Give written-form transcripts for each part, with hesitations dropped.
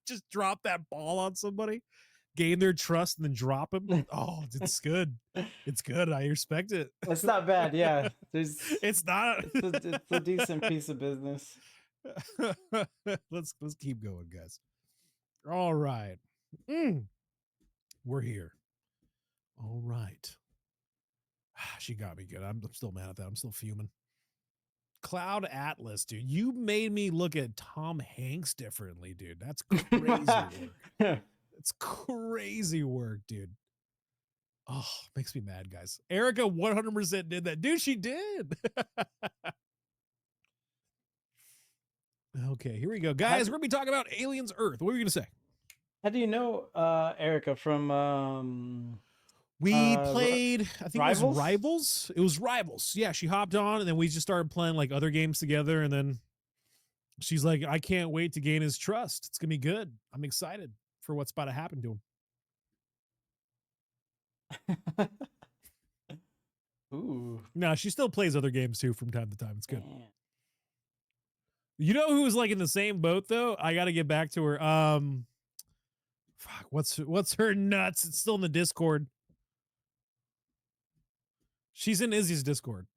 Just drop that ball on somebody, gain their trust, and then drop him. Oh, it's good. It's good. I respect it. It's not bad. Yeah, It's not. it's a decent piece of business. Let's keep going, guys. All right. We're here. All right. She got me good. I'm still mad at that. I'm still fuming. Cloud Atlas, dude. You made me look at Tom Hanks differently, dude. That's crazy work. It's crazy work, dude. Oh, makes me mad, guys. Erica 100% did that. Dude, she did. Okay, here we go. Guys, we're going to be talking about Aliens Earth. What were you going to say? How do you know Erica from we played, I think Rivals? it was Rivals. It was Rivals. Yeah, she hopped on and then we just started playing like other games together. And then she's like, I can't wait to gain his trust. It's going to be good. I'm excited for what's about to happen to him. Ooh. No, she still plays other games too from time to time. It's good. Man. You know who was like in the same boat though? I got to get back to her. Fuck, what's her nuts? It's still in the Discord. She's in Izzy's Discord.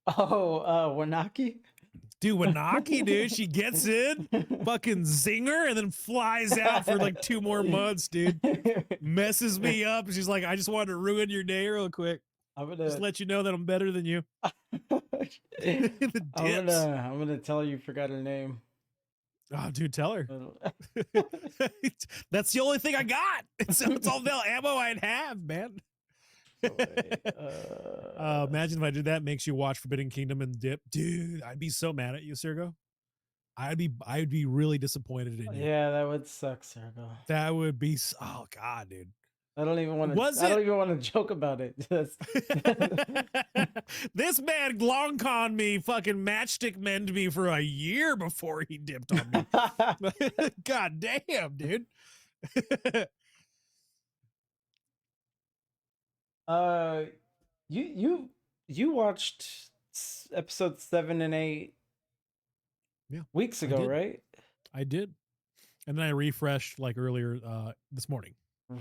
Oh, Wanaki? Dude, Wanaki, dude. She gets in, fucking zinger, and then flies out for like 2 more months, dude. Messes me up. She's like, I just wanted to ruin your day real quick. Just let you know that I'm better than you. The dips. I'm gonna tell you forgot her name. Oh, dude, tell her. That's the only thing I got. It's all the ammo I'd have, man. Imagine if I did that. Makes you watch Forbidden Kingdom and dip, dude. I'd be so mad at you, Sergo. I'd be really disappointed in you. Yeah, that would suck, Sergo. That would be. Oh God, dude. I don't even want to. I don't even want to joke about it. This man long con me, fucking matchstick mend me for a year before he dipped on me. God damn, dude. You watched episode 7 and 8 weeks ago, right? I did. And then I refreshed like earlier this morning.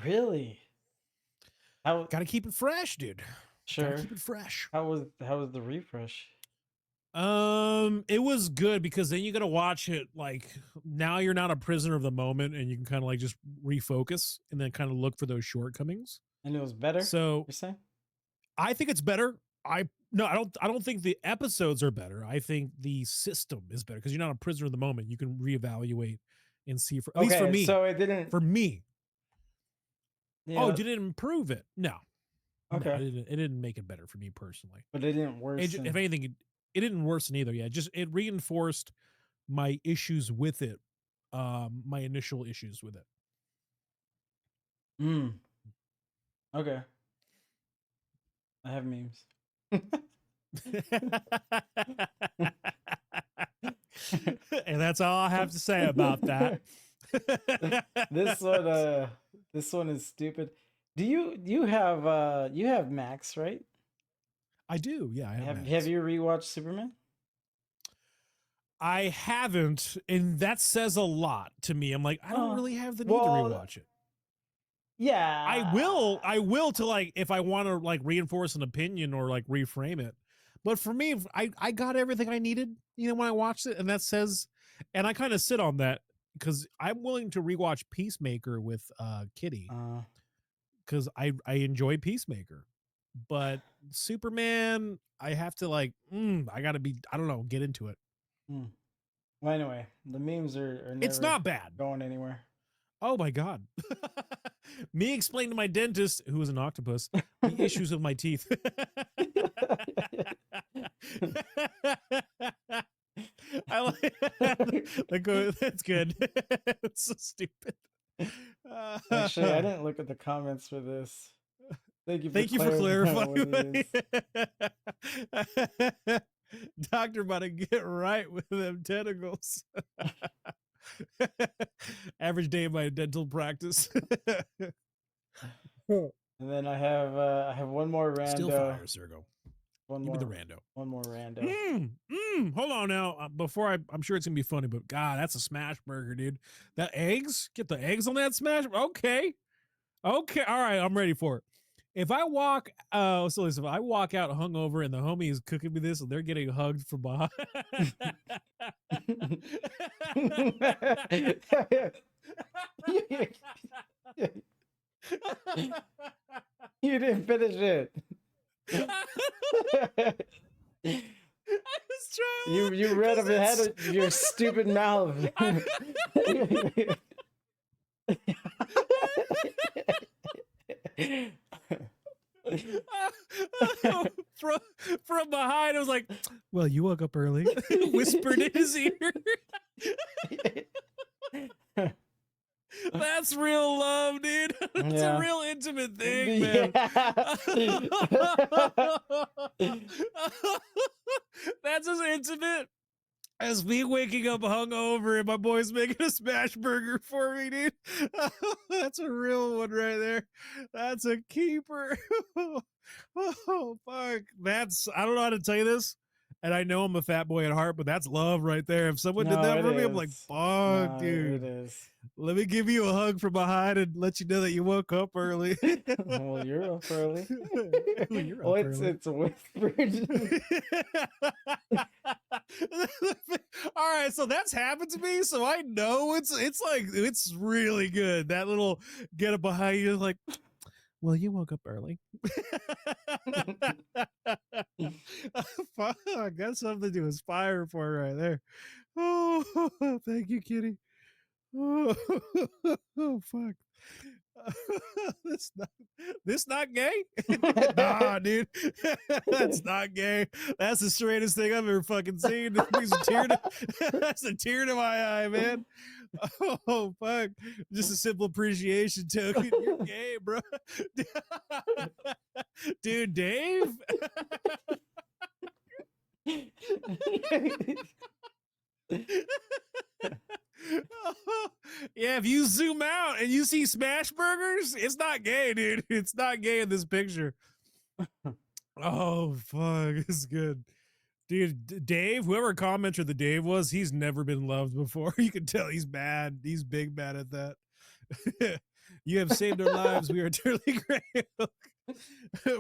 Really? Gotta keep it fresh, dude. Sure. Gotta keep it fresh. How was the refresh? It was good because then you gotta watch it like now you're not a prisoner of the moment and you can kind of like just refocus and then kind of look for those shortcomings. And it was better. So you're saying? I think it's better. I don't think the episodes are better. I think the system is better because you're not a prisoner of the moment. You can reevaluate and see at least for me. So it didn't for me. Yeah. Oh, did it improve it? No. Okay. No, it didn't make it better for me personally. But it didn't worsen. If anything, it didn't worsen either. Yeah, it reinforced my issues with it. My initial issues with it. Okay. I have memes. And that's all I have to say about that. This one is stupid. Do you have Max, right? I do. Yeah, I have. Have you rewatched Superman? I haven't, and that says a lot to me. I'm like, I don't really have the need to rewatch it. Yeah, I will to like if I want to like reinforce an opinion or like reframe it. But for me, I got everything I needed, when I watched it, and that says, and I kind of sit on that because I'm willing to rewatch Peacemaker with Kitty because I enjoy Peacemaker, but Superman, I have to like, I gotta be, I don't know, get into it. Well, anyway, the memes are never it's not bad going anywhere. Oh my God. Me explain to my dentist, who is an octopus, the issues of my teeth. I like that's good. It's so stupid. Actually, I didn't look at the comments for this. Thank you for clarifying. Doctor about to get right with them tentacles. Average day of my dental practice. And then I have one more rando. Still fire, Sergo. One Give me the more, rando. one more rando. Hold on now. Before I'm sure it's gonna be funny, but God, that's a smash burger, dude. That eggs, get the eggs on that smash. Okay, okay, all right, I'm ready for it. If I walk, so listen, if I walk out hungover and the homie is cooking me this and they're getting hugged from behind. You didn't finish it. You read up ahead of your stupid mouth. from, from behind, I was like, well, you woke up early. Whispered in his ear. That's real love, dude. That's a real intimate thing, man. That's as intimate as me waking up hungover and my boy's making a smash burger for me, dude. That's a real one right there. That's a keeper. Oh, fuck. That's, I don't know how to tell you this. And I know I'm a fat boy at heart, but that's love right there. If someone did that for me, I'm like, fuck, dude. It is. Let me give you a hug from behind and let you know that you woke up early. Well, you're up early. You're well, up early. It's whispered. All right, so that's happened to me, so I know it's like it's really good. That little get up behind you, like, well, you woke up early. Fuck, that's something to aspire for right there. Oh, thank you, Kitty. Oh, fuck. This not gay? Nah, dude. That's not gay. That's the straightest thing I've ever fucking seen. That's a tear to my eye, man. Oh, fuck. Just a simple appreciation token. You're gay, bro. Dude, Dave? Yeah, if you zoom out and you see smash burgers, it's not gay, dude. It's not gay in this picture. Oh, fuck. It's good. Dude, Dave, whoever commenter the Dave was, he's never been loved before. You can tell he's bad. He's big bad at that. You have saved our lives. We are eternally grateful.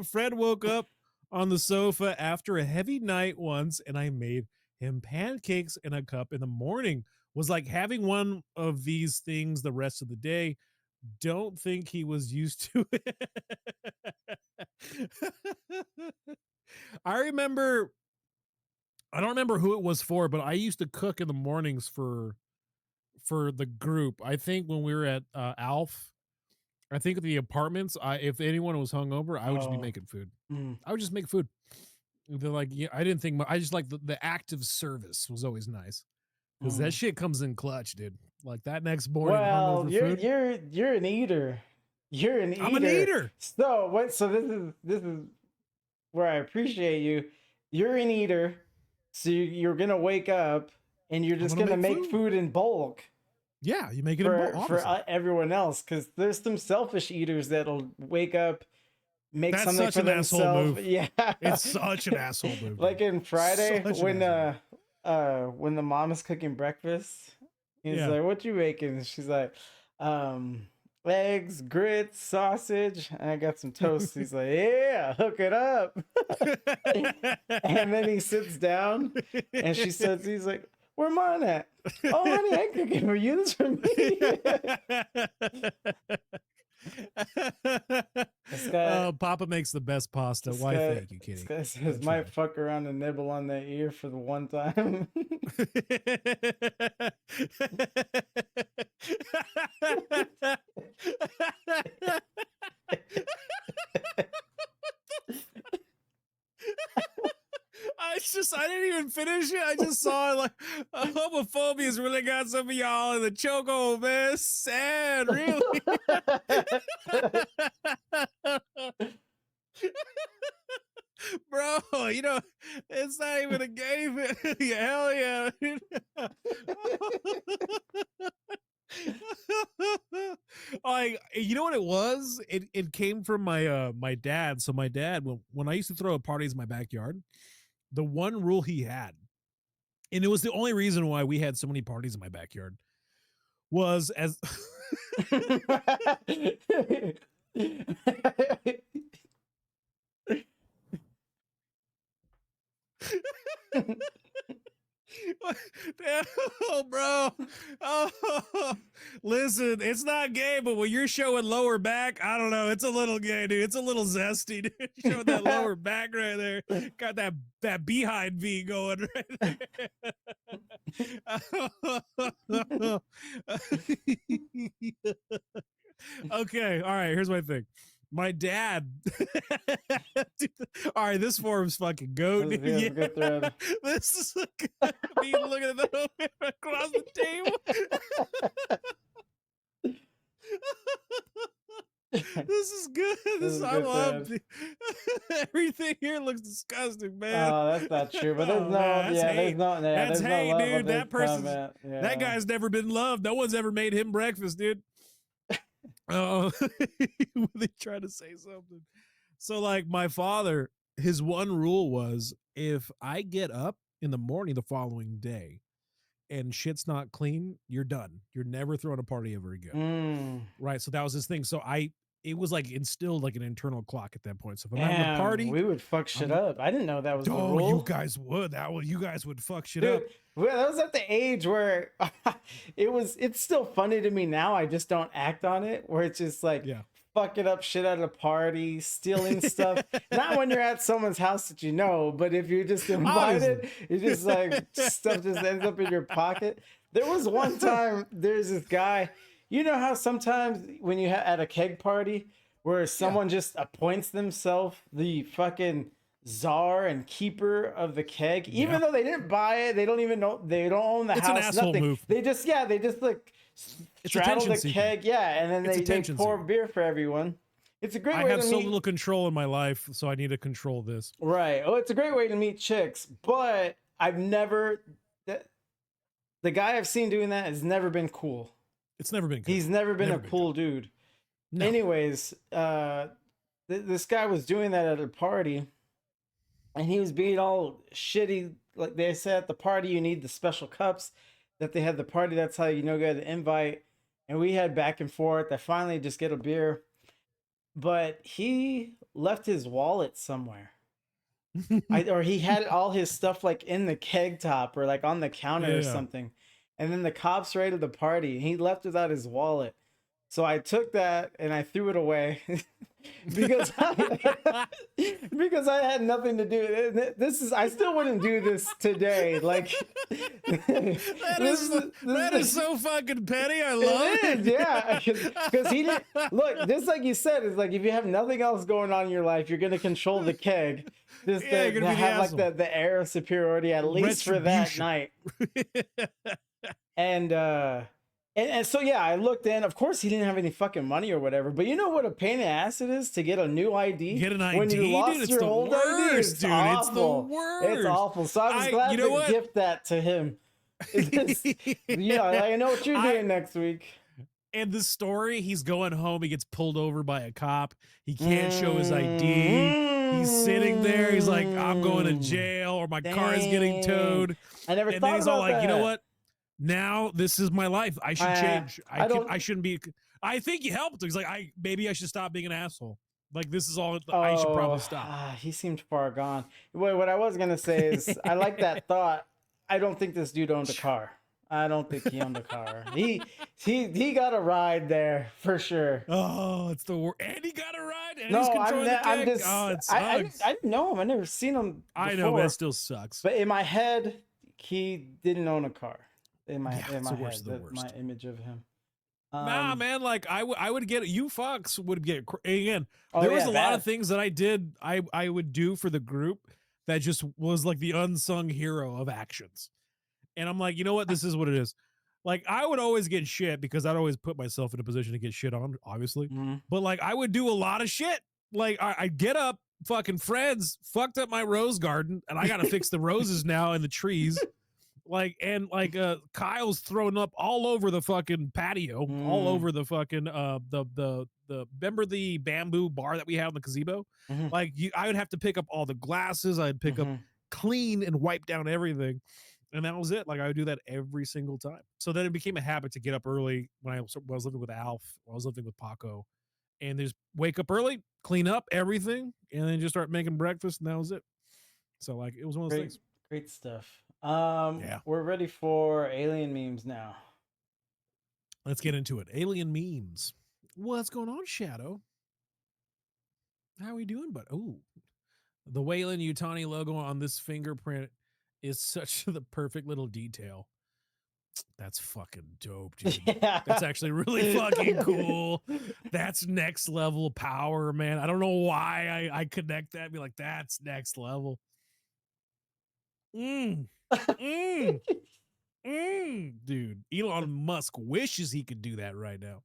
Fred woke up on the sofa after a heavy night once, and I made him pancakes in a cup in the morning. Was like having one of these things the rest of the day. Don't think he was used to it. I remember, I don't remember who it was for, but I used to cook in the mornings for the group. I think when we were at Alf, I think at the apartments, if anyone was hungover, I would just be making food. I would just make food. They're like, yeah, I didn't think, I just like the active service was always nice. Because that shit comes in clutch, dude. Like that next morning, well, hungover food. You're an eater. You're an eater. I'm an eater. So what? So this is where I appreciate you. You're an eater, so you're gonna wake up and you're just gonna make food in bulk. Yeah, you make it in bulk for everyone else. Because there's some selfish eaters that'll wake up, make something for themselves. Yeah, it's such an asshole move. Like in Friday when the mom is cooking breakfast, he's like, "What you making?" And she's like, eggs, grits, sausage, and I got some toast. He's like, "Yeah, hook it up." And then he sits down, and she says, "He's like, where mine at? Oh, honey, I ain't cooking for you. This is for me." Papa makes the best pasta. Why, thank you, Kitty. This guy says, might fuck around and nibble on that ear for the one time. I didn't even finish it. I just saw it like homophobia's really got some of y'all in the chokehold, man. It's sad, really. Bro, you know, it's not even a game. Hell yeah. like, you know what it was? It came from my dad. So my dad, when I used to throw parties in my backyard, the one rule he had, and it was the only reason why we had so many parties in my backyard, was as oh, bro. Oh, listen, it's not gay, but when you're showing lower back, I don't know. It's a little gay, dude. It's a little zesty, dude. Showing that lower back right there. Got that behind V going right there. Okay, all right. Here's my thing. My dad. Dude, all right, this form's fucking goat. This is a good thread. This is me looking at the across the table. This is good. I love everything here. Looks disgusting, man. Oh, that's not true. But there's that's no that's hate, love dude. of That this person's comment. that guy's never been loved. No one's ever made him breakfast, dude. Oh, they try to say something. So, like, my father, his one rule was, if I get up in the morning the following day and shit's not clean, you're done. You're never throwing a party ever again. Right. So that was his thing. So it was like instilled like an internal clock at that point. So if I'm having a party, we would fuck shit up. I didn't know that was the rule. You guys would. You guys would fuck shit up. Well, that was at the age where it's still funny to me now. I just don't act on it, where it's just like fucking up shit at a party, stealing stuff. Not when you're at someone's house that you know, but if you're just invited, it's just like stuff just ends up in your pocket. There was one time, there's this guy, you know how sometimes when you at a keg party where someone just appoints themselves the fucking czar and keeper of the keg, even though they didn't buy it, they don't even know, they don't own the house, an asshole nothing. Move. They just like straddle the keg, and then they pour beer for everyone. It's a great way to meet. I have so little control in my life, so I need to control this. Right. Oh, it's a great way to meet chicks, but I've never, the guy I've seen doing that has never been cool. It's never been good. He's never been a cool dude. No. Anyways, this guy was doing that at a party, and he was being all shitty. Like they said at the party, you need the special cups that they had the party. That's how you get an invite. And we had back and forth. I finally just get a beer, but he left his wallet somewhere. Or he had all his stuff like in the keg top or like on the counter or something. And then the cops raided the party. He left without his wallet. So I took that and I threw it away because I had nothing to do. I still wouldn't do this today. Like that is so fucking petty. I love it. Yeah, because he didn't look. Just like you said, it's like if you have nothing else going on in your life, you're gonna control the keg. Just to have like the air of superiority at least for that night. And so yeah, I looked in. Of course, he didn't have any fucking money or whatever. But you know what a pain in the ass it is to get a new ID? Get an ID, when you lost dude, your old ID. It's awful. It's the worst. It's awful. So I was glad to gift that to him. I know what you're doing next week. And the story, he's going home. He gets pulled over by a cop. He can't show his ID. He's sitting there. He's like, I'm going to jail, or my car is getting towed. I never thought about that. And then he's all like, you know what? Now this is my life. I should change. I shouldn't be. I think he helped. He's like, maybe I should stop being an asshole. Like this is all. I should probably stop. He seemed far gone. What I was gonna say is, I like that thought. I don't think this dude owned a car. I don't think he owned a car. He got a ride there for sure. Oh, it's the worst. And he got a ride. And no, he's controlling the I'm just. Oh, it sucks. I didn't know him. I never seen him before. I know, but it still sucks. But in my head, he didn't own a car. In my head, my image of him. Nah, man, like I would get you fucks would get again. There was a lot of things that I did. I would do for the group that just was like the unsung hero of actions. And I'm like, you know what? This is what it is. Like I would always get shit because I'd always put myself in a position to get shit on, obviously. But like I would do a lot of shit. Like I'd get up, fucking friends fucked up my rose garden, and I gotta fix the roses now and the trees. Kyle's thrown up all over the fucking patio, all Mm, over the fucking the remember the bamboo bar that we had in the gazebo? mhm, I would have to pick up all the glasses, I'd pick up, mhm. clean and wipe down everything. And that was it. Like I would do that every single time. So then it became a habit to get up early when I was living with Alf, when I was living with Paco, and just wake up early, clean up everything, and then just start making breakfast, and that was it. So like it was one of those Great, things. great stuff. Yeah. We're ready for alien memes now. Let's get into it. Alien memes. What's going on, Shadow? How are we doing, bud? Oh, the Wayland Utani logo on this fingerprint is such the perfect little detail. That's fucking dope, dude. That's Yeah. actually really fucking cool. That's next level power, man. I don't know why I connect that and be like, that's next level. Mm, mm, dude. Elon Musk wishes he could do that right now.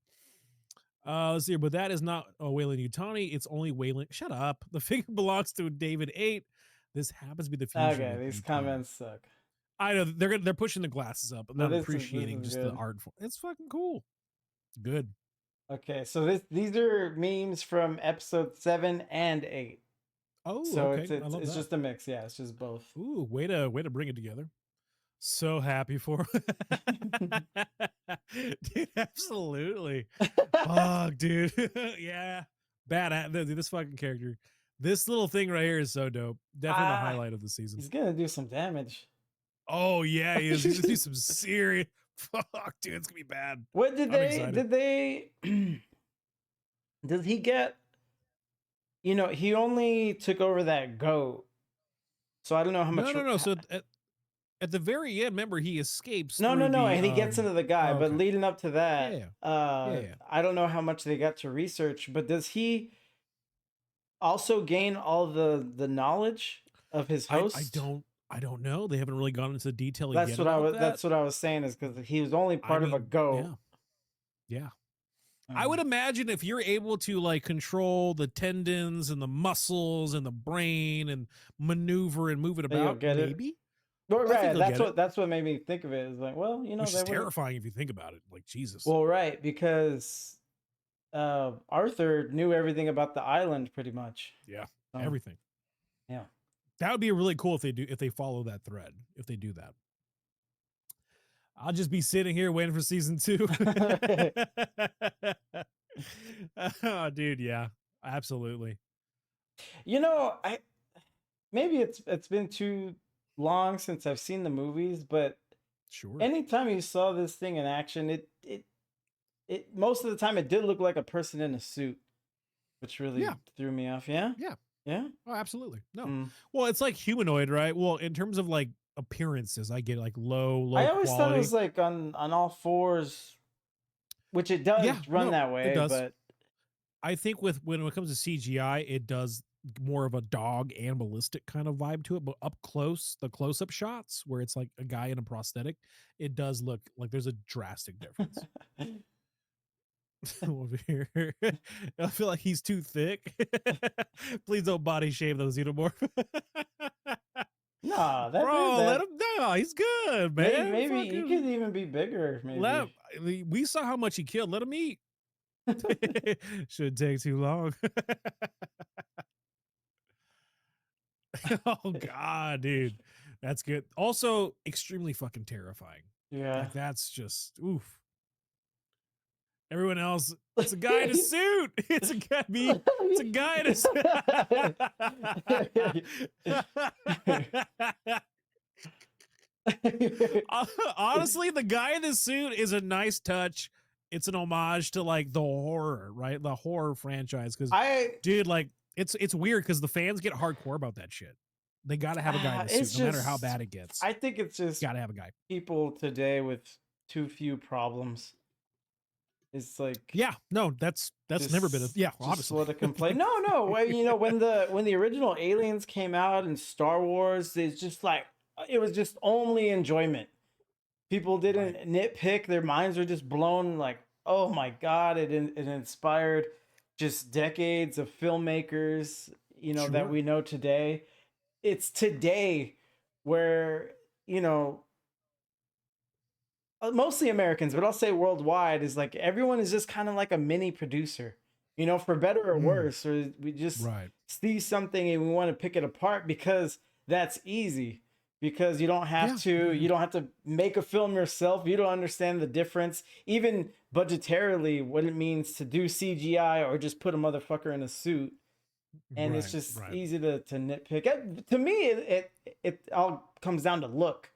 Let's see, but that is not Wayland Utani. It's only Wayland. Shut up. The figure belongs to David 8. This happens to be the fusion Okay, with these Utani. comments suck. I know they're pushing the glasses up and But I'm this appreciating is just the good. art. It's fucking cool. Good. Okay, so these are memes from episode 7 and 8. Oh, So okay. I love it's that. just a mix. Yeah, it's just both. Ooh, way to bring it together. So happy for dude, absolutely. Fuck, dude. Yeah. Dude, this fucking character. This little thing right here is so dope. Definitely the Ah, highlight of the season. he's gonna do some damage. Oh yeah, he is. He's gonna do some serious fuck, dude. It's gonna be bad. What I'm excited. did they did he get, he only took over that goat. So I don't know how No, much. no, no. So at the very end, remember he escapes No, no, through no. the And he gets into the guy, oh, but okay. leading up to Yeah, that, yeah. Yeah, yeah. I don't know how much they got to research, but does he also gain all the knowledge of his I host? I don't know. They haven't really gone into detail yet about that. That's what I was saying, is because he was only I part of a mean, goat. yeah. Yeah. I Um, would imagine if you're able to like control the tendons and the muscles and the brain and maneuver and move it you'll about, get it. maybe. Well, I think right. they'll get it, That's what made me think of it. Is like, well, which is they would. terrifying if you think about it. Like Jesus. Well, right, because Arthur knew everything about the island pretty much. Yeah. So Everything. yeah. That would be really cool if they follow that thread. If they do that. I'll just be sitting here waiting for season 2. Oh, dude, yeah. Absolutely. I maybe it's been too long since I've seen the movies, but Sure. anytime you saw this thing in action, it most of the time it did look like a person in a suit, which really Yeah. threw me off. Yeah, Yeah. yeah. Oh, absolutely. No. Mm. Well, it's like humanoid, right? Well, in terms of like appearances, I get like I low always thought it quality. was like on all fours, which it Yeah, does run no, that it way, does. but I think when it comes to CGI, it does more of a dog animalistic kind of vibe to it, but up close, the close up shots where it's like a guy in a prosthetic, it does look like there's a drastic difference. Over here. I feel like he's too thick. Please don't body shave those xenomorph. no, Bro, let that him know. He's good, man. maybe he could Fucking even be bigger. let Maybe. we saw how much he killed. Let him eat. Shouldn't take too long. Oh god, dude. That's good. Also extremely fucking terrifying. Yeah. Like that's just oof. Everyone else, it's a guy in a suit. It's a guy me. It's a guy in a suit. Honestly, the guy in the suit is a nice touch. It's an homage to like the horror, right? The horror franchise. Because, I dude, like it's weird because the fans get hardcore about that shit. They got to have a guy in a suit, it's no matter how just bad it gets. I think it's just Got to have a guy. people today with too few problems. It's like Yeah, no, that's never been a yeah. just Obviously, what a complaint. No, no. When the original Aliens came out in Star Wars, it's just like it was just only enjoyment. People didn't right? nitpick; their minds were just blown. Like, oh my god, it inspired just decades of filmmakers. That Sure. we know today. It's today where you know mostly Americans, but I'll say worldwide, is like everyone is just kind of like a mini producer, for better or Mm, worse, or we just right. see something and we want to pick it apart because that's easy. Because Yeah. Yeah. Yeah. you don't have to make a film yourself. You don't understand the difference, even budgetarily, what it means to do CGI or just put a motherfucker in a suit. And it's Right. just Right. easy to nitpick. To me, it all comes down to look.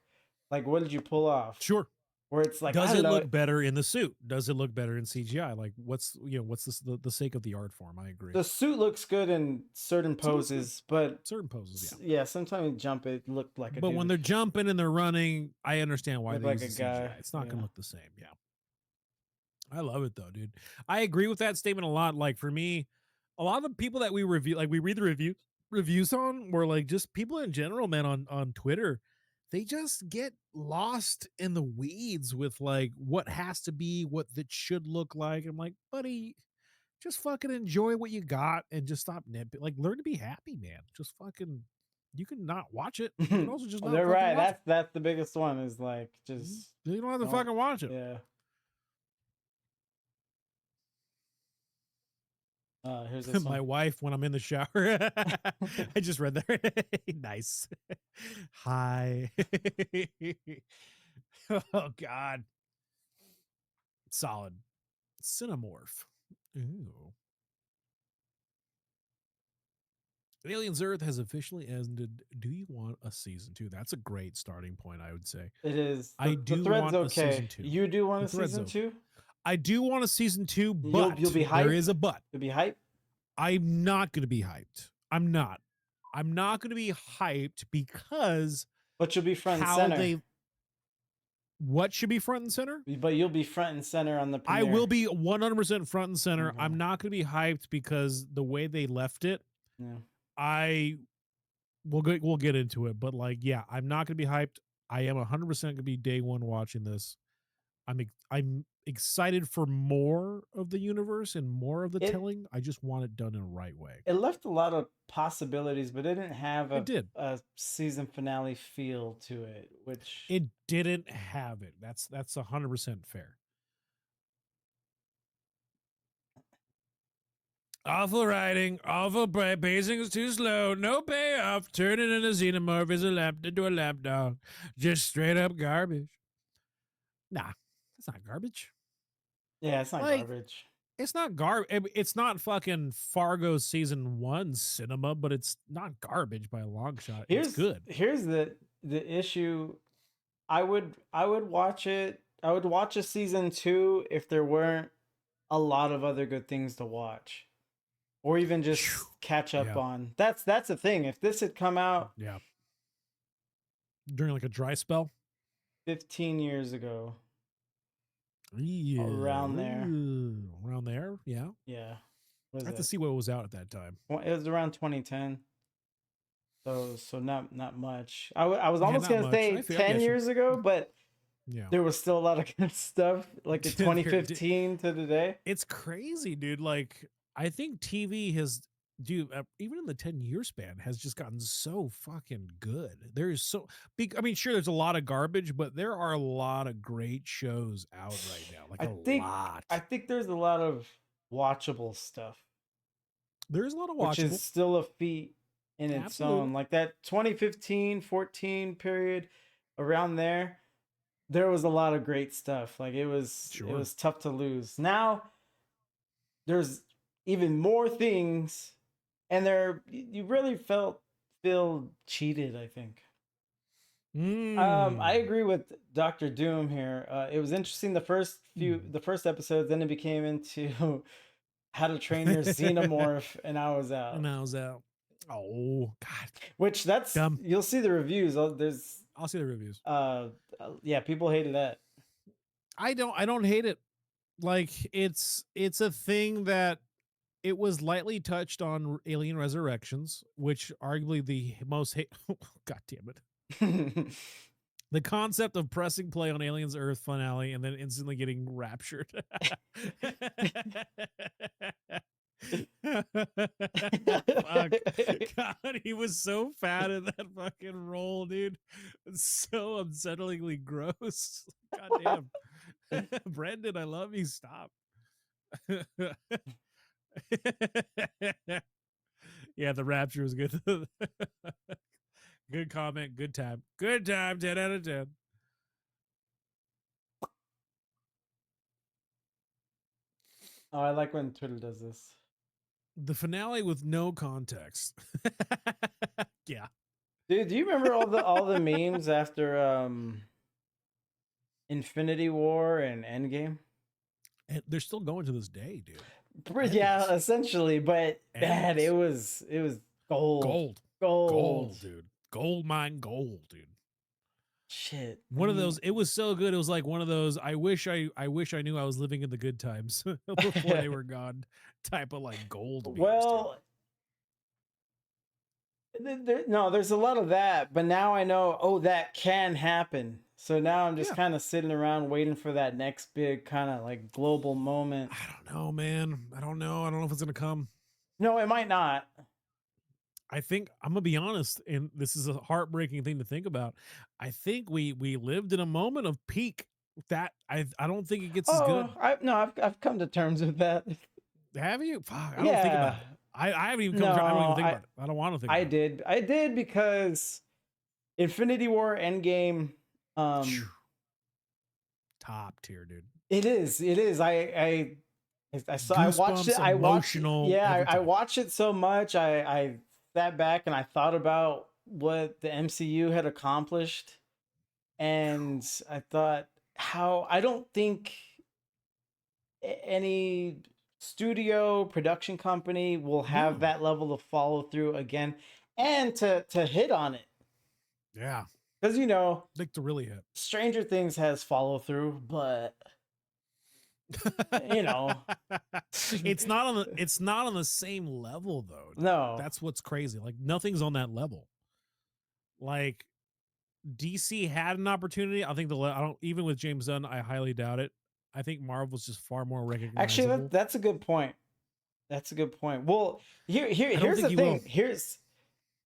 Like, what did you pull off? Sure. Where it's like, I Does don't it know, look better in the suit? Does it look better in CGI? Like, what's the sake of the art form? I agree. the suit looks good in certain Suit looks good. poses, but Certain poses, yeah. yeah, sometimes you jump, it looked like a But when dude, they're jumping and they're running, I understand why looked they like use a the CGI. guy. It's not Yeah. gonna look the same. Yeah. I love it though, dude. I agree with that statement a lot. Like for me, a lot of the people that we review, like we read the reviews on, were like just people in general, man, on Twitter. They just get lost in the weeds with like what has to be, what that should look like. I'm like, buddy, just fucking enjoy what you got and just stop nitpicking. Like, learn to be happy, man. Just fucking, you can not watch it. You can also just not They're fucking right. watch it. That's the biggest one, is like, Mhm. just You don't have to don't. fucking watch it. Yeah. Here's this My one. wife, when I'm in the shower, I just read that. Nice. Hi. Oh God. Solid. Cinemorph. Ooh. Aliens Earth has officially ended. Do you want a season 2? That's a great starting point, I would say. It is. I The do thread's want a okay. season 2. You do want The a thread's season okay. 2? I do want a season 2, You'll but be there hype. is a but. You'll be hype. I'm not going to be hyped. I'm not. I'm not going to be hyped because But you'll be front and how center. they what should be front and center? But you'll be front and center on the I will premiere. be 100% front and center. Okay. I'm not going to be hyped because the way they left it, Yeah. we'll get into it, but like yeah, I'm not going to be hyped. I am 100% going to be day one watching this. I'm excited for more of the universe and more of the telling. I just want it done in the right way. It left a lot of possibilities, but it didn't have It did. a season finale feel to it, which It didn't have it. That's 100% fair. Awful writing, awful pacing is too slow, no payoff, turning into xenomorph is into a lapdog. Just straight up garbage. Nah, it's not garbage. yeah, it's not Like, garbage. it's not it's not fucking Fargo season 1 cinema, but it's not garbage by a long shot. It's good. Here's the issue. I would watch it. I would watch a season 2 if there weren't a lot of other good things to watch, or even just catch up Yeah. on. That's the thing. If this had come out Yeah. During like a dry spell? 15 years ago, Yeah. around there. Around there? Yeah. Yeah. I have to see what was out at that time. Well, it was around 2010. So not much. I was almost not gonna much. say I 10 years ago, but Yeah. there was still a lot of good stuff, like in 2015 to today. It's crazy, dude. Like, I think TV has, dude, even in the 10-year span, has just gotten so fucking good. There is so big. I mean, sure, there's a lot of garbage, but there are a lot of great shows out right now. Like, lot. I think there's a lot of watchable stuff, There's a lot of which watchable. is still a feat in its Absolutely. own. Like that 2015, 14 period, around there, there was a lot of great stuff. Like it was tough to lose. Now there's even more things, and you really feel cheated, I think. I agree with Dr. Doom here. It was interesting the first episodes, then it became into How to Train Your Xenomorph, and I was out. Oh God. Which that's dumb. You'll see the reviews. I'll see the reviews. Yeah, people hated that. I don't hate it. Like it's a thing that it was lightly touched on Alien Resurrections, which arguably the most God damn it. The concept of pressing play on Aliens Earth finale and then instantly getting raptured. Fuck. God, he was so fat in that fucking role, dude. It's so unsettlingly gross. God damn. Brandon, I love you. Stop. Yeah, the rapture was good. Good comment. Good time. Good time. 10 out of 10. Oh, I like when Twitter does this. The finale with no context. Yeah. Dude, do you remember all the memes after Infinity War and Endgame? And they're still going to this day, dude. Yeah, Endless. essentially, but man, Endless. it was gold. Gold. Gold. Gold, dude. Gold mine gold, dude. Shit. One of those, it was so good. It was like one of those, I wish I knew I was living in the good times before they were gone type of like gold memes, well, no, there's a lot of that, but now I know, oh, that can happen. So now I'm just Yeah. kind of sitting around waiting for that next big kind of like global moment. I don't know, man. I don't know. I don't know if it's gonna come. No, it might not. I think I'm gonna be honest, and this is a heartbreaking thing to think about. I think we lived in a moment of peak that I don't think it gets as good. Oh, I've come to terms with that. Have you? Fuck, I don't think Yeah. about it. I haven't even come. No, I don't even think about it. I don't want to think. I about did. I did because Infinity War Endgame. it. Top tier, dude. It is. It is. I saw. I watched it. Goosebumps, I watched. emotional, Yeah, every I time. watched it so much. I sat back and I thought about what the MCU had accomplished, and I thought how I don't think any studio production company will have No. that level of follow through again, and to hit on it. Yeah, Because like to really hit. Stranger Things has follow through, but you know, it's not on the same level though. no. That's what's crazy. Like nothing's on that level. Like DC had an opportunity. I think I don't, even with James Gunn, I highly doubt it. I think Marvel's just far more Actually, recognizable. that's a good point. That's a good point. Well, here's the thing.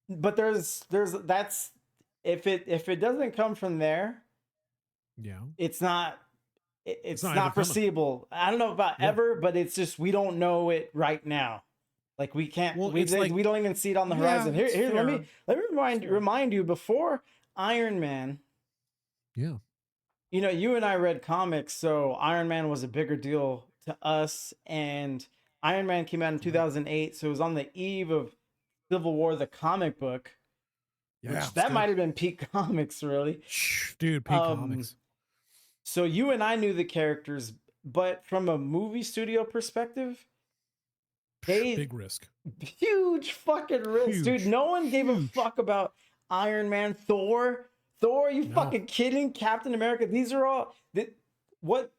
But there's that's if it doesn't come from there, Yeah, it's not it's not not ever coming. foreseeable. I don't know about Yeah. ever, but it's just we don't know it right now. Like we can't. Well, we it's like- we don't even see it on the Yeah, horizon. Here, it's let me fair. remind you before Iron Man. Yeah, You and I read comics, so Iron Man was a bigger deal to us. And Iron Man came out in 2008, so it was on the eve of Civil War, the comic book. yeah. Which it's that good. might have been peak comics, really. Dude, peak comics. So you and I knew the characters, but from a movie studio perspective, Big risk. huge fucking risk, dude. Huge. No one gave a fuck about Iron Man, Thor. You No. fucking kidding? Captain America. These are all what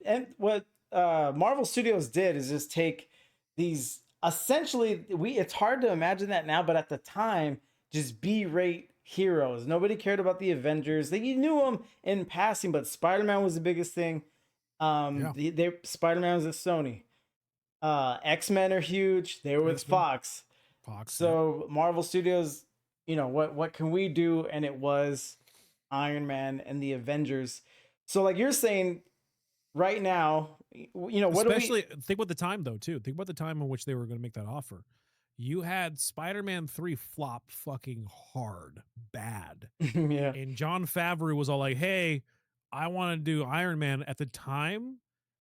Marvel Studios did is just take these essentially it's hard to imagine that now, but at the time, just B-rate heroes. Nobody cared about the Avengers. You knew them in passing, but Spider-Man was the biggest thing. Spider-Man was at Sony. X-Men are huge. They were with X-Men. Fox. Fox. So Marvel Studios, what can we do? And it was Iron Man and the Avengers. So like you're saying right now, what especially think about the time though too. Think about the time in which they were going to make that offer. You had Spider-Man 3 flop fucking hard, bad. Yeah. And Jon Favreau was all like, "Hey, I want to do Iron Man." At the time,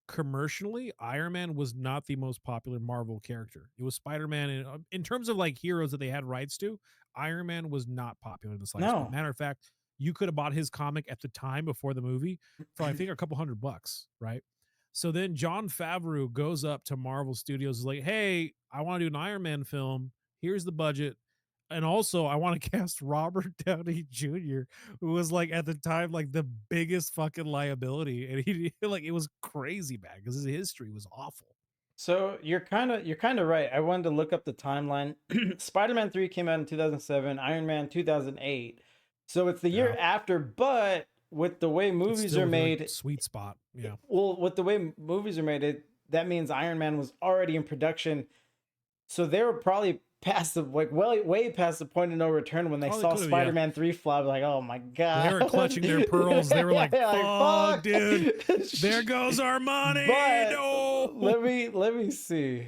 commercially, Iron Man was not the most popular Marvel character. It was Spider-Man, and in terms of like heroes that they had rights to, Iron Man was not popular in the slightest. No. Matter of fact, you could have bought his comic at the time before the movie for I think a couple $100, right? So then Jon Favreau goes up to Marvel Studios, is like, "Hey, I want to do an Iron Man film. Here's the budget. And also, I want to cast Robert Downey Jr., who was like at the time like the biggest fucking liability, and he like it was crazy bad because his history was awful." So you're kind of right. I wanted to look up the timeline. Spider-Man 3 came out in 2007, Iron Man 2008. So it's the year after, but with the way movies are made, like, sweet spot. Yeah. Well, with the way movies are made, that means Iron Man was already in production. So they were probably past the like way past the point of no return when they Oh, they saw could have, yeah. Spider-Man 3 flop. Like, oh my They were god. clutching their pearls. They were like, Yeah, "Fuck, dude, there goes our money." But No. let me see.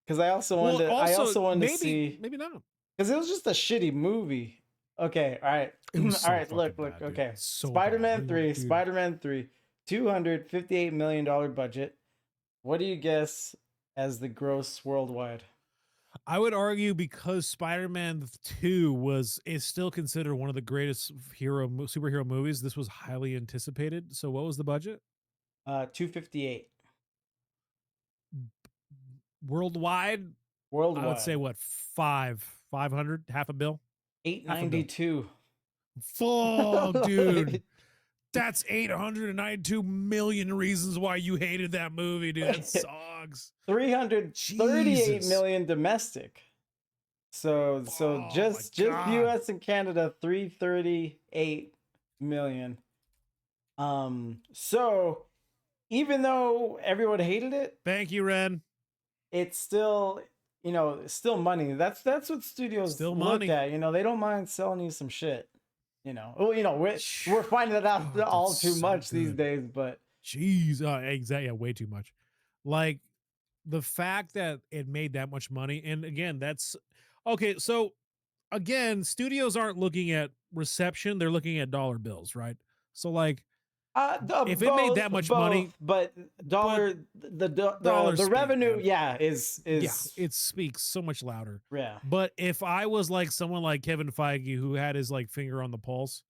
Because Well, I also also wanted to maybe see, maybe not. because it was just a shitty movie. Okay, all right. It was All so right, fucking look, bad, dude. okay. So bad. Spider-Man 3, Dude. Spider-Man 3, $258 million budget. What do you guess as the gross worldwide? I would argue because Spider-Man 2 is still considered one of the greatest superhero movies. This was highly anticipated. So what was the budget? 258 Worldwide, I would say worldwide. what, 500, half a bill? Half a bill. 892. Fuck, dude. That's 892 million reasons why you hated that movie, dude. That sucks. 338 Jesus. million domestic. So Oh my just God. US and Canada, 338 million. So even though everyone hated it, Thank you, Ren. it's still, still money. That's what studios Still look money. at. They don't mind selling you some shit. Well, we're finding it out God, all that's too so much these good. days, but Jeez. Exactly. Yeah, way too much. Like the fact that it made that much money. And again, that's okay. So again, studios aren't looking at reception, they're looking at dollar bills, right? So like if it made that much both, money, but but dollar dollars the speak, revenue, man. yeah, is Yeah, it speaks so much louder. yeah. But if I was like someone like Kevin Feige who had his like finger on the pulse,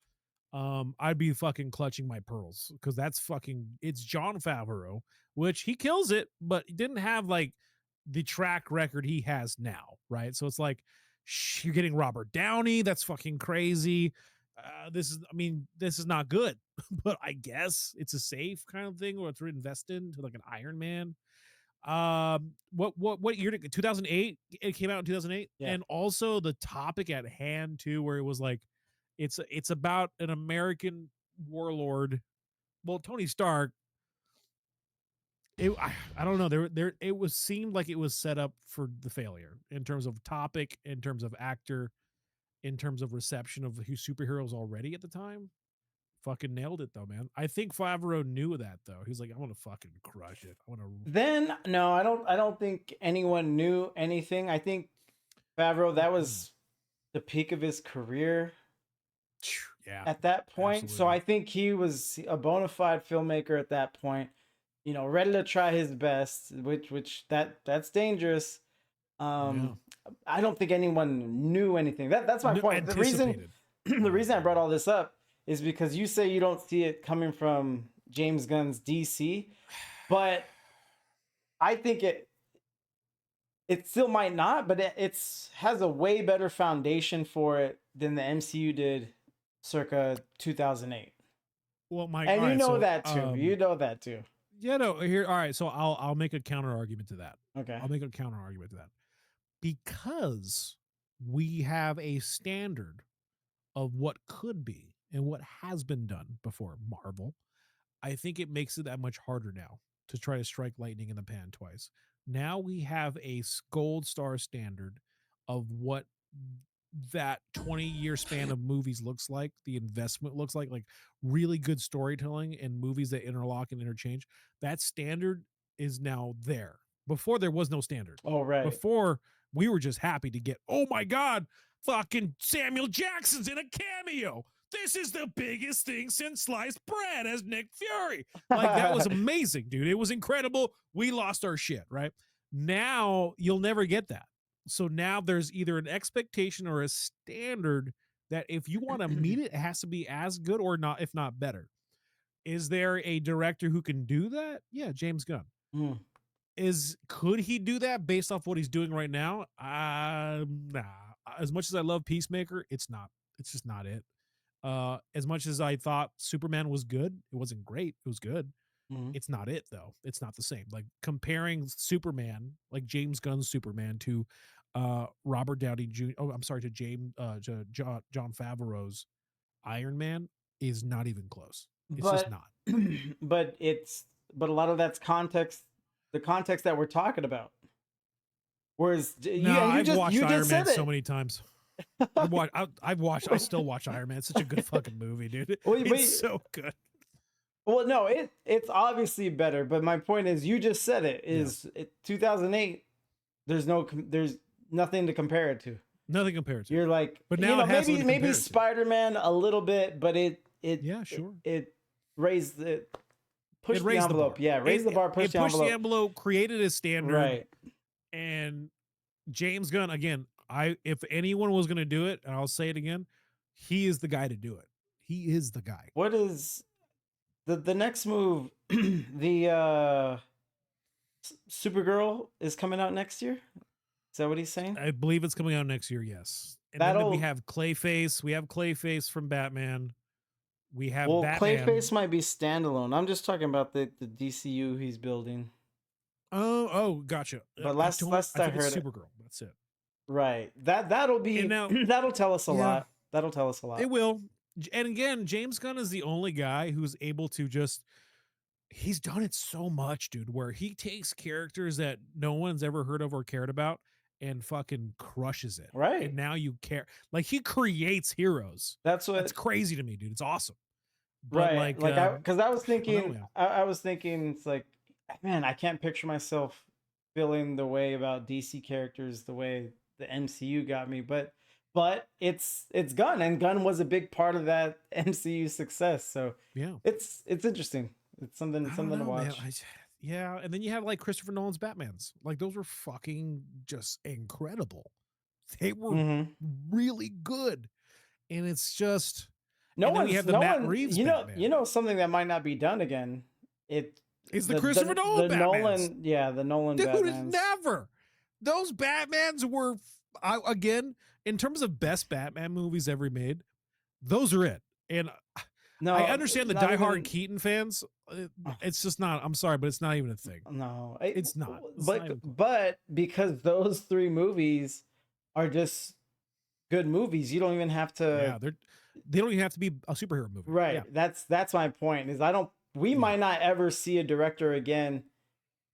I'd be fucking clutching my pearls because that's fucking it's John Favreau, which he kills it, but he didn't have like the track record he has now, right? So it's like you're getting Robert Downey, that's fucking crazy. This is not good, but I guess it's a safe kind of thing or to invest in to like an Iron Man. What year did 2008? It came out in 2008, Yeah. and also the topic at hand too, where it was like, it's about an American warlord. Well, Tony Stark. I don't know. There it was seemed like it was set up for the failure in terms of topic, in terms of actor, in terms of reception of who superheroes already at the time. Fucking nailed it though, man. I think Favreau knew that though. He's like, I want to fucking crush it. I want to. Then no, I don't think anyone knew anything. I think Favreau, that was the peak of his career Yeah, at that point. So absolutely. I think he was a bona fide filmmaker at that point, ready to try his best, which that's dangerous. Yeah. Um, I don't think anyone knew anything. That's my point. The reason Anticipated. the reason I brought all this up is because you say you don't see it coming from James Gunn's DC, but I think it still might not, but it's has a way better foundation for it than the MCU did circa 2008. Well, Mike, And all right, so that too. You know that too. yeah, no, here, all right, so I'll make a counter argument to that. Okay. I'll make a counter argument to that. Because we have a standard of what could be and what has been done before Marvel, I think it makes it that much harder now to try to strike lightning in the pan twice. Now we have a gold star standard of what that 20-year span of movies looks like, the investment looks like really good storytelling and movies that interlock and interchange. That standard is now there. Before there was no standard. Oh, right. Before we were just happy to get, oh my God, fucking Samuel Jackson's in a cameo. This is the biggest thing since sliced bread as Nick Fury. Like that was amazing, dude. It was incredible. We lost our shit, right? Now you'll never get that. So now there's either an expectation or a standard that if you want to meet it, it has to be as good or not, if not better. Is there a director who can do that? Yeah, James Gunn. Mm. Could he do that based off what he's doing right now? Nah. As much as I love Peacemaker, it's not. It's just not it. As much as I thought Superman was good, it wasn't great. It was good. Mm. It's not it though. It's not the same. Like comparing Superman, like James Gunn's Superman, to Robert Downey Jr. Oh, I'm sorry, to John Favreau's Iron Man is not even close. It's just But not. but a lot of that's context, the context that we're talking about. Whereas No, I've watched you Iron just Man said so it. many times. I still watch Iron Man. It's such a good fucking movie, dude. Well, It's so good. well, no, it's obviously better. But my point is, you just said it. Yeah. 2008? There's nothing to compare it to. Nothing compared to. You're like, But now it has something to maybe compare it to. Spider-Man a little bit, but Yeah, sure. it raised it, pushed It the raised the envelope. bar. Yeah, raised the bar, pushed It the pushed envelope. the envelope, created a standard. Right. And James Gunn, again, if anyone was going to do it, and I'll say it again, he is the guy to do it. He is the guy. What is the next move? The Supergirl is coming out next year. Is that what he's saying? I believe it's coming out next year, yes. And then we have Clayface. We have Clayface from Batman. We have Batman. Clayface might be standalone. I'm just talking about the DCU he's building. Oh, gotcha. But last I heard Supergirl. That's it. Right. That'll be that'll tell us a lot. That'll tell us a lot. It will. And again, James Gunn is the only guy who's able to he's done it so much, dude, where he takes characters that no one's ever heard of or cared about and fucking crushes it. Right. And now you care. Like, he creates heroes. That's crazy to me, dude. It's awesome. But right. Because I was thinking, I was thinking, it's like, man, I can't picture myself feeling the way about DC characters the way the MCU got me. But it's Gunn, and Gunn was a big part of that MCU success. So yeah, it's interesting. It's something to watch. Yeah, and then you have like Christopher Nolan's Batmans. Like, those were fucking just incredible. They were really good, and it's just we have the Matt Reeves. You know something that might not be done again. It's the Christopher Nolan Batmans. The Nolan dude, Batmans. Never. Those Batmans were again, in terms of best Batman movies ever made. Those are it, and. No, I understand the diehard Keaton fans. It's just not. I'm sorry, but it's not even a thing. No, it's not. But because those three movies are just good movies, you don't even have to. Yeah, they don't even have to be a superhero movie. Right. Yeah. That's my point. Is we might not ever see a director again.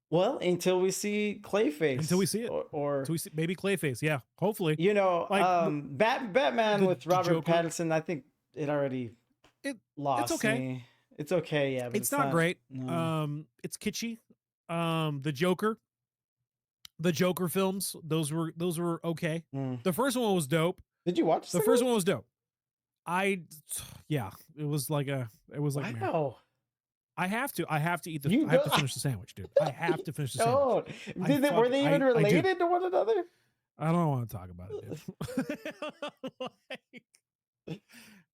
Well, until we see Clayface. Until we see it, or until we see maybe Clayface. Yeah, hopefully. Batman with Robert Pattinson. I think it already. Lost it's okay. Me. It's okay, yeah. But it's not great. No. It's kitschy. The Joker films, those were okay. The first one was dope. Did you watch the first one? Was dope. It was like wow. I have to eat I have to finish the sandwich, dude. I have to finich the sandwich. Were they even related to one another? I don't want to talk about it, dude.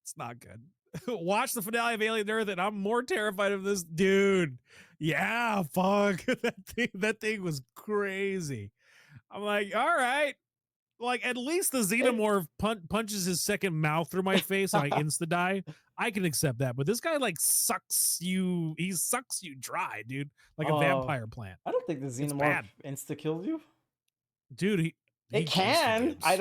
It's not good. Watch the finale of Alien Earth, and I'm more terrified of this dude. Yeah, fuck. That thing was crazy. I'm like, all right. Like, at least the xenomorph punches his second mouth through my face and I insta die. I can accept that. But this guy sucks you dry, dude. Like a vampire plant. I don't think the xenomorph insta kills you. Dude, it can. I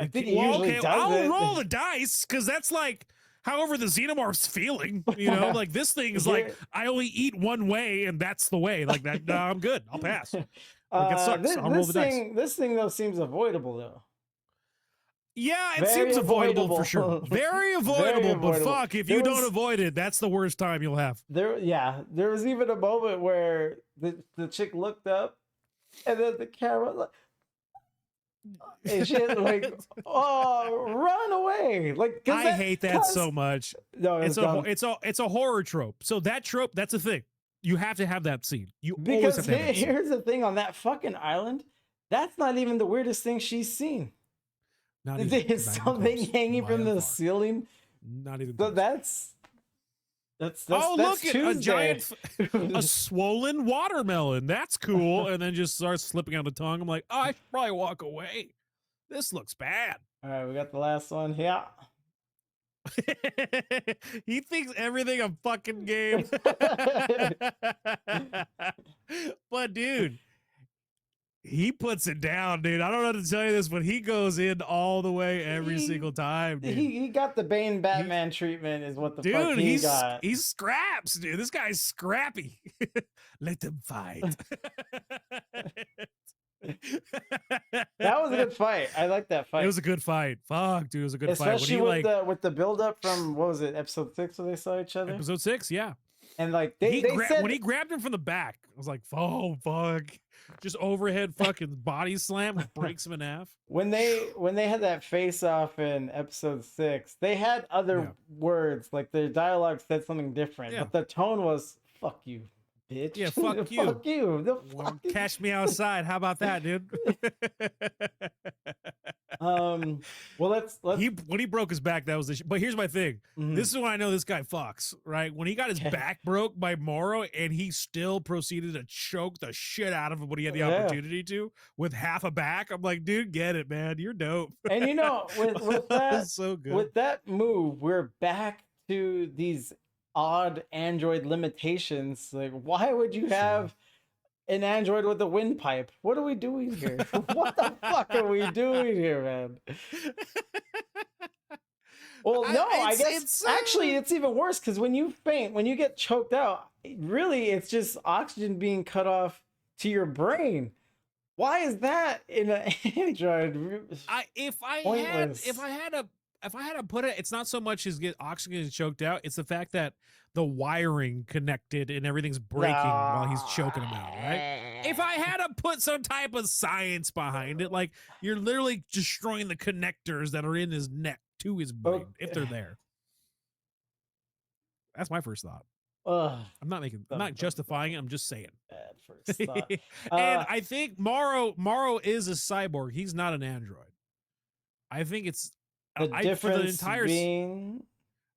think it usually does. I'll roll the dice, because that's like however the xenomorph's feeling, like this thing is like, I only eat one way and that's the way. Like that, no, I'm good. I'll pass. Like, it sucks. I'll roll the dice. This thing though seems avoidable though. Yeah, it seems avoidable for sure. Very avoidable, but fuck, if you don't avoid it, that's the worst time you'll have. There was even a moment where the chick looked up and then the camera and shit, like, oh, run away! Like, I hate that so much. No, it's a horror trope. So that trope, that's a thing. You have to have that scene. Because here's the thing: on that fucking island, that's not even the weirdest thing she's seen. There's something hanging from the ceiling. Not even. So that's look at Tuesday. a giant, a swollen watermelon. That's cool. And then just starts slipping out the tongue. I'm like, I should probably walk away. This looks bad. All right, we got the last one. Yeah. He thinks everything a fucking game. But dude, he puts it down, dude. I don't know how to tell you this, but he goes in all the way every single time, dude. He got the Bane Batman treatment is what the fuck he got. He scraps, dude. This guy's scrappy. Let them fight. a good fight. I like that It fight. was a good fight. Fuck, dude, it was a good fight. When Especially he with like the build up from what was it, episode 6 where they saw each other? episode 6, yeah. And like He they when said he grabbed him from the back, I was like, oh fuck. Just overhead fucking body slam, breaks him in half. when they had that face off in episode 6, they had other Yeah. words, like their dialogue said something different, Yeah. but the tone was "fuck you, bitch." Yeah, fuck you. Fuck you. The Well, fucking... catch me outside. How about that, dude? Well, let's When he broke his back, that was the but here's my thing. Mhm. This is when I know this guy fucks, right? When he got his Okay. back broke by Moro and he still proceeded to choke the shit out of him when he had the Yeah. opportunity to with half a back. I'm like, dude, get it, man. You're dope. And you know, with that so good. with that move, we're back to these odd android limitations. Like, why would you have an android with a windpipe? What are we doing here? What the fuck are we doing here, man? Well, no, I guess actually it's even worse because when you faint, when you get choked out, really it's just oxygen being cut off to your brain. Why is that in an android? If I Pointless. had to put it, it's not so much as get oxygen choked out. It's the fact that the wiring connected and everything's breaking while he's choking him out, right? If I had to put some type of science behind it, like you're literally destroying the connectors that are in his neck to his brain, if they're there. That's my first thought. I'm not justifying it. I'm just saying. Bad first thought. And I think Morrow is a cyborg. He's not an android. I think it's the difference being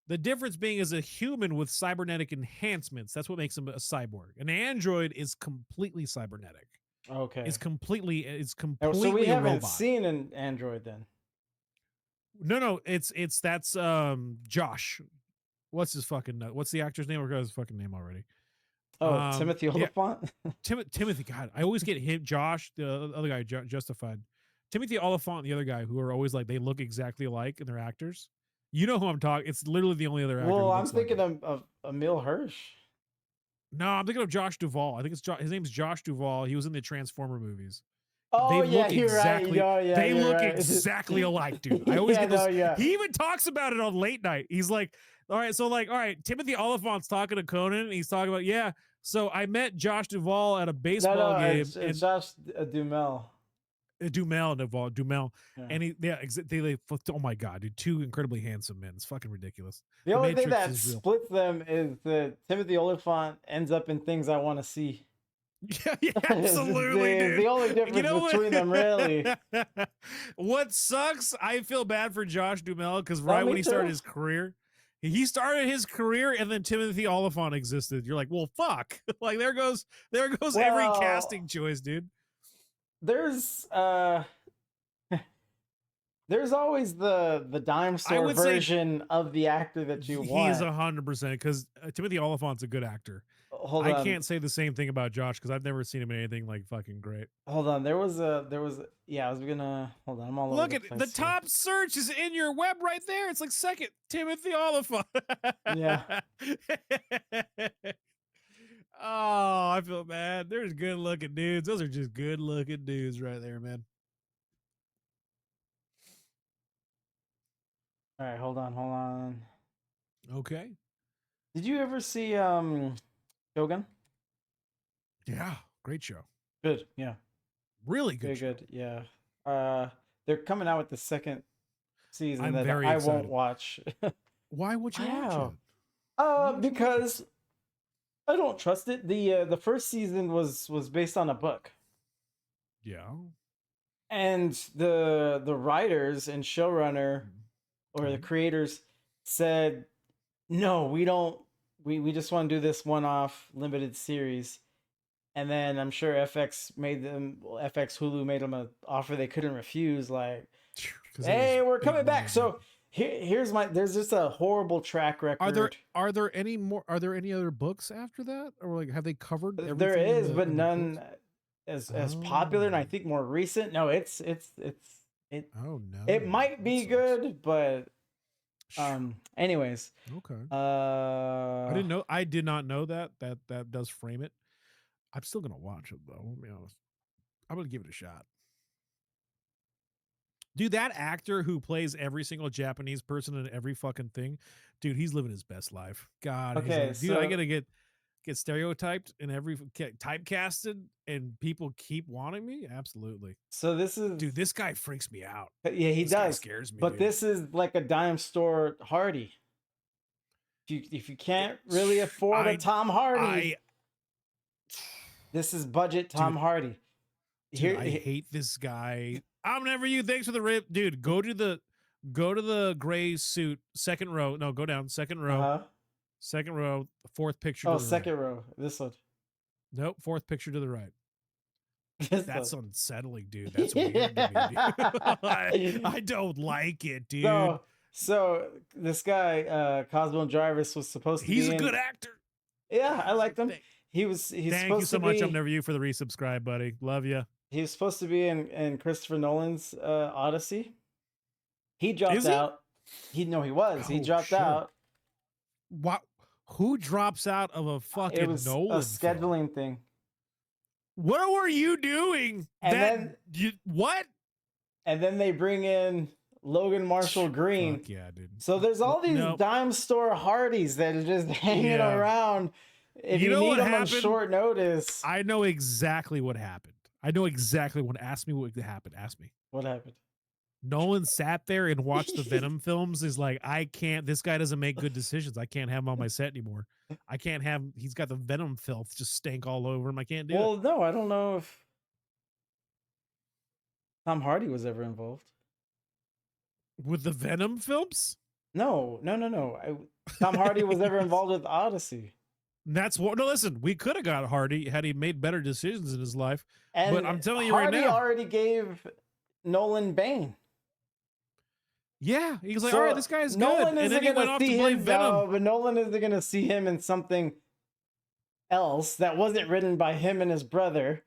the difference being is a human with cybernetic enhancements. That's what makes him a cyborg. An android is completely cybernetic. Okay. It's completely so we a haven't robot. seen an android then. No, that's Josh. What's his fucking what's the actor's name? I forgot his fucking name already. Oh, Timothy Oliphant. Yeah. Timothy. God, I always get him. Josh, the other guy, Justified. Timothy Oliphant, the other guy, who are always like they look exactly alike, and they're actors. You know who I'm talking. It's literally the only other actor. Well, I'm thinking of Emil Hirsch. No, I'm thinking of Josh Duvall. I think his name's Josh Duvall. He was in the Transformer movies. Oh, they yeah, look you're exactly, right. Yeah, they look right. exactly alike, dude. I always get this. No, yeah. He even talks about it on late night. He's like, all right, Timothy Oliphant's talking to Conan, and he's talking about, yeah, so I met Josh Duvall at a baseball game. It's Josh Duhamel. Dumel, Yeah. and they oh my god, dude, two incredibly handsome men. It's fucking ridiculous. The only thing that splits them is that Timothy Oliphant ends up in Things I Want to See. Yeah, absolutely, dude. The only difference between them, really. What sucks, I feel bad for Josh Duhamel because when he started his career, and then Timothy Oliphant existed. You're like, well, fuck. Like there goes every casting choice, dude. There's always the dime store version of the actor that you want. He's 100% because Timothy Oliphant's a good actor. I can't say the same thing about Josh because I've never seen him in anything like fucking great. Hold on, I was gonna hold on. I'm all look at the top search is in your web right there. It's like second Timothy Oliphant. Yeah. Oh, I feel bad. There's good looking dudes. Those are just good looking dudes right there, man. All right, hold on. Okay. Did you ever see Shogun? Yeah, great show. Good, yeah. Really good. Very good, yeah. They're coming out with the second season I'm that very I excited. won't watch. Why would you watch it? Because I don't trust it. The first season was based on a book. Yeah. And the writers and showrunner or the creators said, no, we don't. We just want to do this one-off limited series. And then I'm sure FX Hulu made them an offer they couldn't refuse. Like, hey, we're coming back. So there's just a horrible track record. Are there any other books after that, or like have they covered everything? There is, but none as popular, and I think more recent. No, it oh no, it might be good, but anyways. Okay. I did not know that does frame it. I'm still gonna watch it though. I'll be honest. I'm gonna give it a shot. Dude, that actor who plays every single Japanese person in every fucking thing, dude, he's living his best life. God, he's Okay, like, dude, I so gotta get stereotyped and typecasted, and people keep wanting me. Absolutely, this is dude. This guy freaks me out. yeah, he This guy does. scares me, But dude. this is like a dime store Hardy. If you can't really afford a Tom Hardy, this is budget Tom Hardy. Dude, I hate this guy. I'm never you. Thanks for the rip, dude. Go to the gray suit, second row. No, go down, second row, second row, fourth picture. Oh, to the second right. row. This one. Nope, fourth picture to the right. That's unsettling, dude. That's Yeah. weird to me, dude. I don't like it, dude. So this guy, Cosmo Jarvis, was supposed to be He's a good actor. Yeah, I liked him. He's Thank you so much. I'm never you for the resubscribe, buddy. Love you. He was supposed to be in Christopher Nolan's Odyssey. He dropped out. He was. He dropped out. What? Who drops out of a fucking it was Nolan a scheduling thing. What were you doing? And what? And then they bring in Logan Marshall Green. Fuck yeah, dude. So there's all these dime store Hardys that are just hanging around. If you need them on short notice. I know exactly what happened. I know exactly what. Ask me what happened. Ask me. What happened? Nolan sat there and watched the Venom films. Is like, I can't. This guy doesn't make good decisions. I can't have him on my set anymore. I can't have. He's got the Venom filth just stank all over him. I can't do it. Well, no, I don't know if Tom Hardy was ever involved with the Venom films. No. Tom Hardy was ever involved with Odyssey. That's what. No, listen. We could have got Hardy had he made better decisions in his life. And but I'm telling you Hardy right now, already gave Nolan Bane. Yeah, he's like, all right, this guy's Nolan good. And then he went off to see play him, Venom. No, but Nolan isn't going to see him in something else that wasn't written by him and his brother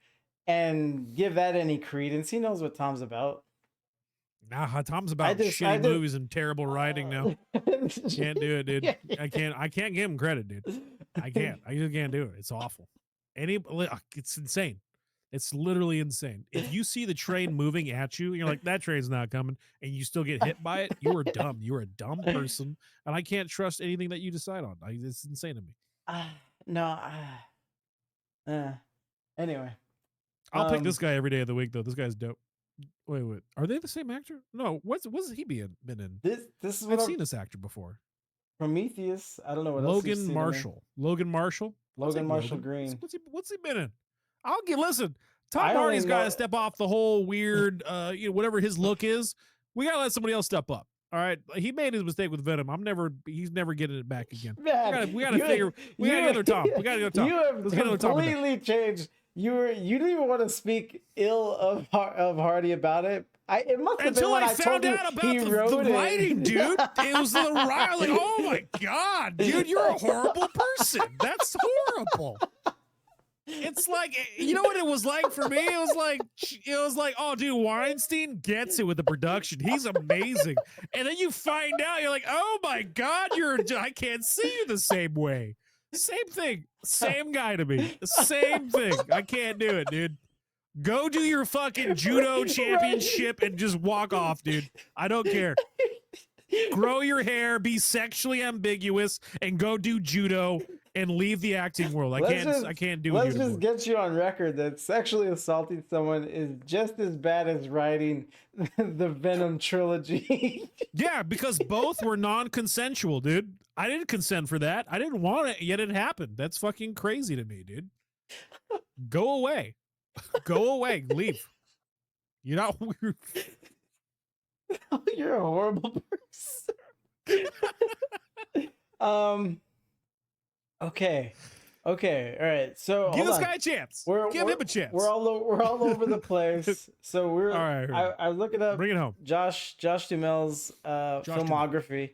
and give that any credence. He knows what Tom's about. Nah, Tom's about shitty movies and terrible writing now. Can't do it, dude. I can't give him credit, dude. I can't. I just can't do it. It's awful. It's insane. It's literally insane. If you see the train moving at you, you're like, that train's not coming, and you still get hit by it, you are dumb. You're a dumb person, and I can't trust anything that you decide on. It's insane to me. Anyway. I'll pick this guy every day of the week, though. This guy's dope. Wait. Are they the same actor? No. What's he been in? This is what I've seen this actor before. Prometheus. I don't know what Logan else. Marshall. Logan Marshall. Logan Marshall Green. What's he been in? Listen. Tom Hardy's got to step off the whole weird, whatever his look is. We gotta let somebody else step up. All right, he made his mistake with Venom. He's never getting it back again. Man, we gotta figure. We gotta get another Tom. We gotta get Tom. You have completely changed. You didn't even want to speak ill of Hardy about it. It must have been when I found out about the writing, dude. It was the writing. Like, oh my god, dude, you're a horrible person. That's horrible. It's like, you know what it was like for me? It was like, oh, dude, Weinstein gets it with the production. He's amazing. And then you find out, you're like, oh my God, I can't see you the same way. Same thing. Same guy to me. Same thing. I can't do it, dude. Go do your fucking judo championship and just walk off, dude. I don't care. Grow your hair, be sexually ambiguous, and go do judo and leave the acting world. I can't do it. Let's just get you on record that sexually assaulting someone is just as bad as writing the Venom trilogy. Yeah, because both were non-consensual, dude. I didn't consent for that. I didn't want it, yet it happened. That's fucking crazy to me, dude. Go away. Go away. Leave. You're not weird. You're a horrible person. Okay. All right. So give this guy a chance. Give him a chance. We're all over the place. So we're. All right. I was looking up. Bring it home. Josh Duhamel's filmography.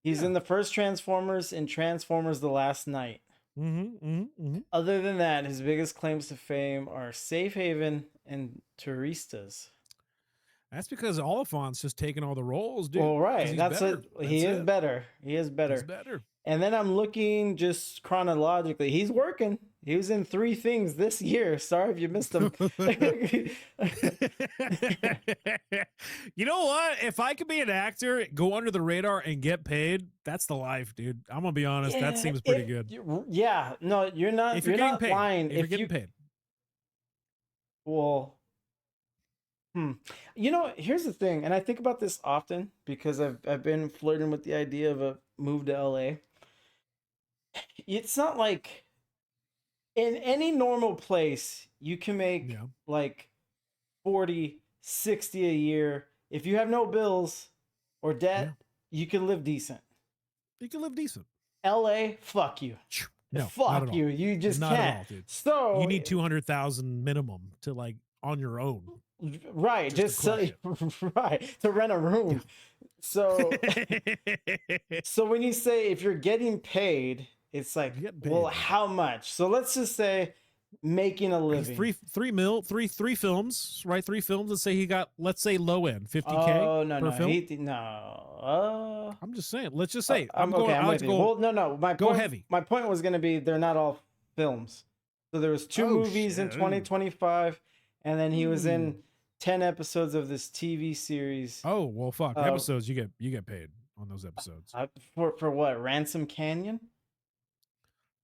He's in the first Transformers and Transformers: The Last Night. Other than that, his biggest claims to fame are Safe Haven and Turistas. That's because Oliphant's just taking all the roles, dude. Well, right. He is better. He's better. And then I'm looking just chronologically. He's working. He was in 3 things this year. Sorry if you missed him. You know what? If I could be an actor, go under the radar and get paid, that's the life, dude. I'm gonna be honest. That seems pretty good. Yeah, no, you're not. If You're getting not paid, lying. if you're getting paid, well, you know, here's the thing, and I think about this often because I've been flirting with the idea of a move to LA. It's not like in any normal place you can make yeah, like 40, 60 a year. If you have no bills or debt, you can live decent. you can live decent. LA, fuck you. No, not Fuck at all. you. You just Not can't. at all, dude. So You need 200,000 minimum to like on your own. right, just so, right to rent a room. So so when you say if you're getting paid, it's like, well, how much? So let's just say making a living. Three films, right? 3 films. Let's say he got, let's say low end, 50K. Oh no, per no, film? no. I'm just saying. Let's just say I'm okay. I'm with you. Well, no. My go point, heavy. My point was going to be they're not all films. So there was 2 movies in 2025, and then he was in 10 episodes of this TV series. Oh well, fuck episodes. You get paid on those episodes. For what? Ransom Canyon?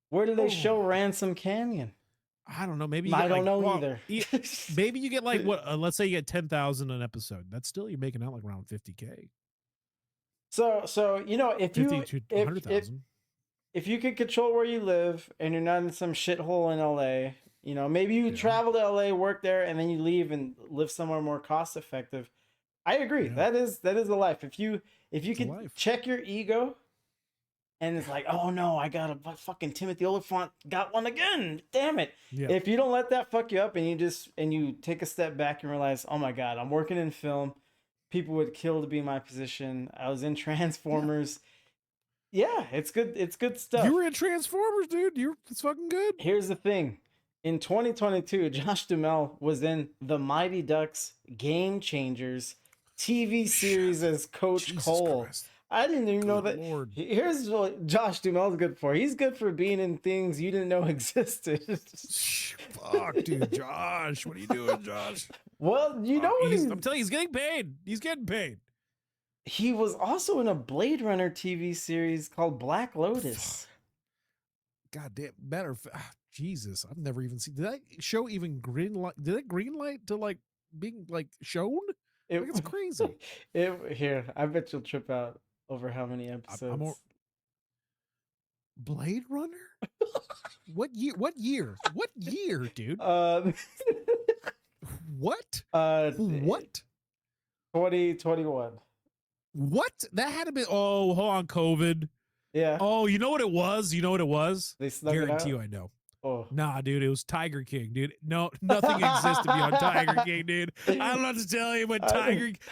Where do they show Ransom Canyon? I don't know. Maybe I don't know either. Maybe you get like what? Let's say you get 10,000 an episode. That's still, you're making out like around 50K. So you know, if 50 to 100,000. If you could control where you live and you're not in some shithole in LA, you know, maybe you travel to LA, work there, and then you leave and live somewhere more cost effective. I agree. Yeah. That is the life. If you could check your ego, and it's like, oh no, I got a fucking Timothy Oliphant got one again. Damn it. Yeah. If you don't let that fuck you up and you take a step back and realize, oh my God, I'm working in film. People would kill to be in my position. I was in Transformers. Yeah, it's good. It's good stuff. You were in Transformers, dude. It's fucking good. Here's the thing. In 2022, Josh Duhamel was in the Mighty Ducks Game Changers TV series as Coach Jesus Cole. Christ. I didn't even know that. Lord. Here's what Josh Duhamel's good for. He's good for being in things you didn't know existed. Fuck, dude, Josh. What are you doing, Josh? Well, you know what? I'm telling you, he's getting paid. He's getting paid. He was also in a Blade Runner TV series called Black Lotus. God damn, better. Jesus, I've never even seen. Did that show even green light? Did it green light to like being like shown? It's crazy. Here, I bet you'll trip out over how many episodes. Blade Runner? What year? What year, dude? What? What? 2021. What? That had to be. Oh, hold on, COVID. Yeah. Oh, you know what it was? They snuck Guarantee it you, I know. Oh. Nah, dude, it was Tiger King, dude. No, nothing exists to be on Tiger King, dude. I don't know what to tell you, but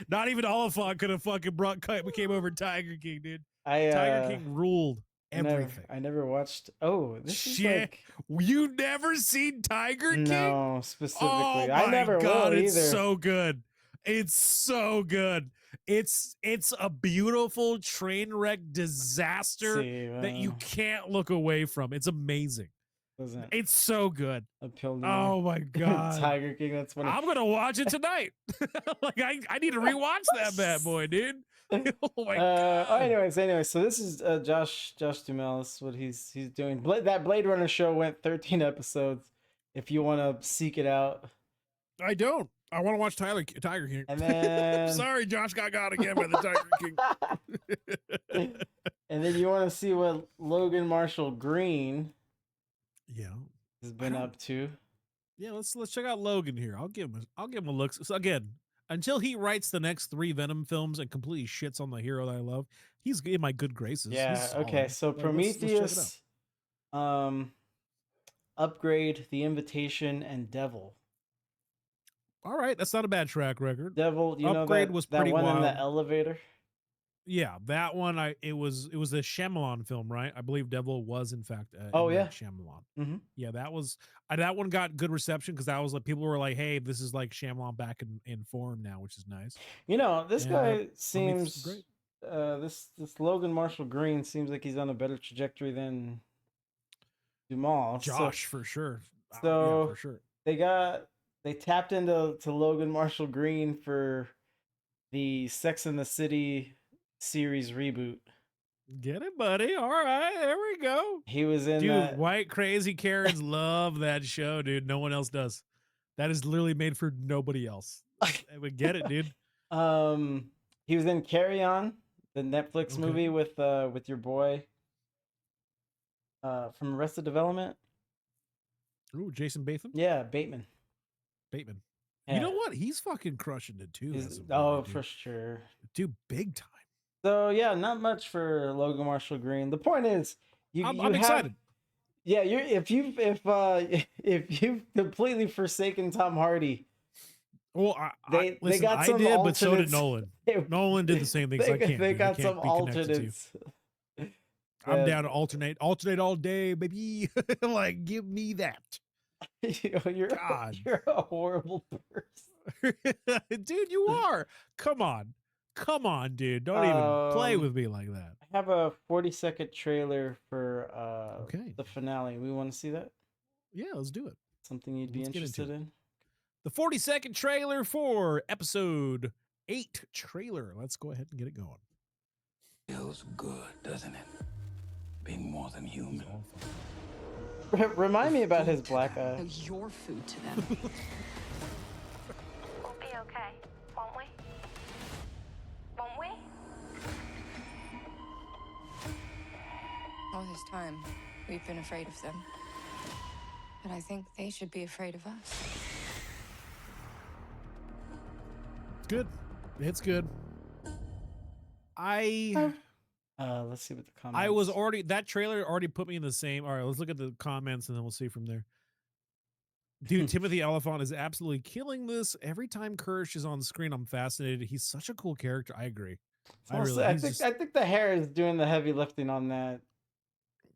not even Oliphant could have fucking came over Tiger King, dude. Tiger King ruled everything. I never watched. Oh, this shit! You never seen Tiger King? No, specifically. Oh my I never God, will it's either. so good. It's so good. It's a beautiful train wreck disaster that you can't look away from. It's amazing. It's so good. Oh my God. Tiger King, that's funny. I'm gonna watch it tonight. Like I need to rewatch that bad boy, dude. Oh my God. Anyways, so this is Josh Duhamel. This is what he's doing. That Blade Runner show went 13 episodes. If you want to seek it out. I don't. I want to watch Tiger King. And then sorry, Josh got again by the Tiger King. And then you want to see what Logan Marshall Green has been up to. Yeah, let's check out Logan here. I'll give him a look. So again, until he writes the next 3 Venom films and completely shits on the hero that I love, he's in my good graces. Yeah. Okay. So Prometheus, Upgrade, The Invitation, and Devil. All right, that's not a bad track record. Devil, Upgrade was pretty wild. That one in the elevator. Yeah, that one. It was a Shyamalan film, right? I believe Devil was in fact. Shyamalan. Mm-hmm. Yeah, that one got good reception because that was like people were like, "Hey, this is like Shyamalan back in form now," which is nice. This guy seems great. this Logan Marshall Green seems like he's on a better trajectory than Dumas. Josh, for sure. So Yeah, for sure. they tapped into Logan Marshall Green for the Sex and the City series reboot. Get it, buddy. All right, there we go. He was in Dude, that. white crazy Karens love that show, dude. No one else does. That is literally made for nobody else. I would get it, dude. He was in Carry On, the Netflix movie with your boy from Arrested Development. Ooh, Jason Bateman? Yeah, Bateman. Bateman. Yeah. You know what? He's fucking crushing it too. For sure. Dude, big time. So yeah, not much for Logan Marshall Green. The point is, I'm excited. Yeah, if you've completely forsaken Tom Hardy. Well, they got some alternates. But so did Nolan. Nolan did the same thing. They got some alternates. I'm down to alternate all day, baby. Like, give me that. You're a horrible person. Dude, you are. Come on, dude. Don't even play with me like that. I have a 40-second trailer for the finale. We want to see that? Yeah, let's do it. Something you'd be interested in? The 40-second trailer for episode 8 trailer. Let's go ahead and get it going. Feels good, doesn't it? Being more than human. Remind me about his black eye. Your food to them. We'll be okay, won't we? Won't we? All this time, we've been afraid of them. But I think they should be afraid of us. Good. It's good. Let's see what the comments. That trailer already put me in the same. All right, let's look at the comments and then we'll see from there. Dude, Timothy Oliphant is absolutely killing this. Every time Kirsch is on screen, I'm fascinated. He's such a cool character. I agree. I think the hair is doing the heavy lifting on that.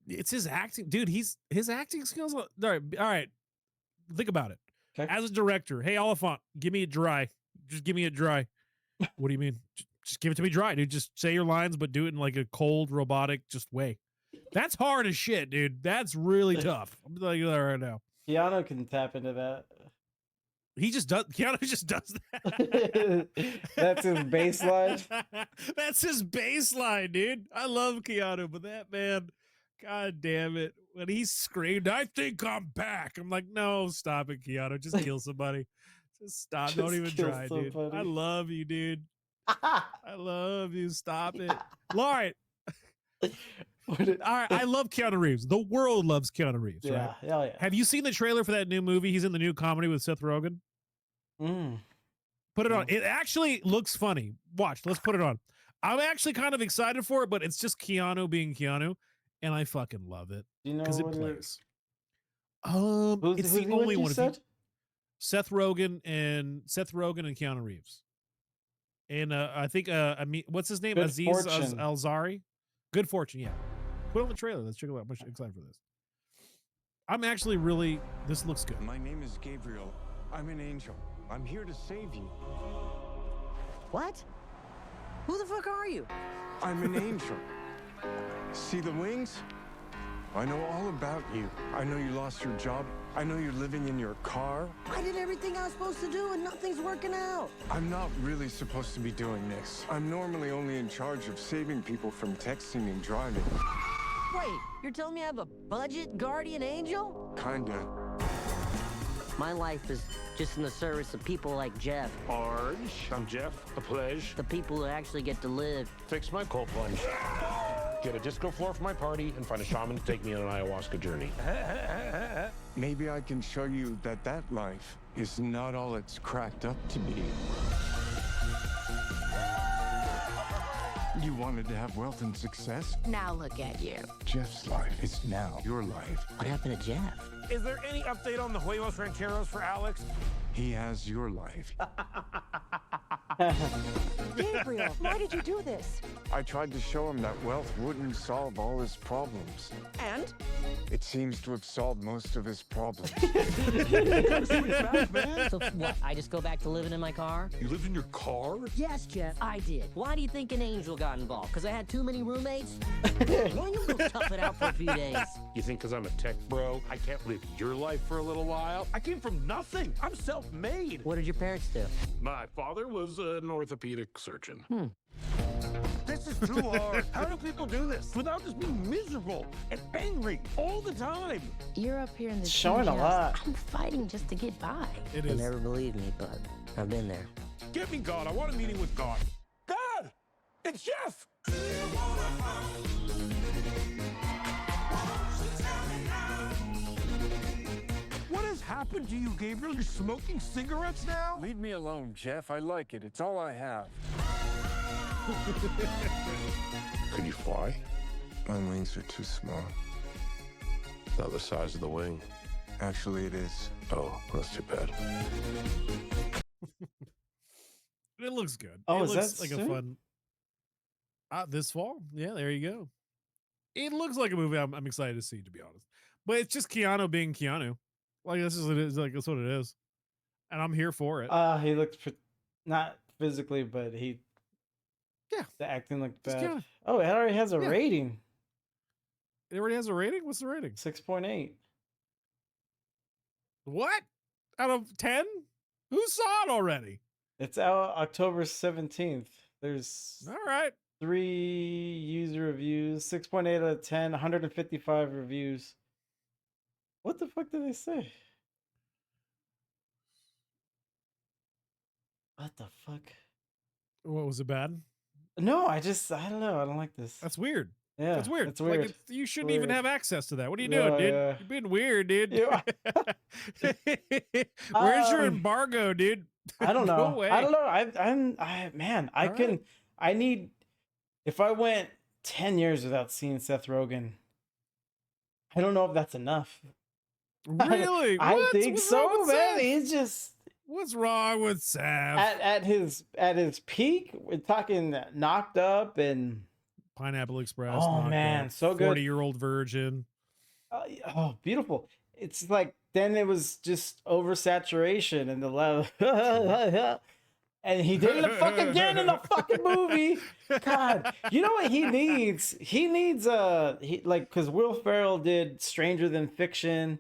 It's his acting, dude. His acting skills. All right. Think about it. Okay. As a director, hey Oliphant, give me it dry. Just give me it dry. What do you mean? Just give it to me dry, dude. Just say your lines, but do it in like a cold, robotic just way. That's hard as shit, dude. That's really tough. I'm telling you that right now. Keanu can tap into that. Keanu just does that. That's his baseline. That's his baseline, dude. I love Keanu, but that man, god damn it. When he screamed, I think I'm back. I'm like, no, stop it, Keanu. Just kill somebody. Just stop. Just Don't even try, somebody. dude. I love you, dude. I love you. Stop it. All right. All right. I love Keanu Reeves. The world loves Keanu Reeves, right? Yeah, hell yeah. Have you seen the trailer for that new movie? He's in the new comedy with Seth Rogen. Put it on. It actually looks funny. Watch. Let's put it on. I'm actually kind of excited for it, but it's just Keanu being Keanu, and I fucking love it. You know because it what plays. It's the only one. Said? Seth Rogen and Keanu Reeves. And I think what's his name? Good Aziz Fortune. Ansari. Good Fortune, yeah. Put on the trailer. Let's check it out. I'm excited for this. I'm actually this looks good. My name is Gabriel. I'm an angel. I'm here to save you. What? Who the fuck are you? I'm an angel. See the wings? I know all about you. I know you lost your job. I know you're living in your car. I did everything I was supposed to do and nothing's working out. I'm not really supposed to be doing this. I'm normally only in charge of saving people from texting and driving. Wait, you're telling me I have a budget guardian angel? Kinda. My life is just in the service of people like Jeff. Arj, I'm Jeff, the pledge. The people who actually get to live. Fix my cold plunge. Get a disco floor for my party and find a shaman to take me on an ayahuasca journey. Maybe I can show you that life is not all it's cracked up to be. You wanted to have wealth and success? Now look at you. Jeff's life is now your life. What happened to Jeff? Is there any update on the Huevos Rancheros for Alex? He has your life. Gabriel, why did you do this? I tried to show him that wealth wouldn't solve all his problems. And? It seems to have solved most of his problems. So what, I just go back to living in my car? You lived in your car? Yes, Jeff, I did. Why do you think an angel got involved? Because I had too many roommates? Why don't you go tough it out for a few days? You think because I'm a tech bro, I can't live your life for a little while? I came from nothing. I'm self-made. What did your parents do? My father was an orthopedic surgeon. This is too hard. How do people do this without just being miserable and angry all the time? You're up here in the Showing a lot. I'm fighting just to get by. It You'll is. never believe me, but I've been there. Get me God. I want a meeting with God. Dad! It's Jeff! What has happened to you, Gabriel? You're smoking cigarettes now? Leave me alone, Jeff. I like it. It's all I have. Can you fly? My wings are too small. Not the size of the wing. Actually, it is. Oh, that's too bad. It looks good. Oh, it is looks that like soon? a fun. This fall? Yeah, there you go. It looks like a movie I'm excited to see, to be honest. But it's just Keanu being Keanu. Like this is what it is. Like that's what it is, and I'm here for it. He looked not physically, but the acting looked Just bad. Keanu. Oh, it already has a Yeah. rating, It already has a rating. What's the rating? 6.8. What? Out of 10? Who saw it already? It's out October 17th. There's All right. 3 user reviews, 6.8 out of 10, 155 reviews. What the fuck did they say? What the fuck? What, was it bad? No, I don't know. I don't like this. That's weird. Yeah, That's weird. It's weird. Like you shouldn't even Weird. have access to that. What are you Yeah, doing, dude? yeah. You're being weird, dude. Yeah. Where's your Um, embargo, dude? I don't Go know. away. I don't know. Man, I All can. right. I need. If I went 10 years without seeing Seth Rogen, I don't know if that's enough. Really? I What? think What's so, wrong with man. Seth? He's just What's wrong with Seth? at his peak. We're talking knocked up and Pineapple Express. Oh, Knocked man, Up, so good. 40-year-old virgin. oh, beautiful. It's like then it was just oversaturation and the level. And he did it fuck again in the fucking movie. God, you know what he needs? He needs because Will Ferrell did Stranger Than Fiction,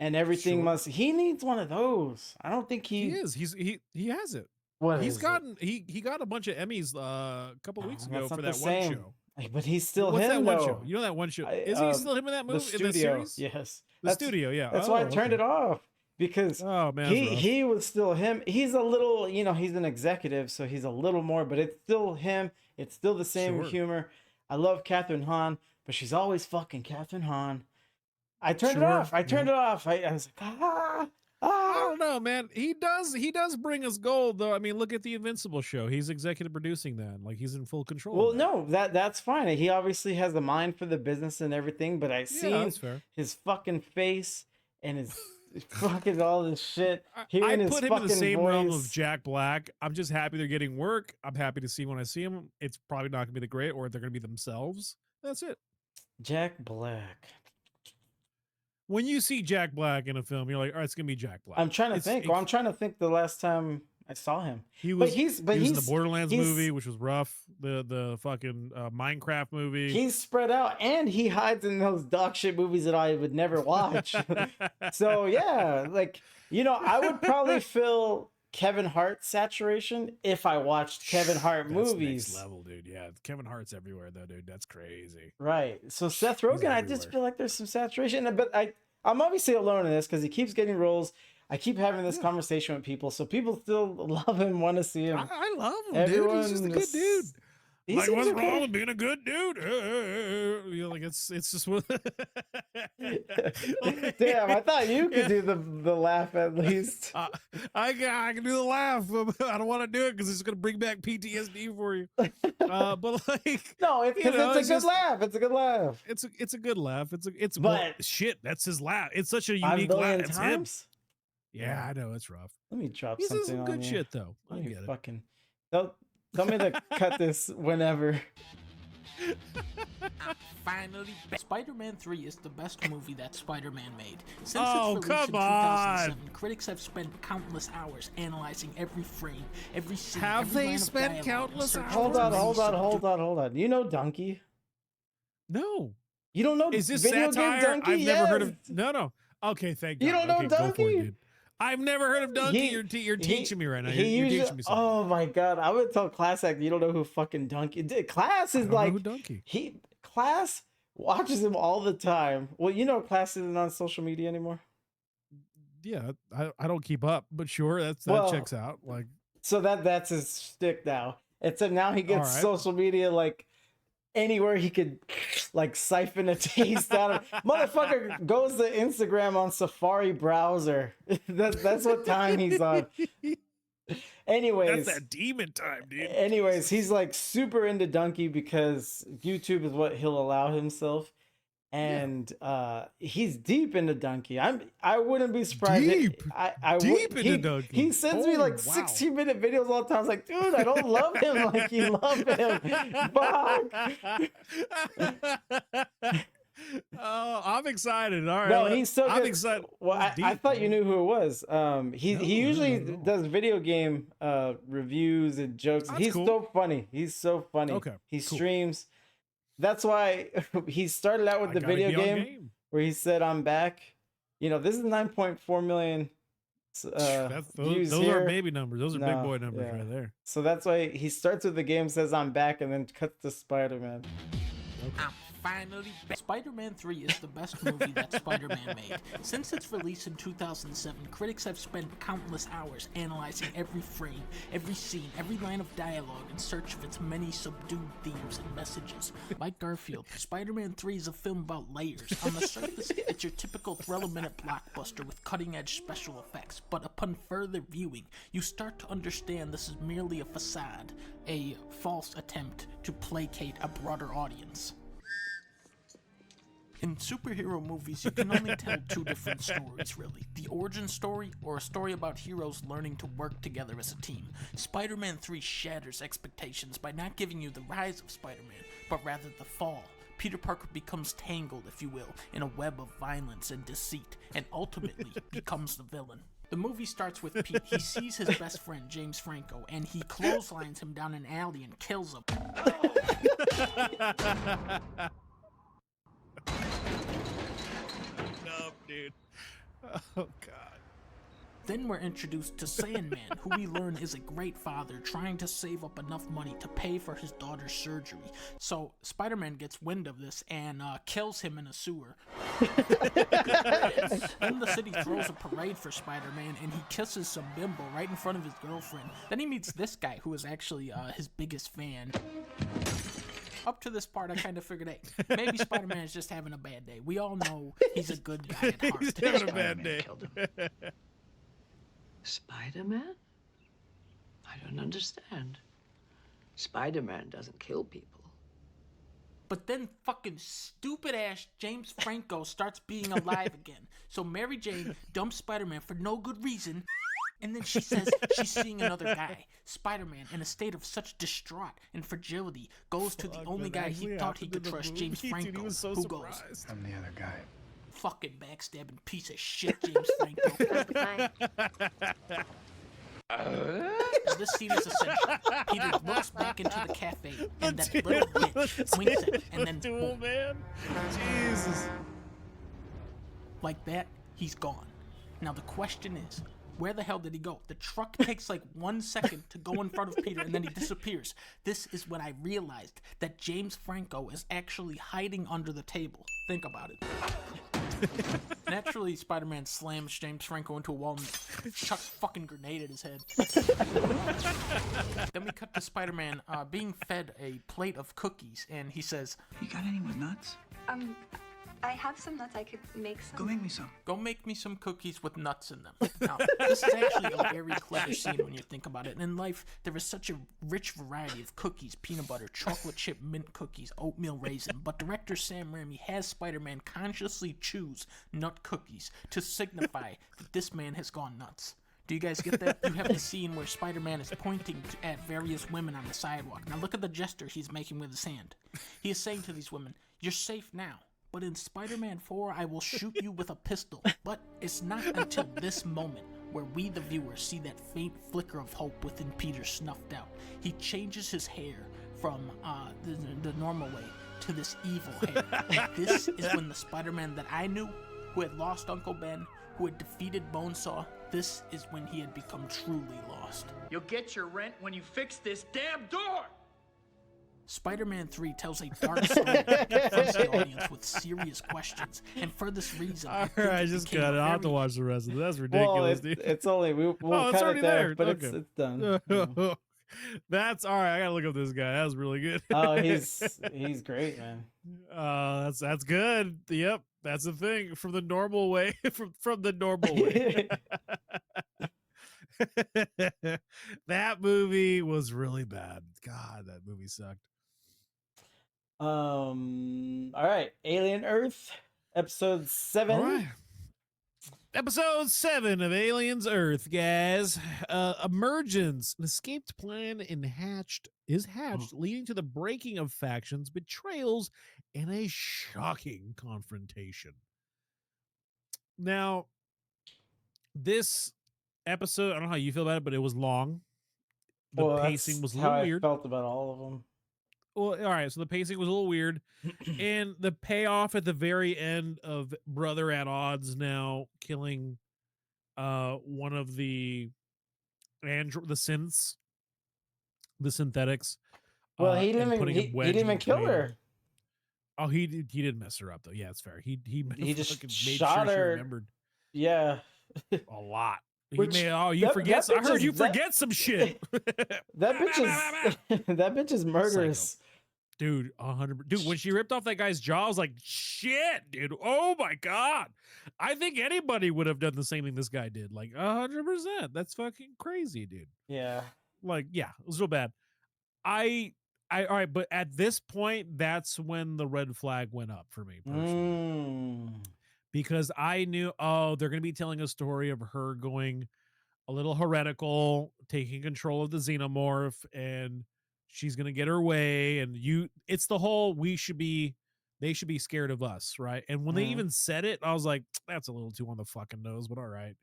and everything Sure. He needs one of those. I don't think He is. He has it. What He's is it? gotten he got a bunch of Emmys a couple weeks ago That's for not that the one same. show. But he's still What's him that one though. show? You know that one show? I- Is he still him in that movie? The In that studio, series? yes. The studio, yeah. That's why I turned it off. off because Oh man, that's rough. he was still him. He's a little, he's an executive, so he's a little more, but it's still him. It's still the same Sure. humor. I love Catherine Hahn, but she's always fucking Catherine Hahn. I turned it Sure, off. I turned it off. I was like, I don't know, man. He does bring us gold, though. I mean, look at the Invincible show. He's executive producing that. Like he's in full control. Well, of that. no, that's fine. He obviously has the mind for the business and everything, but I yeah, seen that's fair. his fucking face and his fucking all this shit. I Hearing his put him in the fucking same realm of voice. Jack Black. I'm just happy they're getting work. I'm happy to see when I see him. It's probably not going to be the great, or they're going to be themselves. That's it. Jack Black. When you see Jack Black in a film, you're like, all right, it's going to be Jack Black. I'm trying to think. Well, I'm trying to think the last time I saw him. He But was. he's he was in the he's Borderlands he's- movie, which was rough. The fucking Minecraft movie. he's spread out and he hides in those dog shit movies that I would never watch. So yeah, I would probably feel Kevin Hart saturation if I watched Kevin Hart That's movies. next level, dude. Yeah, Kevin Hart's everywhere, though, dude. That's crazy. Right. So Seth Rogen, I just everywhere. feel like there's some saturation, but I'm obviously alone in this because he keeps getting roles. I keep having this conversation with people, so people still love him, want to see him. I love him, dude. He's just a good dude. He Like, seems what's okay. wrong with being a good dude? You know, like it's just what. Damn, I thought you could do the laugh at least. I can do the laugh. I don't want to do it because it's gonna bring back PTSD for you. But like, No, it's you know, a it's good just- laugh. It's a good laugh. it's a good laugh. It's But- shit. That's his laugh. It's such a A unique laugh. billion It's him. times. Yeah, I know it's rough. Let me drop He's in something some on good you. shit though. I Let me get it. fucking. Tell me to cut this whenever. Finally, Spider-Man 3 is the best movie that Spider-Man made. Since Oh, its release in come on. 2007, critics have spent countless hours analyzing every frame, every scene, Have every they line of spent dialogue, countless and searched hours? Hold for on, many hold on, hold subdued- on, hold on. You know Donkey? No. You don't know Is this video satire? game Donkey? I've never heard Yes. of. No. Okay, thank God. You don't know okay, go for Donkey? it, dude. I've never heard of Donkey. You're He- teaching me right now. he You're usually- teaching me something. Oh my god, I would tell Class Act you don't know who fucking Donkey. Class I is don't know like who Donkey. Class watches him all the time. Well, you know Class isn't on social media anymore. Yeah, I don't keep up, but sure, that Well, checks out. Like, So that's his stick now. And so now he gets Alright. social media like anywhere he could like siphon a taste out of. Motherfucker goes to Instagram on Safari browser. That's what time he's on. Anyways, that's that demon time, dude. anyways, he's like super into Donkey because YouTube is what he'll allow himself. And he's deep into Donkey. I wouldn't be surprised. Deep? I Deep would, into Donkey. He sends me Oh, like wow. 16-minute videos all the time. I was like, dude, I don't love him like you love him. Fuck. Oh, I'm excited. All right. No, he's so I'm good. excited. Well, He's I deep, thought you man. knew who it was. He No, usually no. does video game reviews and jokes. That's He's cool. so funny. He's so funny. Okay, He cool. streams. That's why he started out with I the gotta video be on game where he said, "I'm back." You know, this is 9.4 million views those here. are baby numbers. Those are big No, boy numbers yeah. right there. So that's why he starts with the game, says, "I'm back," and then cuts to Spider-Man. I'm finally back. Spider-Man 3 is the best movie that Spider-Man made. Since its release in 2007, critics have spent countless hours analyzing every frame, every scene, every line of dialogue in search of its many subdued themes and messages. Like Garfield, Spider-Man 3 is a film about layers. On the surface, it's your typical thriller-minute blockbuster with cutting-edge special effects, but upon further viewing, you start to understand this is merely a facade, a false attempt to placate a broader audience. In superhero movies, you can only tell two different stories, really. The origin story, or a story about heroes learning to work together as a team. Spider-Man 3 shatters expectations by not giving you the rise of Spider-Man, but rather the fall. Peter Parker becomes tangled, if you will, in a web of violence and deceit, and ultimately becomes the villain. The movie starts with Pete. He sees his best friend, James Franco, and he clotheslines him down an alley and kills him. No, dude. Oh God. Then we're introduced to Sandman, who we learn is a great father trying to save up enough money to pay for his daughter's surgery. So Spider-Man gets wind of this and kills him in a sewer. Then the city throws a parade for Spider-Man and he kisses some bimbo right in front of his girlfriend. Then he meets this guy who is actually his biggest fan. Up to this part, I kind of figured, hey, maybe Spider-Man is just having a bad day. We all know he's a good guy at heart. He's having a bad day. Spider-Man? I don't understand. Spider-Man doesn't kill people. But then fucking stupid ass James Franco starts being alive again. So Mary Jane dumps Spider-Man for no good reason. And then she says she's seeing another guy. Spider-Man, in a state of such distraught and fragility, goes to the only guy he thought he could trust, James Franco, Dude, he was so who goes, surprised. I'm the other guy. fucking backstabbing piece of shit, James Franco. This scene is essential. Peter looks back into the cafe, and that little bitch winks at him, and then Duel, boom. man. Jesus. Like that, he's gone. Now the question is, where the hell did he go? The truck takes like 1 second to go in front of Peter and then he disappears. This is when I realized that James Franco is actually hiding under the table. Think about it. Naturally, Spider-Man slams James Franco into a wall and chucks a fucking grenade at his head. Then we cut to Spider-Man being fed a plate of cookies and he says, You got any with nuts? I have some nuts. I could make some. Go make me some. go make me some cookies with nuts in them. Now, this is actually a very clever scene when you think about it. And in life, there is such a rich variety of cookies, peanut butter, chocolate chip mint cookies, oatmeal raisin. But director Sam Raimi has Spider-Man consciously choose nut cookies to signify that this man has gone nuts. Do you guys get that? You have the scene where Spider-Man is pointing at various women on the sidewalk. Now look at the gesture he's making with his hand. He is saying to these women, "You're safe now. But in Spider-Man 4, I will shoot you with a pistol." But it's not until this moment where we, the viewers, see that faint flicker of hope within Peter snuffed out. He changes his hair from the normal way to this evil hair. This is when the Spider-Man that I knew, who had lost Uncle Ben, who had defeated Bonesaw, this is when he had become truly lost. You'll get your rent when you fix this damn door! Spider-Man 3 tells a dark story that confronts the audience with serious questions, and for this reason, I just got it. I'll have to watch the rest of it. That's ridiculous, dude. It's only we'll it's cut already it there, there. but Okay. it's done. Yeah. That's all right. I gotta look up this guy. That was really good. Oh, he's great, man. That's good. Yep, that's the thing. From the normal way. from the normal way. That movie was really bad. God, that movie sucked. All right, Alien Earth, episode 7. All right. Episode 7 of Aliens Earth, guys. Emergence. An escaped plan is hatched, leading to the breaking of factions, betrayals, and a shocking confrontation. Now, this episode, I don't know how you feel about it, but it was long. The pacing was a little weird. I felt about all of them. Well, all right, so the pacing was a little weird, and the payoff at the very end of brother at odds now killing one of the synths, the synthetics. Well, he didn't even kill her. Oh, he did mess her up though. Yeah, it's fair. He just made shot sure her. She remembered. Yeah, a lot. Which, you forget. I heard you forget some shit. That bitch is murderous. Psycho. Dude, 100%. Dude, when she ripped off that guy's jaw, I was like, shit, dude. Oh my God. I think anybody would have done the same thing this guy did. Like 100%. That's fucking crazy, dude. Yeah. Like, yeah, it was real bad. All right, but at this point, that's when the red flag went up for me personally. Because I knew, they're going to be telling a story of her going a little heretical, taking control of the xenomorph, and she's going to get her way. And it's the whole, they should be scared of us, right? And when they even said it, I was like, that's a little too on the fucking nose, but all right.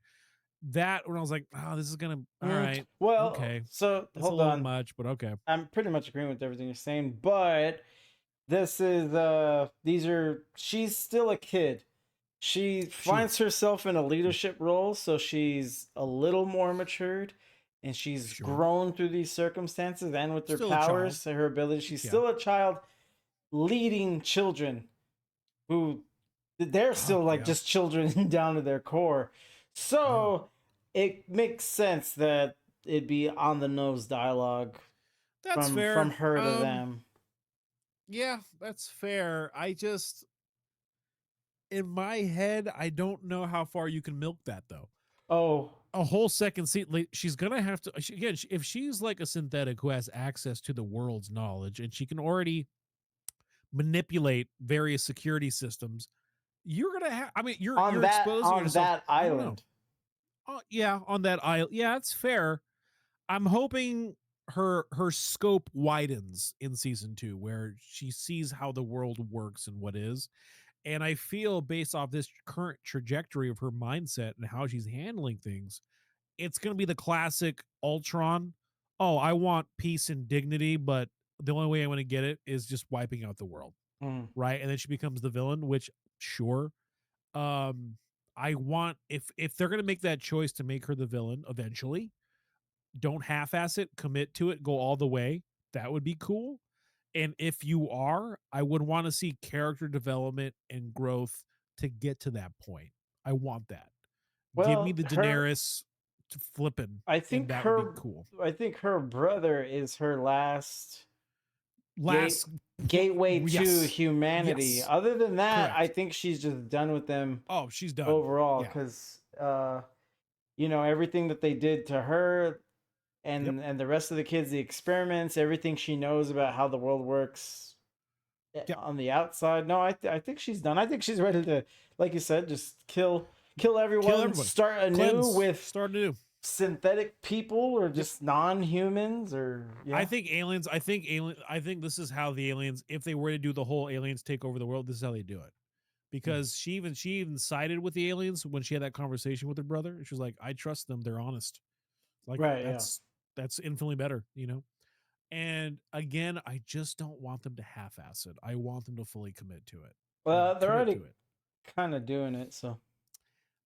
That, when I was like, oh, this is going to, all right. Well, okay. So it's hold a little on. much, but okay. I'm pretty much agreeing with everything you're saying, but this is, she's still a kid. She finds herself in a leadership role, so she's a little more matured, and she's grown through these circumstances and with her powers and her abilities. She's still a child leading children who they're still just children down to their core. So it makes sense that it'd be on the nose dialogue. That's fair. From her to them. Yeah, that's fair. In my head, I don't know how far you can milk that though. Oh, a whole second seat. She's gonna have to again. If she's like a synthetic who has access to the world's knowledge and she can already manipulate various security systems, you're gonna have. I mean, you're exposing on yourself that island. Yeah, on that island. Yeah, it's fair. I'm hoping her scope widens in season 2, where she sees how the world works and what is. And I feel based off this current trajectory of her mindset and how she's handling things, it's going to be the classic Ultron. Oh, I want peace and dignity, but the only way I want to get it is just wiping out the world. Right. And then she becomes the villain, which sure. I want, if they're going to make that choice to make her the villain eventually, don't half-ass it, commit to it, go all the way. That would be cool. And if you are, I would want to see character development and growth to get to that point. I want that. Well, give me the Daenerys flipping. I think that her would be cool. I think her brother is her last gateway to humanity. Yes. Other than that, Correct. I think she's just done with them. Oh, she's done overall because everything that they did to her and the rest of the kids, the experiments, everything she knows about how the world works on the outside. No, I think she's done. I think she's ready to, like you said, just kill everyone. Start anew. synthetic people or just non-humans or I think aliens. I think this is how the aliens, if they were to do the whole aliens take over the world, this is how they do it. Because she even sided with the aliens when she had that conversation with her brother. She was like, "I trust them. They're honest." Like Right, yeah. that's infinitely better, you know. And again, I just don't want them to half-ass it. I want them to fully commit to it. Well, they're Commit already to it. kind of doing it, so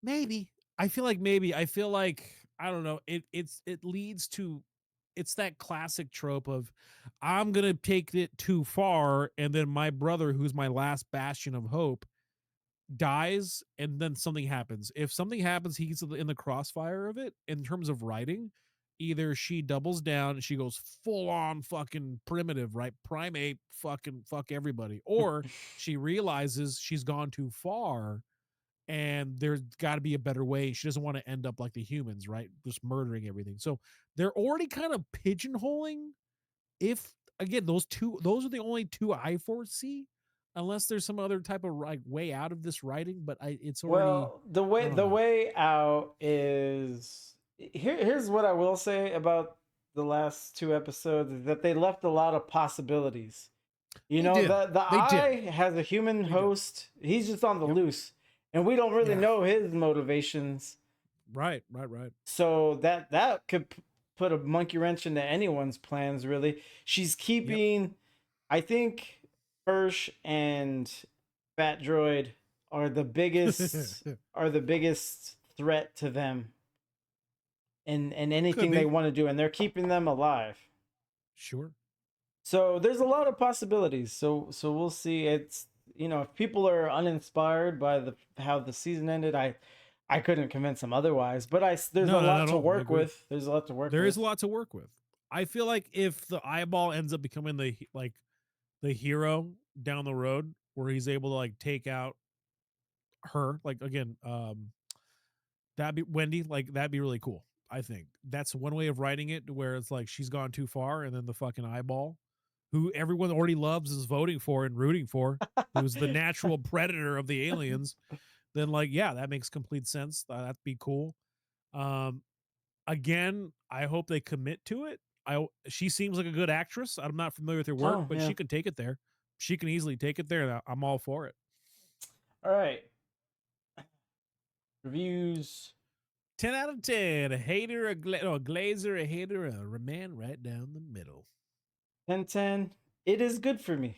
Maybe. I feel like maybe. I feel like I don't know. It leads to it's that classic trope of I'm gonna take it too far, and then my brother, who's my last bastion of hope, dies, and then something happens. If something happens, he's in the crossfire of it in terms of writing. Either she doubles down and she goes full on fucking primitive, right? Primate, fucking fuck everybody. Or she realizes she's gone too far and there's got to be a better way. She doesn't want to end up like the humans, right? Just murdering everything. So they're already kind of pigeonholing. If again, those are the only two I foresee, unless there's some other type of like way out of this writing. But it's already well, the I way don't the know. way out is here's what I will say about the last two episodes is that they left a lot of possibilities. You They know, did. the They did. eye has a human They did. host. He's just on the Yep. loose, and we don't really Yeah. know his motivations. Right. So that could put a monkey wrench into anyone's plans. Really, she's keeping. I think Hirsch and Fat Droid are the biggest threat to them, and anything they be. want to do, and they're keeping them alive. Sure. So there's a lot of possibilities. So we'll see. It's if people are uninspired by how the season ended, I couldn't convince them otherwise. But there's a lot to work with. There's a lot to work with. There is a lot to work with. I feel like if the eyeball ends up becoming the hero down the road, where he's able to like take out her, like again, that'd be Wendy, like that'd be really cool. I think that's one way of writing it, where it's like she's gone too far, and then the fucking eyeball, who everyone already loves, is voting for and rooting for, who's the natural predator of the aliens. Then like, yeah, that makes complete sense. That'd be cool. Um, Again, I hope they commit to it. She seems like a good actress. I'm not familiar with her work, Oh, but yeah. she can take it there. She can easily take it there. And I'm all for it. All right. Reviews. 10 out of 10. A hater, a glazer, a hater, a man right down the middle. 10/10. It is good for me.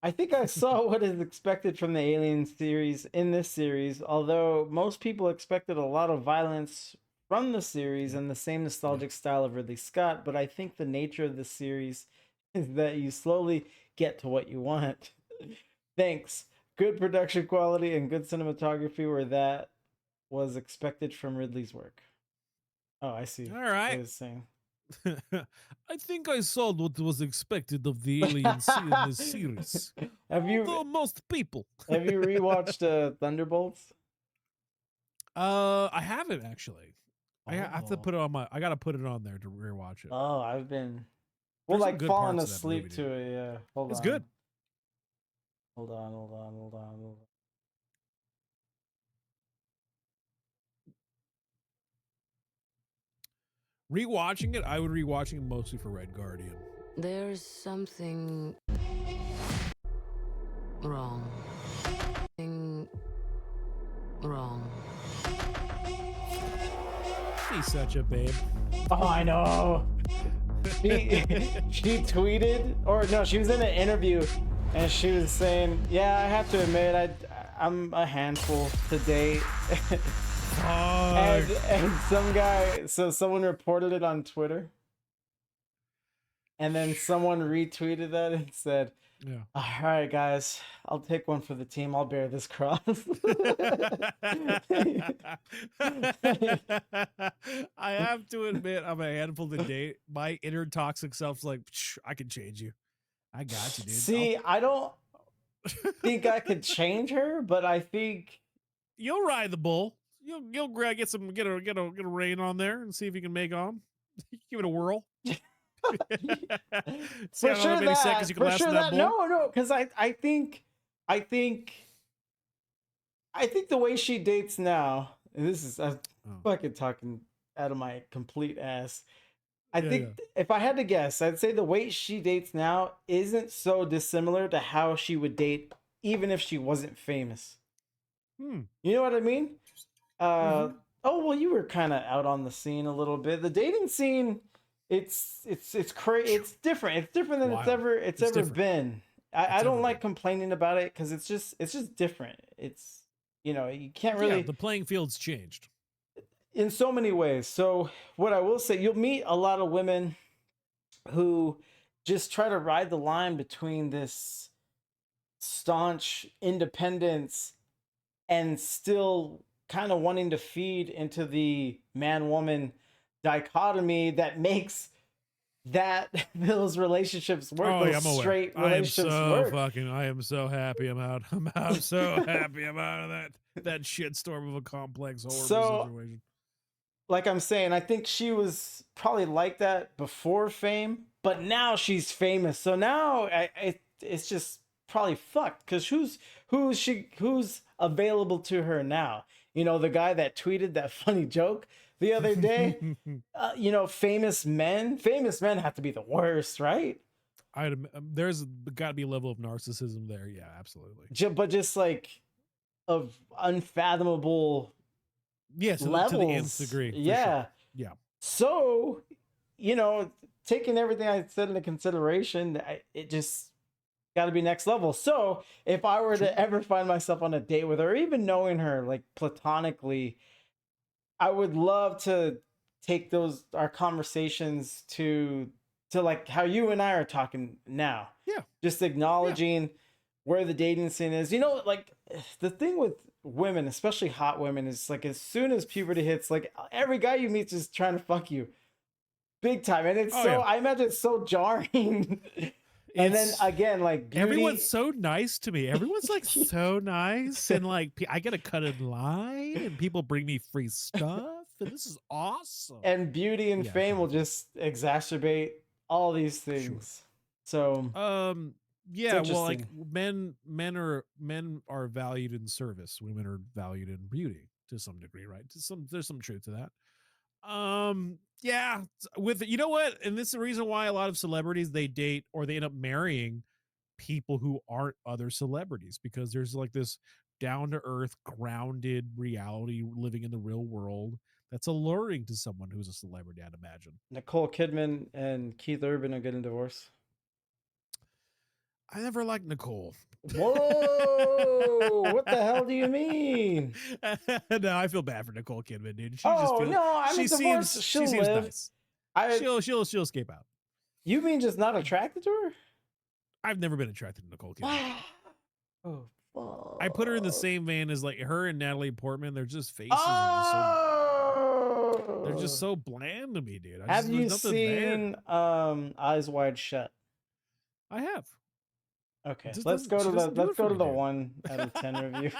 I think I saw what is expected from the Alien series in this series, although most people expected a lot of violence from the series and the same nostalgic style of Ridley Scott, but I think the nature of the series is that you slowly get to what you want. Thanks. Good production quality and good cinematography were that was expected from Ridley's work. Oh, I see. All right. What it's saying. I think I saw what was expected of the aliens in this series. Although most people. Have you rewatched Thunderbolts? I haven't actually. I have to put it on I gotta put it on there to rewatch it. Oh, I've been There's some like good falling parts of that asleep movie, to dude. it. Yeah, hold on. It's good. Hold on. Rewatching it, I would rewatching it mostly for Red Guardian. There's something wrong. Wrong. He's such a babe. Oh, I know. She tweeted, or no, she was in an interview, and she was saying, "Yeah, I have to admit, I'm a handful to date." and someone reported it on Twitter, and then someone retweeted that and said, Yeah. "All right, guys, I'll take one for the team. I'll bear this cross." I have to admit, I'm a handful to date. My inner toxic self's like, I can change you. I got you, dude. See, I don't think I could change her, but I think you'll ride the bull. You'll get a rein on there and see if you can make on. Give it a whirl. See how many seconds you can last in that bull. No, because I think the way she dates now, and this is I'm fucking talking out of my complete ass. I Yeah, think if I had to guess, I'd say the way she dates now isn't so dissimilar to how she would date even if she wasn't famous. Hmm. You know what I mean? Mhm. Oh well, you were kind of out on the scene a little bit. The dating scene, it's crazy. It's different. It's different than Wild. it's It's ever different. been. I It's ever don't been. like complaining about it because it's just different. It's you can't Yeah, really the playing field's changed. in so many ways. So what I will say, you'll meet a lot of women who just try to ride the line between this staunch independence and still kind of wanting to feed into the man woman dichotomy that makes that those relationships work, Oh yeah, those I'm aware. straight relationships work. I am so happy I'm out. I'm so happy I'm out of that shitstorm of a complex horrible So situation. like I'm saying, I think she was probably like that before fame, but now she's famous. So now it's just probably fucked because who's available to her now? The guy that tweeted that funny joke the other day. Famous men have to be the worst, right? There's got to be a level of narcissism there. Yeah, absolutely. But just like of unfathomable Yeah, to the nth levels. degree. For Yeah. sure. Yeah. So, taking everything I said into consideration, it just got to be next level. So, if I were to ever find myself on a date with her, or even knowing her like platonically, I would love to take our conversations to like how you and I are talking now. Yeah. Just acknowledging where the dating scene is. Like the thing with women, especially hot women, is like as soon as puberty hits, like every guy you meet is trying to fuck you big time. And it's I imagine it's so jarring. And then again, like beauty. Everyone's so nice to me. Everyone's like so nice, and like I get a cut in line, and people bring me free stuff, and this is awesome. And beauty and fame will just exacerbate all these things. So yeah, well, like men are valued in service. Women are valued in beauty to some degree, right? There's some truth to that. Yeah, with you know what, and this is the reason why a lot of celebrities they date or they end up marrying people who aren't other celebrities, because there's like this down to earth, grounded reality living in the real world that's alluring to someone who's a celebrity, I'd imagine. Nicole Kidman and Keith Urban are getting divorced. I never liked Nicole. Whoa! What the hell do you mean? No, I feel bad for Nicole Kidman, dude. She seems nice. She'll escape out. You mean just not attracted to her? I've never been attracted to Nicole Kidman. Oh, fuck. I put her in the same vein as like her and Natalie Portman. They're just faces. They're just so bland to me, dude. Have you seen Eyes Wide Shut? I have. Okay, let's go to the 1 out of 10 review.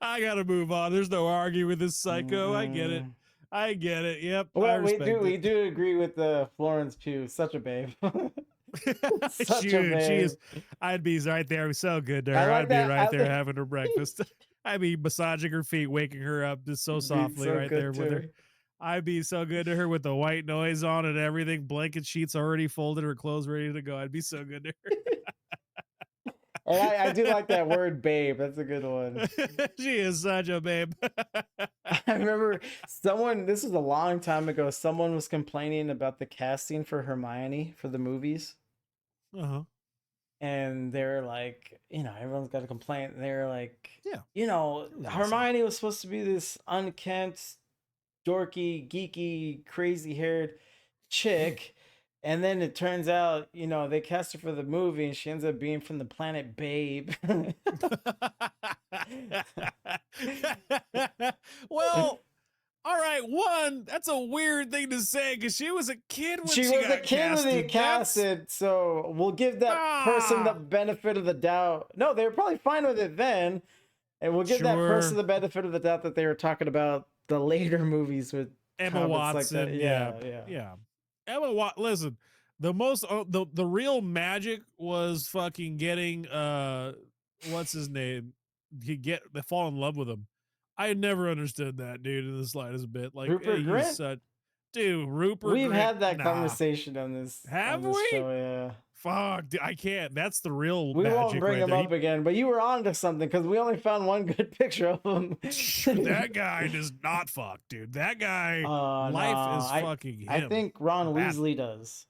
I gotta move on. There's no arguing with this psycho. I get it. Yep. Well, we do agree with the Florence Pugh. Such a babe. Such a babe. She is. I'd be right there. So good to her. I'd be right there having her breakfast. I'd be massaging her feet, waking her up just so softly right there with her. I'd be so good to her with the white noise on and everything. Blanket sheets already folded, her clothes ready to go. I'd be so good to her. And I do like that word, babe. That's a good one. She is such a babe. I remember this was a long time ago. Someone was complaining about the casting for Hermione for the movies. Uh-huh. And they're like, everyone's got a complaint. And they're like, yeah, Hermione was supposed to be this unkempt, dorky, geeky, crazy-haired chick. And then it turns out, they cast her for the movie and she ends up being from the planet Babe. Well, all right, that's a weird thing to say because she was a kid when she got casted. So we'll give that person the benefit of the doubt. No, they were probably fine with it then. And we'll give that person the benefit of the doubt that they were talking about the later movies with Emma Watson. Like that. Yeah. Emma Watson. Listen, the real magic was fucking getting what's his name? They fall in love with him. I never understood that dude in the slightest bit. Like Rupert he's Grint? such dude. Rupert. We've Grint, had that nah. conversation on this Have we? show. Yeah. Fuck, dude, I can't. That's the real. We magic won't bring right him there. up again, but you were on to something because we only found one good picture of him. That guy does not fuck, dude. That guy, life is fucking him. I think Ron Bad. Weasley does,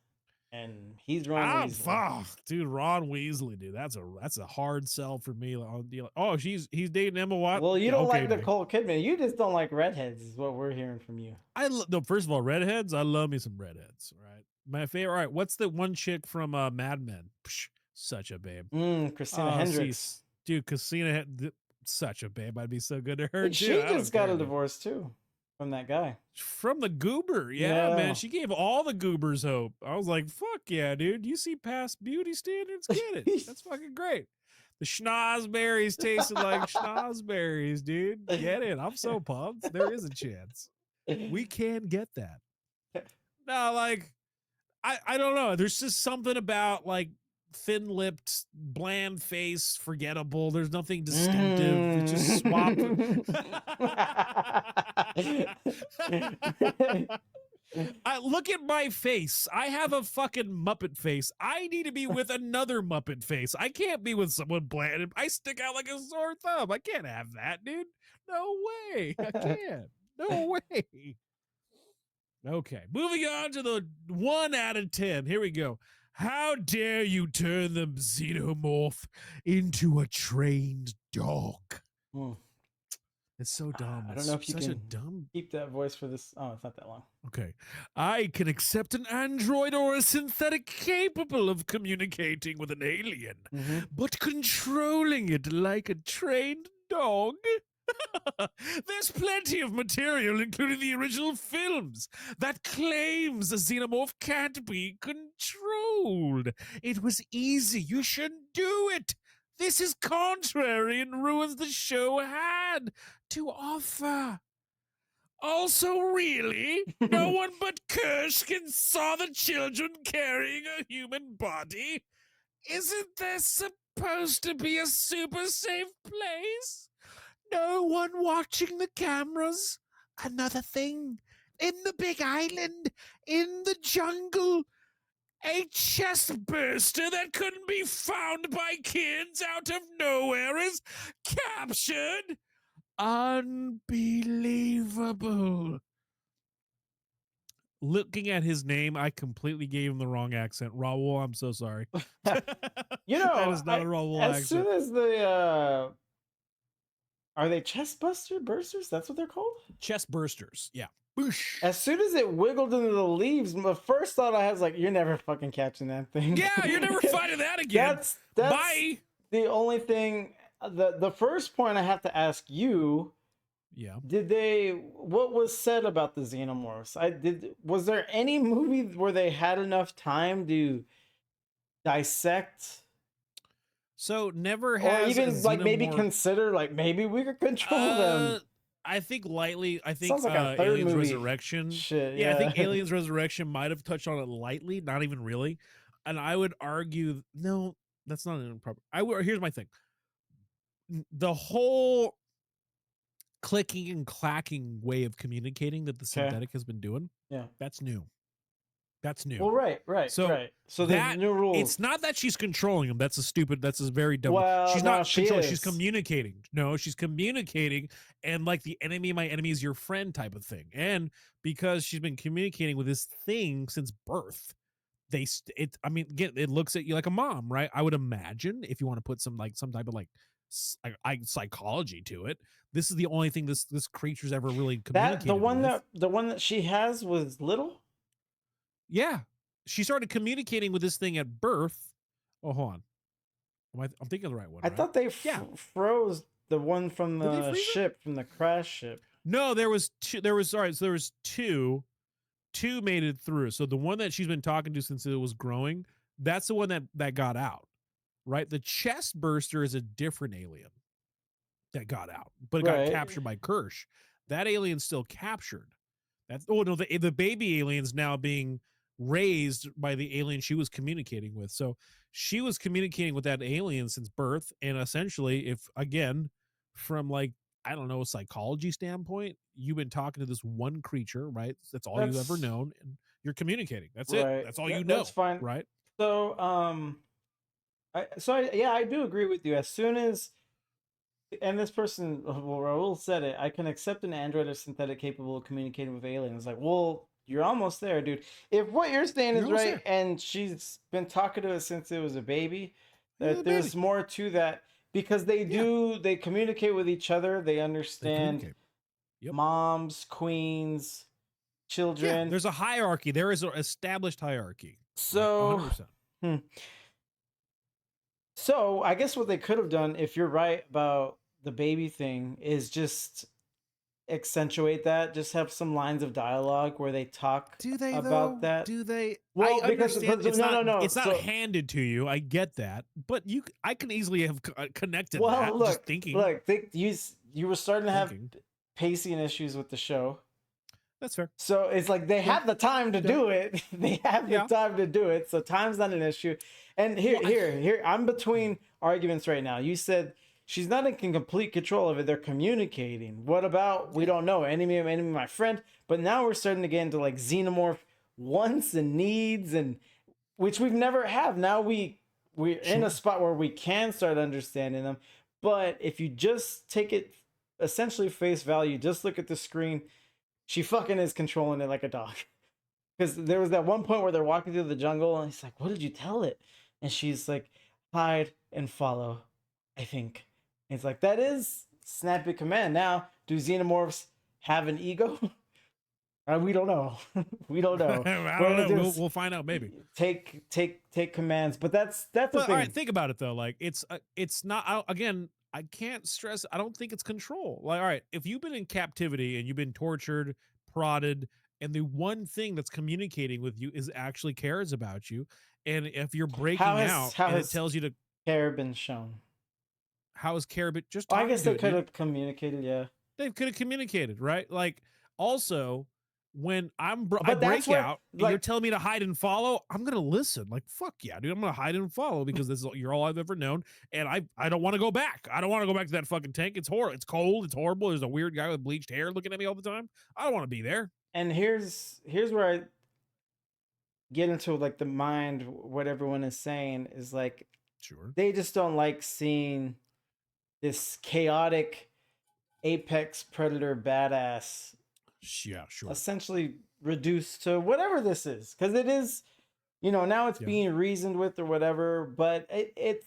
and he's Ron Weasley. Fuck, dude, Ron Weasley, dude. That's a hard sell for me. Oh, he's dating Emma Watson. Well, you don't like dude. Nicole Kidman. You just don't like redheads, is what we're hearing from you. No, first of all, redheads. I love me some redheads. Right, my favorite. All right, what's the one chick from Mad Men? Psh, such a babe. Christina Hendricks. Dude, Christina, such a babe. I'd be so good to her. She too. just got a divorce too from that guy. From the goober. Yeah, man. She gave all the goobers hope. I was like, fuck yeah, dude. You see past beauty standards? Get it. That's fucking great. The schnozberries tasted like schnozberries, dude. Get it. I'm so pumped. There is a chance. We can get that. No, like, I don't know. There's just something about like thin-lipped, bland face, forgettable. There's nothing distinctive. It's just swap. Look at my face. I have a fucking Muppet face. I need to be with another Muppet face. I can't be with someone bland. I stick out like a sore thumb. I can't have that, dude. No way. I can't. No way. Okay, moving on to the 1 out of 10. Here we go. How dare you turn the xenomorph into a trained dog? It's so dumb. I don't know if you Such a can dumb. keep that voice for this. Oh, it's not that long. Okay. I can accept an android or a synthetic capable of communicating with an alien, but controlling it like a trained dog? There's plenty of material, including the original films, that claims a xenomorph can't be controlled. It was easy. You shouldn't do it. This is contrary and ruins the show had to offer. Also, really, no one but Kurshkin saw the children carrying a human body? Isn't there supposed to be a super safe place? No one watching the cameras. Another thing, in the big island, in the jungle, a chest burster that couldn't be found by kids out of nowhere is captured. Unbelievable. Looking at his name, I completely gave him the wrong accent. Raul, I'm so sorry. You know, that is not a Raul accent. As soon as the are they chest bursters? That's what they're called? Chest bursters, yeah. Boosh. As soon as it wiggled into the leaves, the first thought I had was like, you're never fucking catching that thing. Yeah, you're never finding that again. That's Bye. The only thing, the first point I have to ask you, yeah. What was said about the xenomorphs? Was there any movie where they had enough time to dissect? So never has, or even like maybe consider like maybe we could control them. I think lightly. I think Sounds like a third Aliens movie. Resurrection. Shit, yeah, I think Aliens Resurrection might have touched on it lightly, not even really. And I would argue, no, that's not an improper. Here's my thing. The whole clicking and clacking way of communicating that the synthetic has been doing, that's new. That's new. Well, right. So there's new rules. It's not that she's controlling him. That's a very dumb. Well, she's no, not controlling. is. She's communicating. No, she's communicating, and like the enemy, my enemy is your friend type of thing. And because she's been communicating with this thing since birth, I mean, again, it looks at you like a mom, right? I would imagine if you want to put some type of psychology to it. This is the only thing this creature's ever really communicated. The one that she has was little. Yeah, she started communicating with this thing at birth. Oh, hold on. I'm thinking of the right one. I thought they froze the one from the ship, from the crash ship. No, there was two. So there was two. Two made it through. So the one that she's been talking to since it was growing, that's the one that got out. Right? The chest burster is a different alien that got out, but it got captured by Kirsch. That alien's still captured. The baby alien's now being raised by the alien she was communicating with. So she was communicating with that alien since birth, and essentially, if again, from like I don't know, psychology standpoint, you've been talking to this one creature, right? That's all you've ever That's known, and you're communicating. That's it. right. That's all you That's know, fine. right? So, yeah, I do agree with you. As soon as, and this person, well, Raul said it, I can accept an android or synthetic capable of communicating with aliens. Like, well, you're almost there, dude. If what you're saying You're is almost right, there. and she's been talking to us since it was a baby, Yeah, that there's baby. more to that because they communicate with each other. They They understand communicate. Yep. moms, queens, Yeah, children. there's a hierarchy. There is an established hierarchy. Right? So, 100%. hmm. So I guess what they could have done, if you're right about the baby thing, is just accentuate that. Just have some lines of dialogue where they talk Do they about though? that. Do they? Well, I because understand it's no. it's not So, handed to you. I get that, but I can easily have connected well, that just look, thinking. you were starting to have Thinking. pacing issues with the show. That's fair. So it's like they have the time to do it. They have the Yeah. time to do it. So time's not an issue. And here, I'm between arguments right now. You said she's not in complete control of it. They're communicating. What about we don't know enemy of my friend? But now we're starting to get into like xenomorph wants and needs, and which we've never have. Now we're in a spot where we can start understanding them. But if you just take it essentially face value, just look at the screen. She fucking is controlling it like a dog. Because there was that one point where they're walking through the jungle and he's like, what did you tell it? And she's like, hide and follow, I think. And it's like, that is snappy command. Now, do xenomorphs have an ego? We don't know. We don't know. I don't know. We'll find out maybe. Take commands. But that's the But thing. all right, think about it though. Like it's not again. I can't stress. I don't think it's control. Like all right, if you've been in captivity and you've been tortured, prodded, and the one thing that's communicating with you is actually cares about you, and if you're breaking out and it tells you to care been shown? How is care? But just I guess they to it, could dude. have communicated. Yeah, They could have communicated, right? Like also when I But that's break where, out and you're telling me to hide and follow, I'm gonna listen. Like fuck yeah, dude, I'm gonna hide and follow because this is you're all I've ever known, and I don't want to go back. I don't want to go back to that fucking tank. It's horrible. It's cold. It's horrible. There's a weird guy with bleached hair looking at me all the time. I don't want to be there. And here's where I get into like the mind. What everyone is saying is like, sure, they just don't like seeing this chaotic apex predator badass. Yeah, sure. Essentially reduced to whatever this is, because it is, now it's being reasoned with or whatever. But it's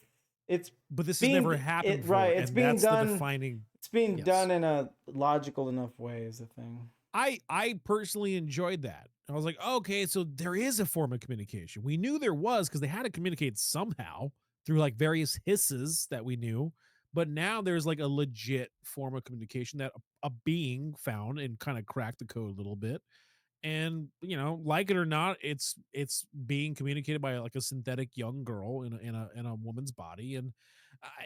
but this has never happened before, right. It's being done. Defining. It's being done in a logical enough way. Is the thing. I personally enjoyed that. I was like, okay, so there is a form of communication. We knew there was because they had to communicate somehow through like various hisses that we knew. But now there's like a legit form of communication that a being found and kind of cracked the code a little bit. And like it or not, it's being communicated by like a synthetic young girl in a woman's body, and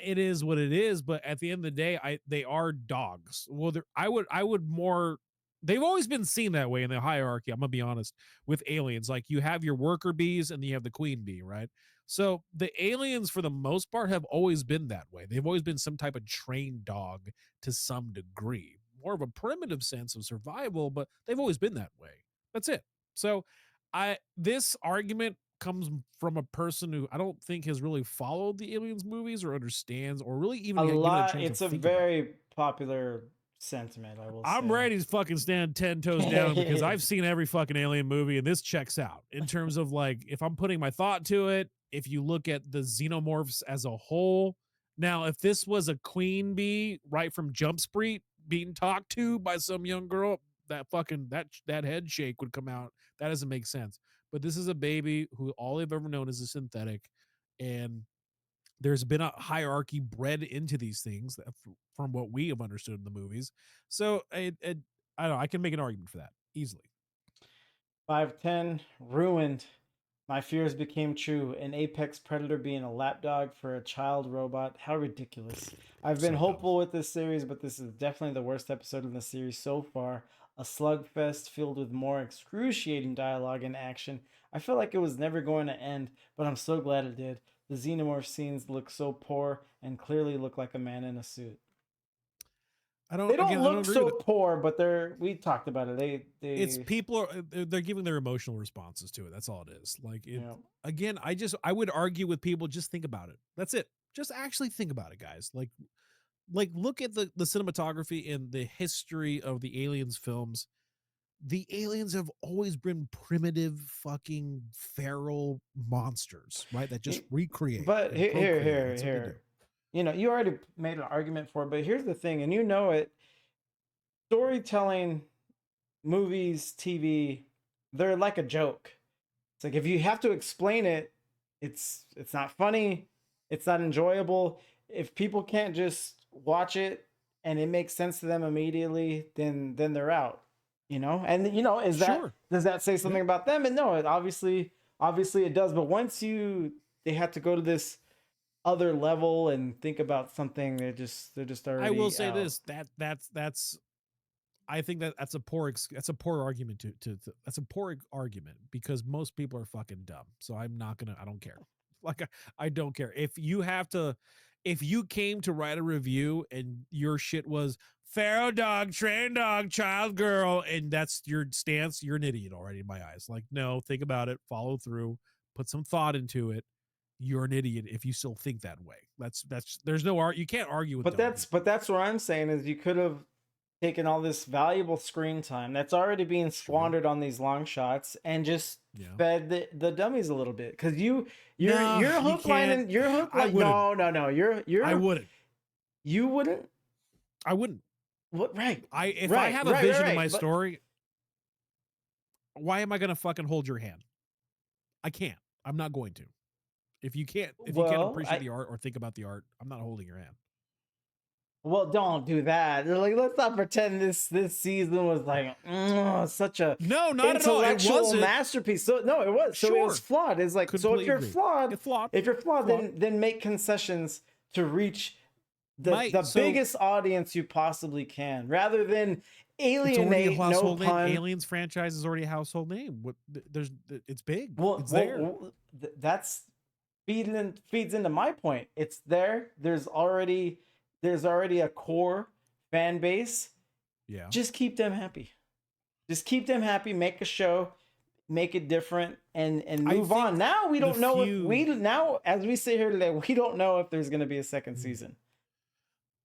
it is what it is. But at the end of the day, they are dogs. Well, I would more. They've always been seen that way in the hierarchy. I'm gonna be honest with aliens. Like you have your worker bees and then you have the queen bee, right? So the aliens, for the most part, have always been that way. They've always been some type of trained dog to some degree, more of a primitive sense of survival, but they've always been that way. That's it. So this argument comes from a person who I don't think has really followed the aliens movies or understands or really even given a chance It's to a think very popular sentiment. I'm ready to fucking stand 10 toes down because I've seen every fucking alien movie and this checks out in terms of like, if I'm putting my thought to it, if you look at the xenomorphs as a whole. Now, if this was a queen bee right from Jump Street being talked to by some young girl, that fucking, that head shake would come out. That doesn't make sense. But this is a baby who all they've ever known is a synthetic. And there's been a hierarchy bred into these things that, from what we have understood in the movies. So I don't know. I can make an argument for that easily. 510 ruined. My fears became true. An apex predator being a lapdog for a child robot. How ridiculous. I've been hopeful with this series, but this is definitely the worst episode in the series so far. A slugfest filled with more excruciating dialogue and action. I felt like it was never going to end, but I'm so glad it did. The xenomorph scenes look so poor and clearly look like a man in a suit. I don't. They don't Again, I don't look agree so with it. poor, but we talked about it. It's people are they're giving their emotional responses to it. That's all it is. Like it. Yeah. Again, I would argue with people. Just think about it. That's it. Just actually think about it, guys. Like look at the cinematography and the history of the Aliens films. The aliens have always been primitive fucking feral monsters, right? That just recreate. But and here, procreate. here, That's what they do. here. You know, you already made an argument for it, but here's the thing, and you know it. Storytelling, movies, TV, they're like a joke. It's like if you have to explain it, it's not funny, it's not enjoyable. If people can't just watch it and it makes sense to them immediately, then they're out. You know, and you know, Sure. does that say something about them? And no, it obviously it does. But once they have to go to this other level and think about something, they're just already. I will say out. this that's I think that's a poor argument to that's a poor argument because most people are fucking dumb. So I don't care. Like I don't care. If you came to write a review and your shit was feral dog, trained dog, child girl, and that's your stance, you're an idiot already in my eyes. Like, no, think about it, follow through, put some thought into it. You're an idiot if you still think that way. That's there's no art. You can't argue with. But that's what I'm saying is you could have taken all this valuable screen time that's already being squandered on these long shots and just fed the dummies a little bit because you're hook line and you're hook line. No, you're I wouldn't. You wouldn't. I wouldn't. What? Right. I have a vision in my story, why am I going to fucking hold your hand? I can't. I'm not going to. If you can't appreciate the art or think about the art, I'm not holding your hand. Well, don't do that. Like, let's not pretend this season was like such a not at all. It wasn't. Masterpiece. So no, it was. So it was flawed. It's like so if you're flawed, then make concessions to reach the biggest audience you possibly can, rather than alienate. No pun. Aliens franchise is already a household name. It's big. Well, it's there. That's feeds into my point. It's there. There's already a core fan base. Yeah. Just keep them happy. Make a show, make it different, and move on. Now we don't know now as we sit here today, we don't know if there's gonna be a second season.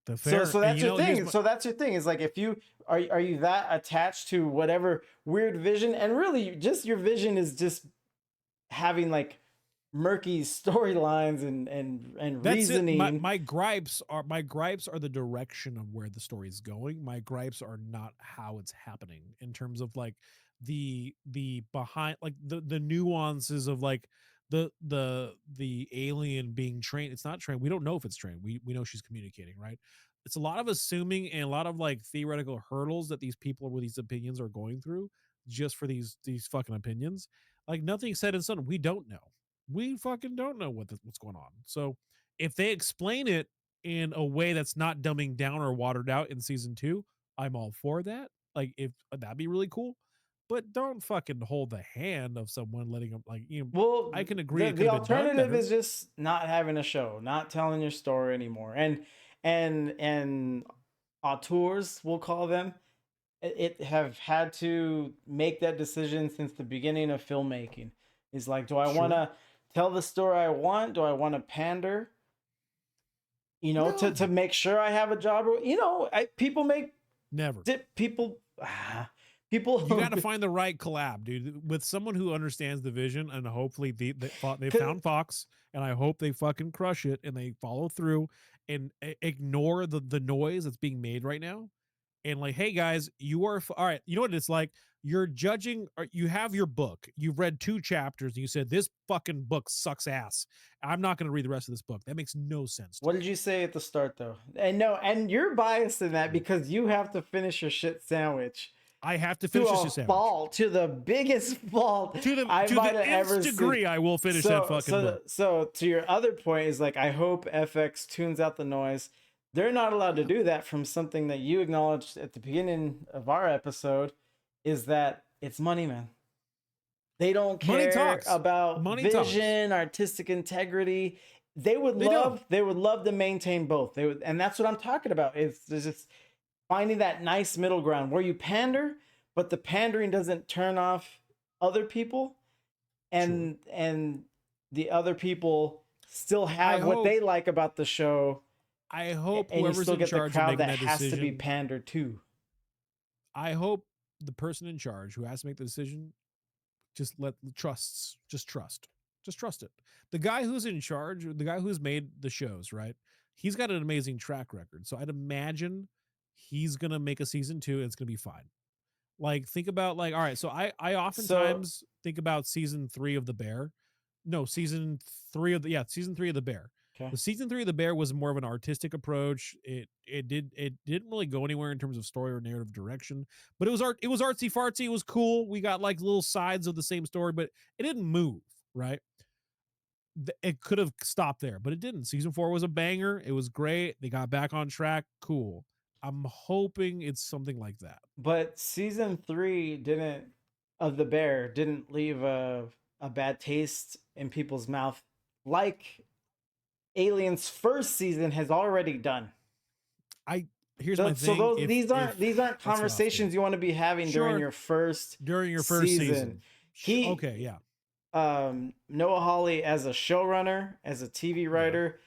So that's your thing. So that's your thing. Is like if you are you that attached to whatever weird vision, and really just your vision is just having like murky storylines and that's reasoning. My gripes are the direction of where the story is going. My gripes are not how it's happening in terms of like the behind, like the nuances of like the alien being trained. It's not trained. We don't know if it's trained. We know she's communicating, right? It's a lot of assuming and a lot of like theoretical hurdles that these people with these opinions are going through just for these fucking opinions. Like nothing said in stone. We don't know. We fucking don't know what's going on. So if they explain it in a way that's not dumbing down or watered out in season 2, I'm all for that. Like if that'd be really cool, but don't fucking hold the hand of someone letting them like, you know, well, I can agree. The alternative is just not having a show, not telling your story anymore. And auteurs, we'll call them, it have had to make that decision since the beginning of filmmaking. Is like, do I want to tell the story I want? Do I want to pander? You know, to make sure I have a job. You know, people make people. You got to find the right collab, dude, with someone who understands the vision, and hopefully they found Fox, and I hope they fucking crush it and they follow through and ignore the noise that's being made right now. And like, hey guys, you are all right. You know what it's like? You're judging, or you have your book. You've read 2 chapters, and you said this fucking book sucks ass. I'm not going to read the rest of this book. That makes no sense. What did you say at the start, though? And no, and you're biased in that because you have to finish your shit sandwich. I have to finish this sandwich. To the biggest fault to the nth degree, I will finish that fucking book. So to your other point is like, I hope FX tunes out the noise. They're not allowed to do that from something that you acknowledged at the beginning of our episode, is that it's money, man. They don't care about vision, artistic integrity. They would love to maintain both. And that's what I'm talking about. It's just finding that nice middle ground where you pander, but the pandering doesn't turn off other people, and the other people still have what they like about the show. I hope and you whoever's still in get the charge of crowd making that that has to be decision. pandered to. I hope the person in charge who has to make the decision just trust. Just trust it. The guy who's in charge, the guy who's made the shows, right? He's got an amazing track record. So I'd imagine he's gonna make a season 2 and it's gonna be fine. Like, think about, like, all right, so I oftentimes think about season 3 of The Bear. No, season 3 of season 3 of The Bear. Okay. The season 3 of The Bear was more of an artistic approach. It didn't really go anywhere in terms of story or narrative direction, but it was artsy fartsy. It was cool. We got like little sides of the same story, but it didn't move, right? It could have stopped there, but it didn't. Season 4 was a banger. It was great. They got back on track. Cool. I'm hoping it's something like that. But season 3 of The Bear didn't leave a bad taste in people's mouth like Alien's first season has already done. Here's my thing. So these aren't conversations you want to be having during your first season. Noah Hawley, as a showrunner, as a TV writer,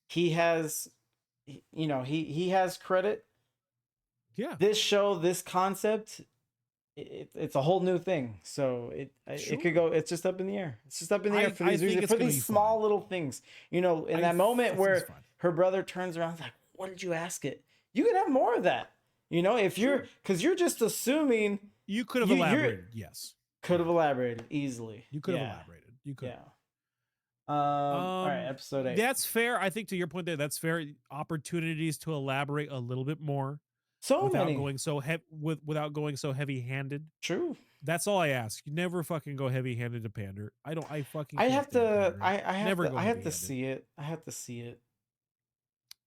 he has credit. Yeah. This show, this concept, it's a whole new thing. So it could go. It's just up in the air. It's just up in the air for these reasons, for these small little things. In that moment where her brother turns around, like, "What did you ask it?" You can have more of that. If because you're just assuming you could have elaborated. Yes. Could have elaborated easily. You could have elaborated. You could. Yeah. All right, episode 8. That's fair. I think, to your point there, that's fair. Opportunities to elaborate a little bit more. Without going so heavy-handed. True. That's all I ask. You never fucking go heavy-handed to pander. I have to see it. I have to see it.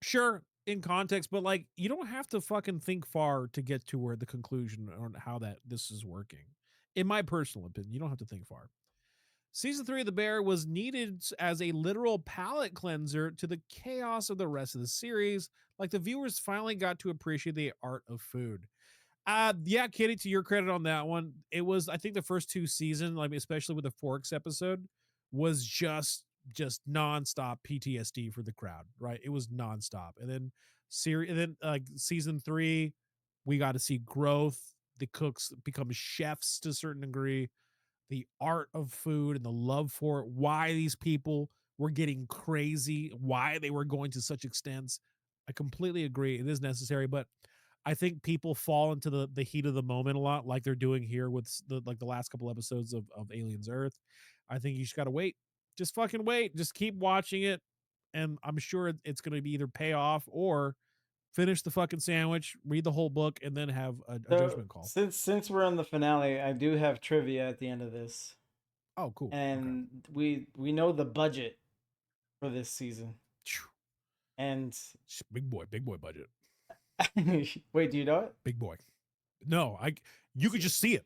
Sure, in context, but like, you don't have to fucking think far to get to where the conclusion on how this is working. In my personal opinion, you don't have to think far. Season 3 of The Bear was needed as a literal palate cleanser to the chaos of the rest of the series. Like, the viewers finally got to appreciate the art of food. Yeah, Kitty, to your credit on that one, it was, I think the first 2 seasons, like especially with the Forks episode, was just nonstop PTSD for the crowd, right? It was nonstop. And then season 3, we got to see growth. The cooks become chefs to a certain degree. The art of food and the love for it, why these people were getting crazy, why they were going to such extents. I completely agree. It is necessary, but I think people fall into the heat of the moment a lot, like they're doing here with the last couple episodes of Aliens Earth. I think you just got to wait. Just fucking wait. Just keep watching it. And I'm sure it's going to be either pay off or finish the fucking sandwich, read the whole book, and then have a judgment call. Since we're on the finale, I do have trivia at the end of this. Oh, cool. And we know the budget for this season. And big boy budget. Wait, do you know it? Big boy. No, you could just see it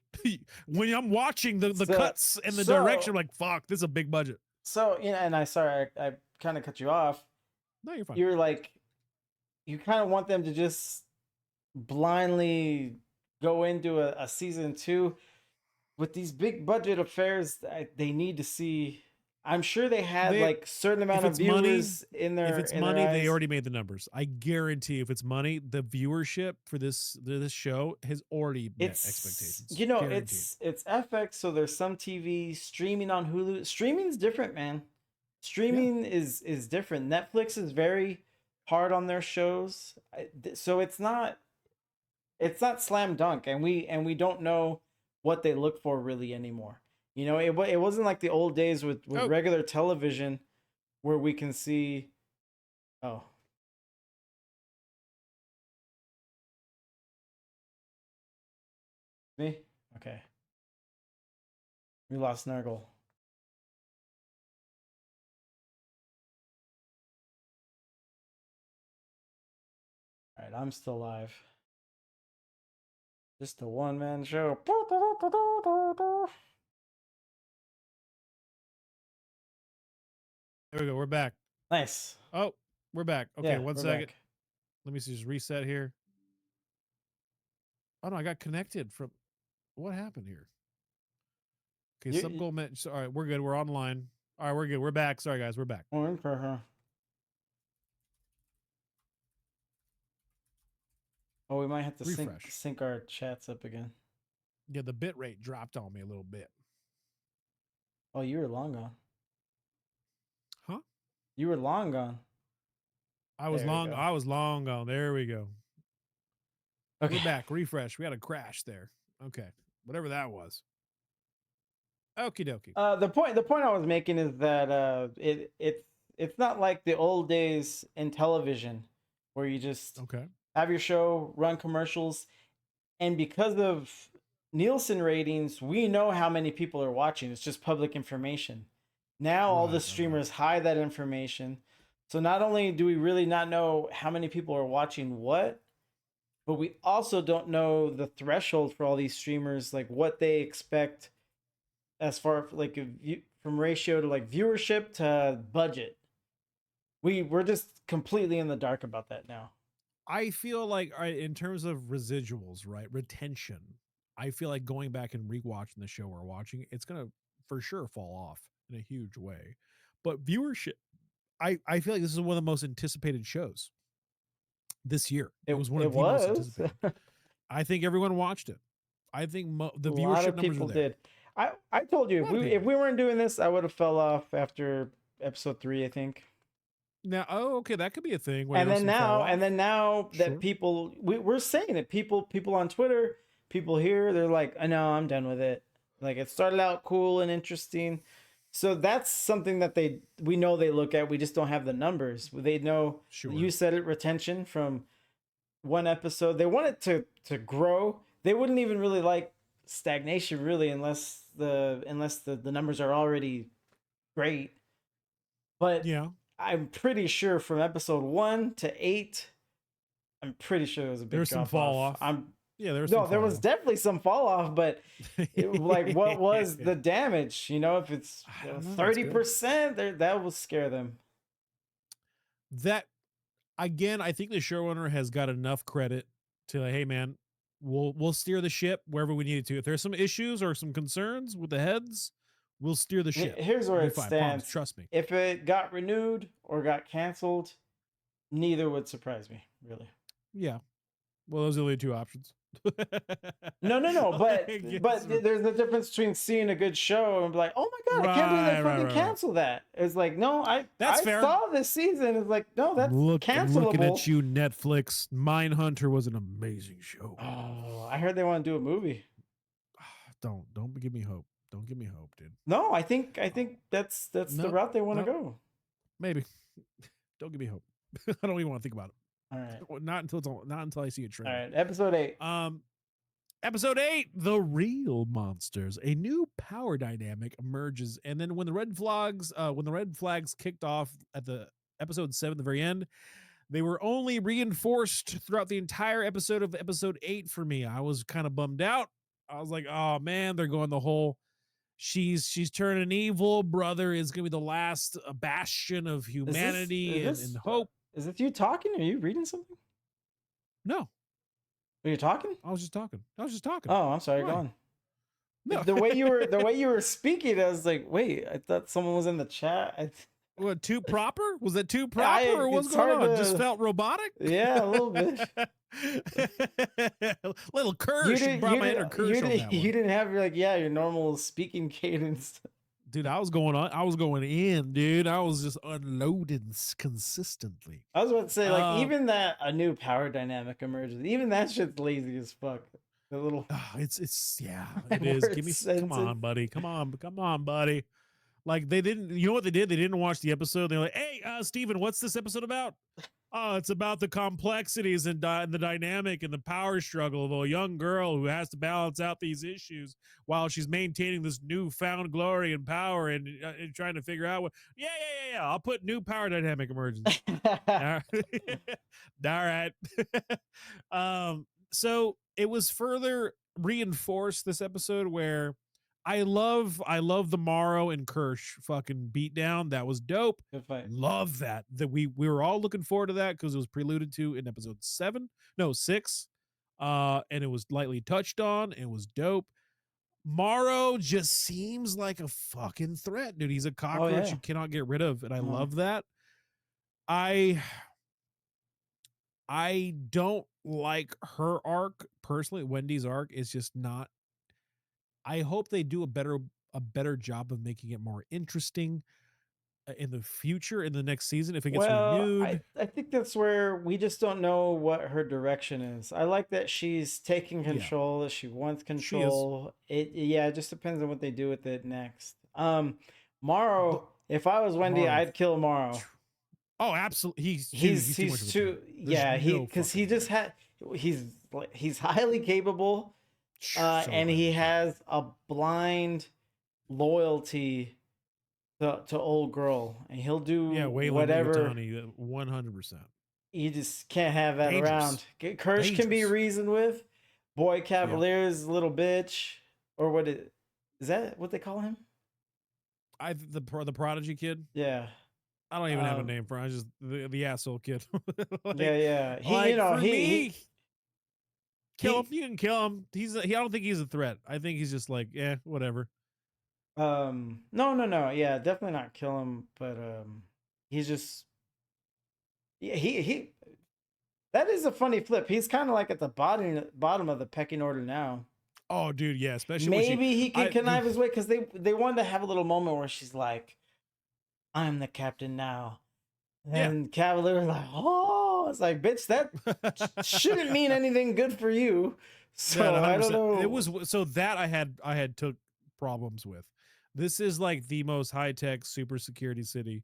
when I'm watching the cuts and the direction. I'm like, fuck, this is a big budget. So, and I kind of cut you off. No, you're fine. You're like, you kind of want them to just blindly go into a season 2 with these big budget affairs. They need to see. I'm sure they had like certain amount of viewers in their. If it's money, they already made the numbers. I guarantee, if it's money, the viewership for this show has already met expectations. Guaranteed. It's FX, so there's some TV streaming on Hulu. Streaming's different, man. Streaming is different. Netflix is very hard on their shows, so it's not slam dunk, and we don't know what they look for really anymore. It wasn't like the old days with regular television where we can see. Oh. Me? Okay. We lost Nurgle. All right, I'm still live. Just a one-man show. There we go. We're back. Nice. Oh, we're back. Okay, Yeah, one second. Let me just reset here. Oh no, I got connected from. What happened here? Okay, You, sub you, goal match. All right, we're good. We're online. All right, we're good. We're back. Sorry guys, we're back. oh, for her. Oh, we might have to Refresh. sync our chats up again. Yeah, the bit rate dropped on me a little bit. Oh, you were long gone. Huh? You were long gone. I was long gone. There we go. Okay. We're back. Refresh. We had a crash there. Okay. Whatever that was. Okie dokie. The point I was making is that it's not like the old days in television where you just have your show, run commercials, and because of Nielsen ratings, we know how many people are watching. It's just public information. Now all the streamers hide that information. So not only do we really not know how many people are watching what, but we also don't know the threshold for all these streamers, like what they expect as far like from ratio to like viewership to budget. We're just completely in the dark about that now. I feel like in terms of residuals, right? Retention. I feel like going back and rewatching the show we're watching, it's gonna for sure fall off in a huge way. But viewership, I feel like this is one of the most anticipated shows this year. It was one of the most anticipated. I think everyone watched it. I think the viewership a lot of numbers people were there. did. I told you if we weren't doing this, I would have fell off after episode 3, I think. Now, okay, that could be a thing. And then now that people, we're saying it. People on Twitter, people here, they're like, I know, I'm done with it. Like it started out cool and interesting. So that's something that we know they look at. We just don't have the numbers. They know. Sure. You said it, retention from one episode. They want it to grow. They wouldn't even really like stagnation really unless the numbers are already great. But yeah, I'm pretty sure from episode 1 to 8, I'm pretty sure there was a big there's some fall off. There was definitely some fall off, but what was the damage? You know, if it's 30%, that will scare them. That again, I think the showrunner has got enough credit to like, hey man, we'll steer the ship wherever we need it to. If there's some issues or some concerns with the heads, we'll steer the ship. Here's where it stands. Promise, trust me. If it got renewed or got canceled, neither would surprise me, really. Yeah. Well, those are the only two options. No. But there's a difference between seeing a good show and be like, oh my god, I can't believe they fucking cancel that. It's like, no, I saw this season. It's like, no, that's cancelable. Looking at you, Netflix. Mindhunter was an amazing show. Oh, I heard they want to do a movie. Don't give me hope. Don't give me hope, dude. No, I think that's the route they want to go. Maybe. Don't give me hope. I don't even want to think about it. All right. Not until I see a trailer. All right, episode 8. Episode 8, The Real Monsters. A new power dynamic emerges, and then when the red flags kicked off at the episode 7, the very end, they were only reinforced throughout the entire episode of episode 8 for me. I was kind of bummed out. I was like, oh man, they're going the whole she's turning evil. Brother is gonna be the last bastion of humanity and hope. Is this you talking? Are you reading something? No. Are you talking? I was just talking. Oh, I'm sorry. Go on. No. The way you were speaking, I was like, wait, I thought someone was in the chat. What, too proper? Was that too proper or what's going on? Just felt robotic? Yeah, a little bit. Little curse. You didn't have your normal speaking cadence. Dude, I was going in, dude. I was just unloading consistently. I was about to say, even that a new power dynamic emerges, even that shit's lazy as fuck. The little it is. Give me come on, buddy. Come on, buddy. Like they didn't, you know what they did? They didn't watch the episode. They're like, hey, Steven, what's this episode about? Oh, it's about the complexities and the dynamic and the power struggle of a young girl who has to balance out these issues while she's maintaining this newfound glory and power and trying to figure out what. Yeah. I'll put new power dynamic emergence. All right. So it was further reinforced this episode where I love the Morrow and Kirsch fucking beatdown. That was dope. Good fight. Love that we were all looking forward to that because it was preluded to in episode 6. And it was lightly touched on. It was dope. Morrow just seems like a fucking threat, dude. He's a Oh cockroach yeah. you cannot get rid of, and I No. love that. I I don't like her arc personally. Wendy's arc is just not. I hope they do a better job of making it more interesting in the future in the next season if it gets Well, I renewed. I think that's where we just don't know what her direction is. I like that she's taking Yeah, control, that she wants she is. control. It just depends on what they do with it next. The Morrow, if I was Wendy, Morrow. I'd kill Morrow. Oh, absolutely. He's too much He's of a too threat. There's yeah, he no because fucking he way. just had he's highly capable, So and he highly capable. has a blind loyalty to old girl, and he'll Yeah, do Wayland whatever. Yutani, 100%. You just can't have that around. Dangerous. Kirsch can be Dangerous. reasoned with. Boy Yeah. Cavalier's a little bitch, or what is that? What they call him? The prodigy kid. Yeah. I don't even have a Um. name for him. I just the asshole kid. Yeah. like Yeah. He. You like know. for me, kill him. He. You can kill him. I don't think he's a threat. I think he's just like, whatever. No. No. No. Yeah. Definitely not kill him. But he's just. Yeah. He. That is a funny flip. He's kind of like at the bottom of the pecking order now. Oh, dude, yeah. Especially when Maybe he can I connive his way because they wanted to have a little moment where she's like, "I'm the captain now." yeah. And Cavalier was like, "Oh," it's like, "Bitch, that shouldn't mean anything good for you." Yeah, So I don't 100%. It know. was so that I had took problems with. This is like the most high tech super security city.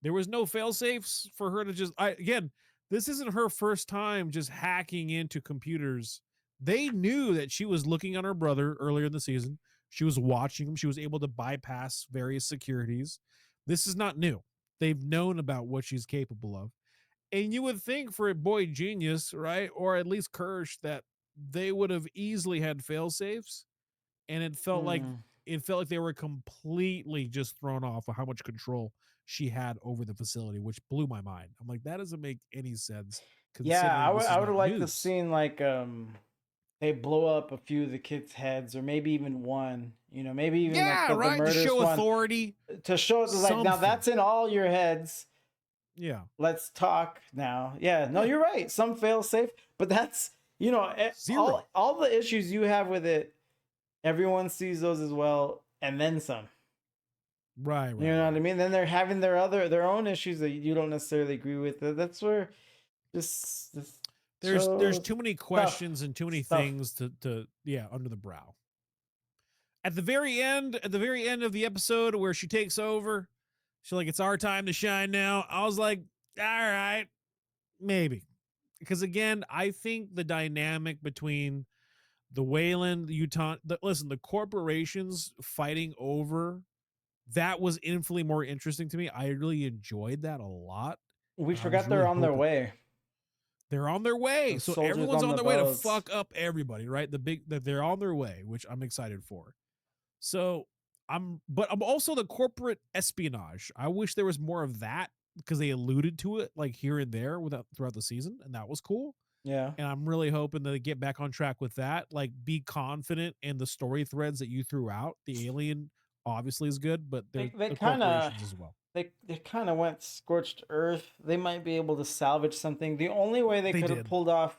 There was no fail safes for her to just. Again, this isn't her first time just hacking into computers. They knew that she was looking on her brother earlier in the season. She was watching him. She was able to bypass various securities. This is not new. They've known about what she's capable of. And you would think for a boy genius, right? Or at least Kirsch, that they would have easily had fail safes. And Hmm. it felt like they were completely just thrown off of how much control she had over the facility, which blew my mind. I'm like, that doesn't make any sense Yeah, considering this I is would have not liked to news. seen like they blow up a few of the kids' heads, or maybe even one. Maybe even like Yeah, the right. To murderous show one, authority, to show it like, now something. that's in all your heads. Yeah. Let's talk now. Yeah, no, Yeah. you're right. Some fail safe, but that's Zero. all the issues you have with it. Everyone sees those as well, and then some. Right, You right, know what I right. mean? Then they're having their own issues that you don't necessarily agree with. That's where this There's shows too many stuff, questions and too many stuff. things to under the brow. At the very end of the episode where she takes over, she's like, it's our time to shine now. I was like, all right, maybe. Because again, I think the dynamic between the Wayland, Utah, listen, the corporations fighting over that was infinitely more interesting to me. I really enjoyed that a lot. We And I was forgot really they're on their hoping way. they're on their way. The So soldiers everyone's on on the their way to boats. fuck up everybody, right? That they're on their way, which I'm excited for. So I'm also the corporate espionage. I wish there was more of that because they alluded to it like here and there throughout the season, and that was cool. Yeah. And I'm really hoping that they get back on track with that. Like, be confident in the story threads that you threw out. The alien obviously is good, but They there's they the kind of corporations as well. they kind of went scorched earth. They might be able to salvage something. The only way they They could have did. pulled off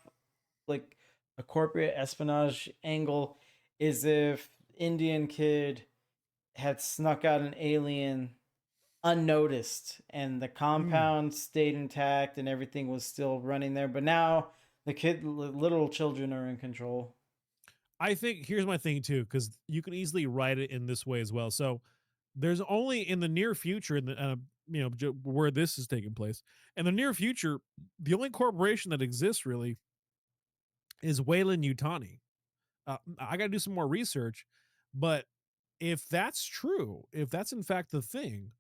like a corporate espionage angle is if Indian kid had snuck out an alien unnoticed and the compound stayed intact and everything was still running there. But now the little children are in control. I think here's my thing too, because you can easily write it in this way as well. So there's only in the near future, in the where this is taking place, in the near future, the only corporation that exists really is Wayland Utani. I got to do some more research, but if that's true, if that's in fact the thing,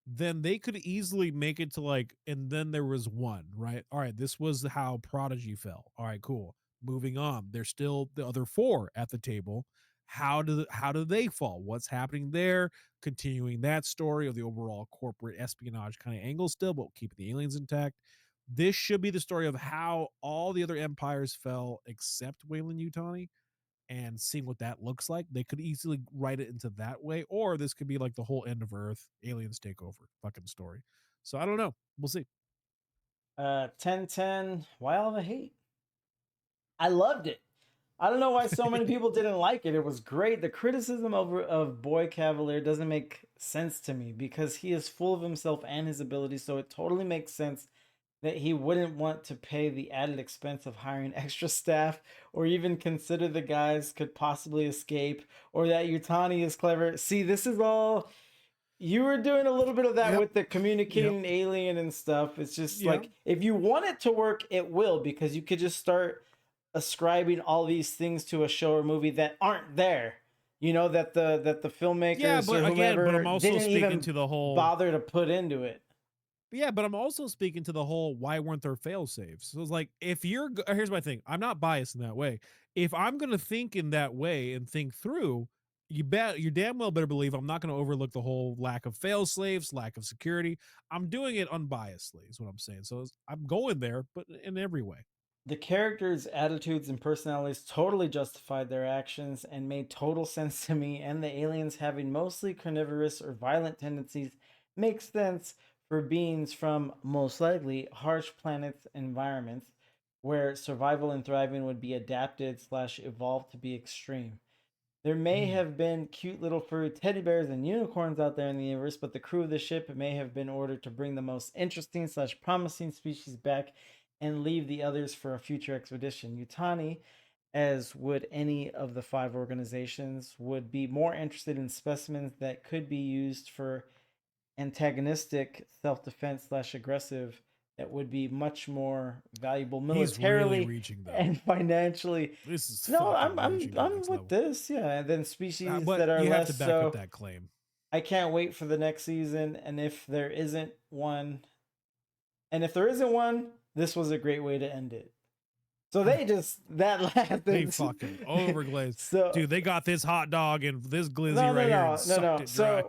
then they could easily make it to like, and then there was one, right? All right, this was how Prodigy fell. All right, cool. Moving on. There's still the other four at the table. How do they fall? What's happening there? Continuing that story of the overall corporate espionage kind of angle still, but keeping the aliens intact. this should be the story of how all the other empires fell except Wayland Yutani, and seeing what that looks like. They could easily write it into that way, or this could be like the whole end of Earth, aliens take over fucking story. So I don't know. We'll see. 1010. Why all the hate? I loved it. I don't know why so many people didn't like it. It was great. The criticism of Boy Cavalier doesn't make sense to me because he is full of himself and his abilities. So it totally makes sense that he wouldn't want to pay the added expense of hiring extra staff or even consider the guys could possibly escape or that Yutani is clever. See, this is all you were doing a little bit of that with the communicating alien and stuff. It's just like if you want it to work, it will, because you could just start ascribing all these things to a show or movie that aren't there. You know, that the filmmakers or whomever but I'm also didn't speaking even to the whole bother to put into it. Yeah, but I'm also speaking to the whole why weren't there fail safes? So it's like if you're here's my thing. I'm not biased in that way. If I'm gonna think in that way and think through, you damn well better believe I'm not gonna overlook the whole lack of fail safes, lack of security. I'm doing it unbiasedly, is what I'm saying. So I'm going there, but in every way. The characters' attitudes and personalities totally justified their actions and made total sense to me, and the aliens having mostly carnivorous or violent tendencies makes sense for beings from, most likely, harsh planets environments where survival and thriving would be adapted / evolved to be extreme. There may have been cute little furry teddy bears and unicorns out there in the universe, but the crew of the ship may have been ordered to bring the most interesting / promising species back and leave the others for a future expedition. Yutani, as would any of the 5 organizations, would be more interested in specimens that could be used for antagonistic self-defense / aggressive that would be much more valuable militarily reaching, and financially. This is No, fucking I'm reaching with level. this, yeah. And then species But that are you less have to back so. up that claim. I can't wait for the next season, and if there isn't one, this was a great way to end it. So they just that last they fucking overglazed. So dude, they got this hot dog and this glizzy right here. And sucked it dry.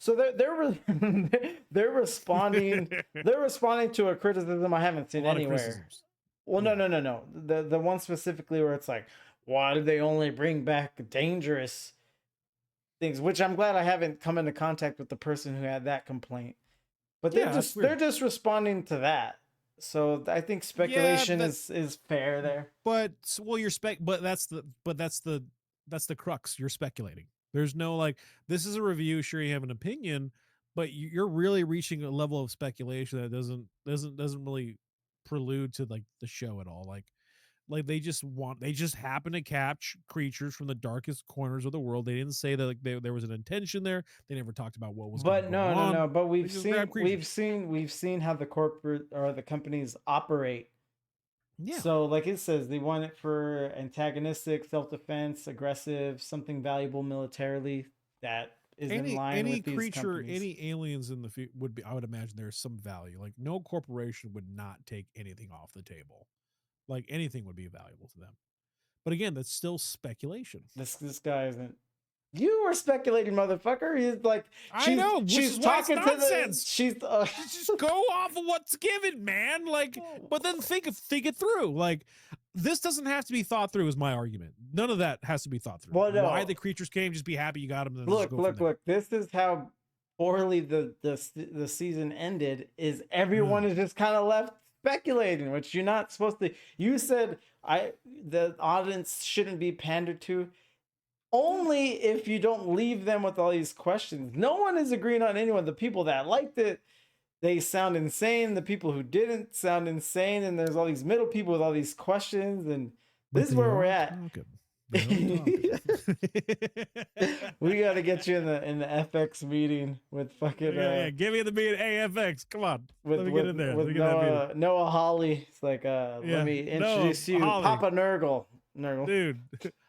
So they're responding they're responding to a criticism I haven't seen anywhere. Well, no. The one specifically where it's like, why did they only bring back dangerous things? Which I'm glad I haven't come into contact with the person who had that complaint. But they're just responding to that. So I think speculation is fair there. But but that's the crux. You're speculating. There's no like, this is a review. Sure, you have an opinion, but you're really reaching a level of speculation that doesn't really prelude to like the show at all. Like they just happen to catch creatures from the darkest corners of the world. They didn't say that like there was an intention there. They never talked about what was. But no. But we've seen how the corporate or the companies operate. Yeah. So like it says, they want it for antagonistic, self-defense, aggressive, something valuable militarily that is in line with these creature, companies. any aliens in the future would be. I would imagine there's some value. Like no corporation would not take anything off the table. Like anything would be valuable to them. But again, that's still speculation. This guy isn't. You were speculating, motherfucker. He's like, I know. She's talking to nonsense. She's just go off of what's given, man. Like, but then think it through. Like, this doesn't have to be thought through. Is my argument. None of that has to be thought through. Well, no. Why the creatures came? Just be happy you got them. Then Look. This is how poorly the season ended. Is everyone is just kind of left speculating, which you're not supposed to. You said the audience shouldn't be pandered to. Only if you don't leave them with all these questions. No one is agreeing on anyone. The people that liked it, they sound insane. The people who didn't sound insane. And there's all these middle people with all these questions. And this is where we're at. We got to get you in the FX meeting with fucking. Give me the meeting. FX. Come on. Let me get in there. With Noah Hawley. It's like, let me introduce you, Holly. Papa Nurgle. Dude.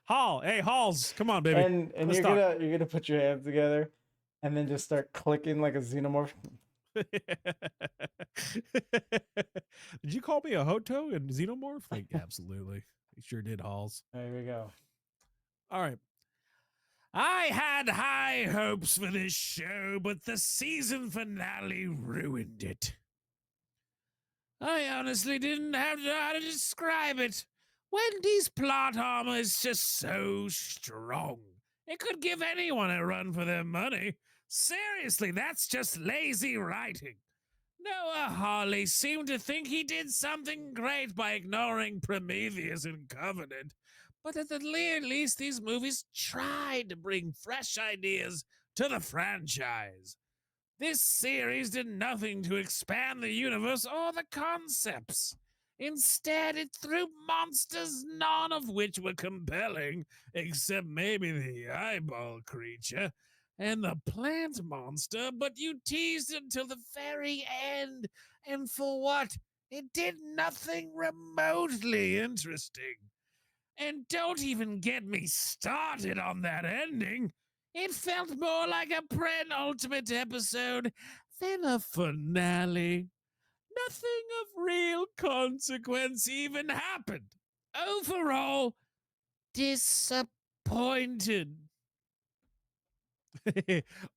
Hall, hey Halls, come on, baby. And you're gonna put your hands together, and then just start clicking like a xenomorph. Did you call me a Hoto and xenomorph? Like, absolutely, you sure did, Halls. There we go. All right. I had high hopes for this show, but the season finale ruined it. I honestly didn't have to know how to describe it. Wendy's plot armor is just so strong. It could give anyone a run for their money. Seriously, that's just lazy writing. Noah Hawley seemed to think he did something great by ignoring Prometheus and Covenant, but at the very least, these movies tried to bring fresh ideas to the franchise. This series did nothing to expand the universe or the concepts. Instead, it threw monsters, none of which were compelling, except maybe the eyeball creature and the plant monster, but you teased until the very end. And for what? It did nothing remotely interesting. And don't even get me started on that ending. It felt more like a penultimate episode than a finale. Nothing of real consequence even happened. Overall, disappointed.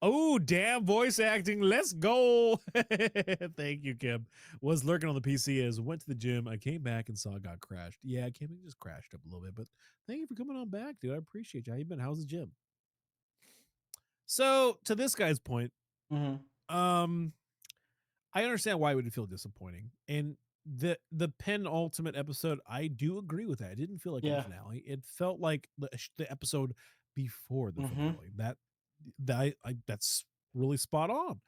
Oh, damn voice acting. Let's go. Thank you, Kim. Was lurking on the PC as went to the gym. I came back and saw it got crashed. Yeah, Kim, it just crashed up a little bit, but thank you for coming on back, dude. I appreciate you. How you been? How's the gym? So, to this guy's point, I understand why it would feel disappointing. And the penultimate episode, I do agree with that. It didn't feel like a finale. It felt like the episode before the finale. That's really spot on.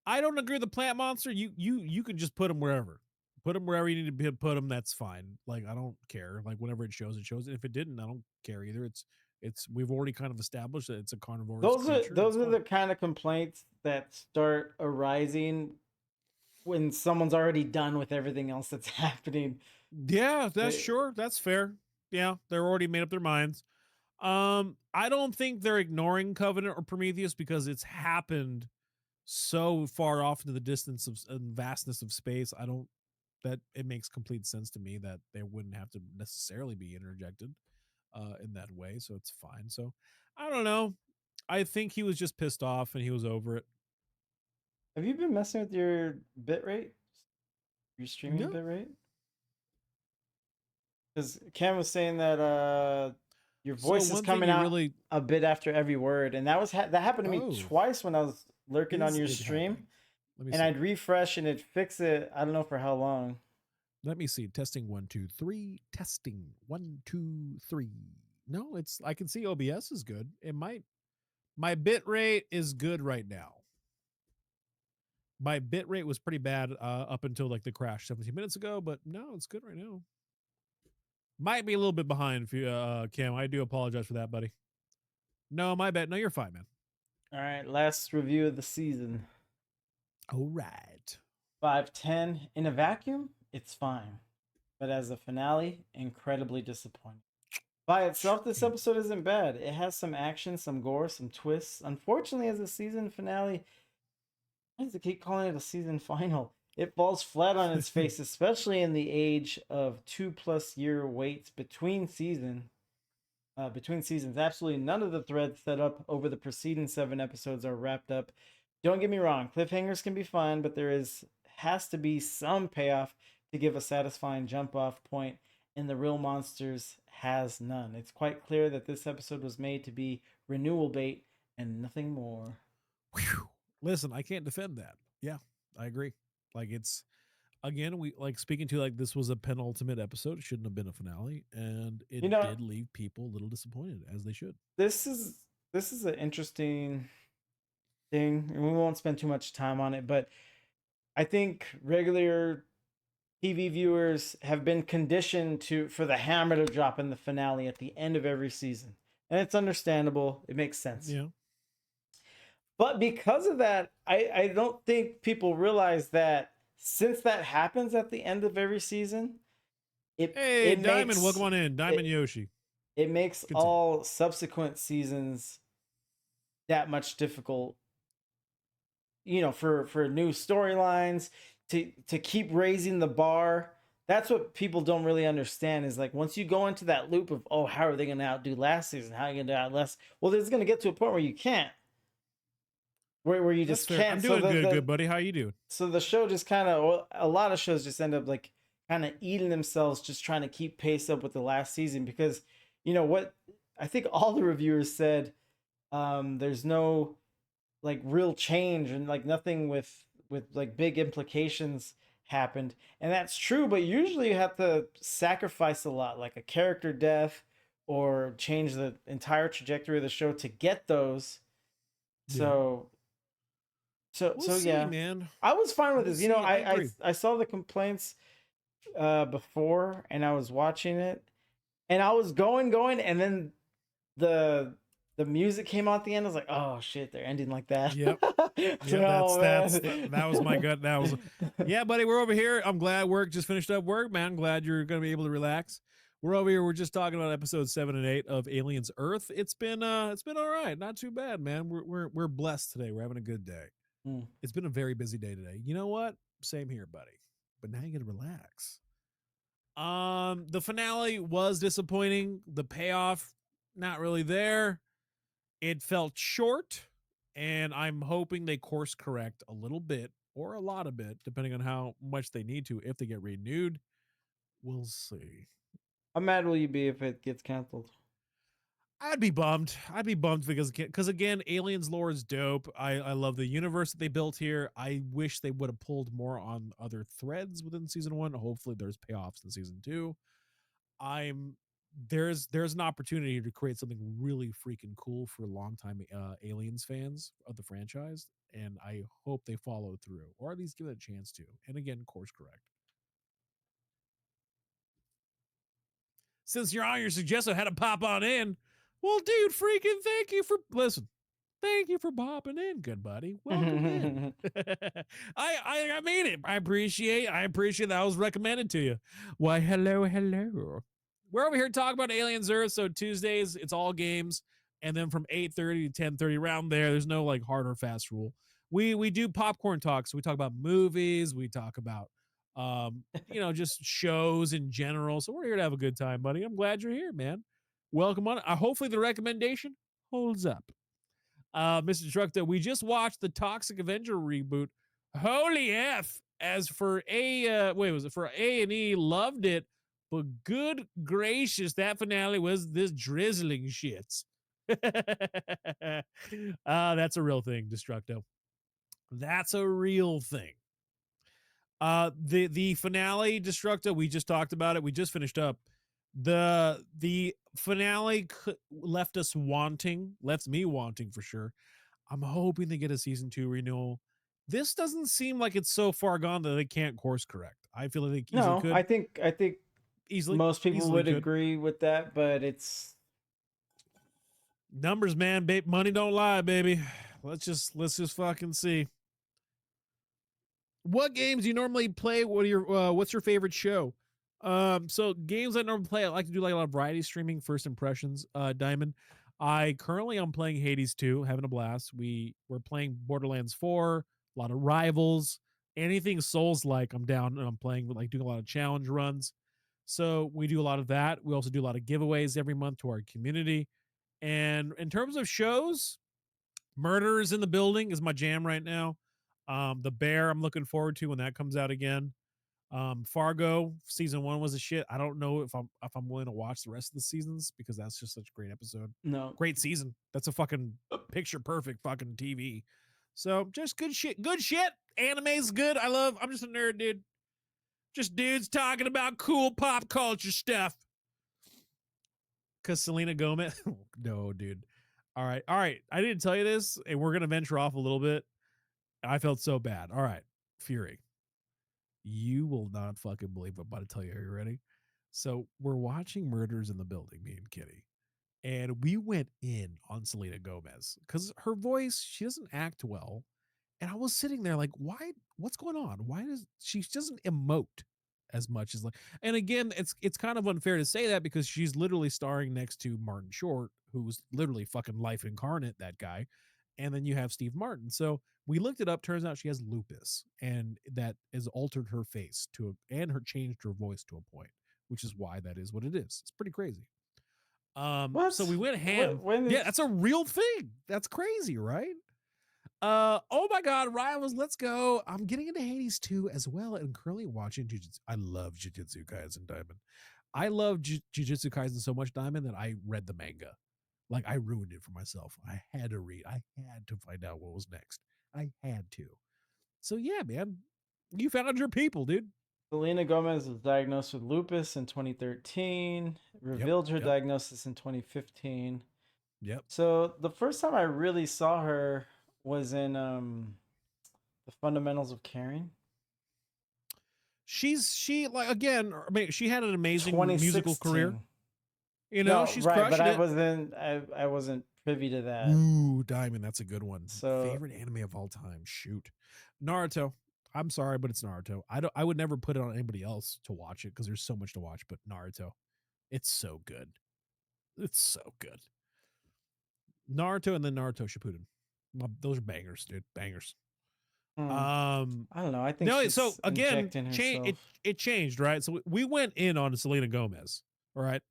I don't agree with the plant monster. You could just put him wherever. Put him wherever you need to put him. That's fine. Like, I don't care. Like, whenever it shows, it shows. And if it didn't, I don't care either. It's we've already kind of established that it's a carnivorous creature. Those are the kind of complaints that start arising when someone's already done with everything else that's happening. Yeah, that's sure. That's fair. Yeah, they're already made up their minds. I don't think they're ignoring Covenant or Prometheus because it's happened so far off into the distance of and vastness of space. I don't that it makes complete sense to me that they wouldn't have to necessarily be interjected in that way. So it's fine. So I don't know. I think he was just pissed off and he was over it. Have you been messing with your bitrate? Your streaming bitrate? Because Cam was saying that your voice is coming out a bit after every word, and that happened to me twice when I was lurking on your stream, and I'd refresh and it'd fix it. I don't know for how long. Let me see. Testing 1 2 3. Testing 1 2 3. No, it's I can see OBS is good. It might. My bit rate is good right now. My bit rate was pretty bad up until like the crash 17 minutes ago, but no, it's good right now. Might be a little bit behind, Cam. I do apologize for that, buddy. No, my bad. No, you're fine, man. All right, last review of the season. All right. 5/10. In a vacuum, it's fine. But as a finale, incredibly disappointing. By itself, this episode isn't bad. It has some action, some gore, some twists. Unfortunately, as a season finale, why does it keep calling it a season final? It falls flat on its face, especially in the age of 2+ year waits between seasons. Absolutely none of the threads set up over the preceding 7 episodes are wrapped up. Don't get me wrong, cliffhangers can be fun, but has to be some payoff to give a satisfying jump off point, and the real monsters has none. It's quite clear that this episode was made to be renewal bait and nothing more. Whew. Listen, I can't defend that. Yeah, I agree. Like, it's again, we like speaking to like this was a penultimate episode. It shouldn't have been a finale, and it did leave people a little disappointed, as they should. This is an interesting thing, and we won't spend too much time on it, but I think regular TV viewers have been conditioned for the hammer to drop in the finale at the end of every season, and it's understandable. It makes sense. Yeah. But because of that, I don't think people realize that since that happens at the end of every season, Diamond, welcome on in. Diamond Yoshi. It makes all subsequent seasons that much difficult, for new storylines, to keep raising the bar. That's what people don't really understand is like once you go into that loop of, oh, how are they going to outdo last season? How are you going to outlast? Well, there's going to get to a point where you can't. where you That's just fair. I'm can't. doing good, buddy. How you doing? So the show just kind of, a lot of shows just end up like kind of eating themselves, just trying to keep pace up with the last season, because you know what, I think all the reviewers said, there's no like real change, and like nothing with like big implications happened, and that's true, but usually you have to sacrifice a lot, like a character death, or change the entire trajectory of the show to get those. Yeah. So See, yeah, man. I was fine with We'll this. You know, see. I agree. I saw the complaints before, and I was watching it, and I was going, and then the music came out at the end. I was like, oh shit, they're ending like that. Yep. Oh, That was my gut. That was, yeah, buddy. We're over here. I'm glad work just finished up work, man. I'm glad you're gonna be able to relax. We're over here. We're just talking about episodes 7 and 8 of Aliens Earth. It's been all right. Not too bad, man. We're blessed today. We're having a good day. It's been a very busy day today. You know what? Same here, buddy. But now you gotta relax. The finale was disappointing. The payoff, not really there. It felt short, and I'm hoping they course correct a little bit or a lot of bit, depending on how much they need to. If they get renewed, we'll see. How mad will you be if it gets canceled? I'd be bummed. Because again, Aliens lore is dope. I love the universe that they built here. I wish they would have pulled more on other threads within season 1. Hopefully there's payoffs in season 2. There's an opportunity to create something really freaking cool for longtime Aliens fans of the franchise, and I hope they follow through, or at least give it a chance to. And again, course correct. Since you're on your suggestion, I had to pop on in. Well, dude, freaking thank you for popping in, good buddy. Welcome in. I mean it. I appreciate that was recommended to you. Why, hello. We're over here talking about Aliens Earth. So Tuesdays, it's all games, and then from 8:30 to 10:30 around there's no like hard or fast rule. We do popcorn talks. So we talk about movies. We talk about just shows in general. So we're here to have a good time, buddy. I'm glad you're here, man. Welcome on. Hopefully the recommendation holds up. Mr. Destructo, we just watched the Toxic Avenger reboot. Holy F. As for for A&E, loved it, but good gracious, that finale was this drizzling shits. That's a real thing, Destructo. That's a real thing. The finale, Destructo, we just talked about it. We just finished up. The finale left me wanting for sure. I'm hoping they get a season 2 renewal. This doesn't seem like it's so far gone that they can't course correct. I feel like they easily could. I think easily most people would could. agree with that, but it's numbers, man. Money don't lie, baby. Let's just fucking see. What games do you normally play? What's your favorite show? So games I normally play, I like to do like a lot of variety streaming, first impressions. Diamond. I'm playing Hades 2, having a blast. We're playing Borderlands 4, a lot of Rivals, anything Souls-like, I'm down, and I'm playing, like doing a lot of challenge runs. So we do a lot of that. We also do a lot of giveaways every month to our community. And in terms of shows, Murderers in the Building is my jam right now. The Bear, I'm looking forward to when that comes out again. Fargo season 1 was a shit. I don't know if I'm willing to watch the rest of the seasons, because that's just such a great episode. No, great season. That's a fucking picture perfect fucking TV. So just good shit. Anime's good. I'm just a nerd, dude. Just dudes talking about cool pop culture stuff. Cause Selena Gomez. No, dude. All right. I didn't tell you this, and we're gonna venture off a little bit. I felt so bad. All right, Fury. You will not fucking believe what I'm about to tell you. Are you ready? So we're watching Murders in the Building, me and Kitty. And we went in on Selena Gomez because her voice, she doesn't act well. And I was sitting there like, why? What's going on? Why she doesn't emote as much as like, and again, it's kind of unfair to say that because she's literally starring next to Martin Short, who's literally fucking life incarnate, that guy. And then you have Steve Martin. So we looked it up. Turns out she has lupus, and that has altered her face and changed her voice to a point, which is why that is what it is. It's pretty crazy. What? So we went ham. Yeah, that's a real thing. That's crazy, right? Oh my God, Rivals, let's go. I'm getting into Hades 2 as well and currently watching Jujutsu. I love Jujutsu Kaisen Diamond. I love Jujutsu Kaisen so much, Diamond, that I read the manga. Like, I ruined it for myself. I had to read. I had to find out what was next. I had to. So yeah, man, you found your people, dude. Selena Gomez was diagnosed with lupus in 2013. Revealed her yep. diagnosis in 2015. Yep. So the first time I really saw her was in The Fundamentals of Caring. She like again. I mean, she had an amazing musical career. You know, No, she's right, but crushing it. I wasn't privy to that. Ooh, Diamond, that's a good one. So favorite anime of all time. Shoot, Naruto. I'm sorry, but it's Naruto. I would never put it on anybody else to watch it because there's so much to watch. But Naruto, it's so good. It's so good. Naruto and then Naruto Shippuden. Those are bangers, dude. Bangers. I don't know. I think no. she's So again, injecting herself. it changed, right? So we went in on Selena Gomez, all right.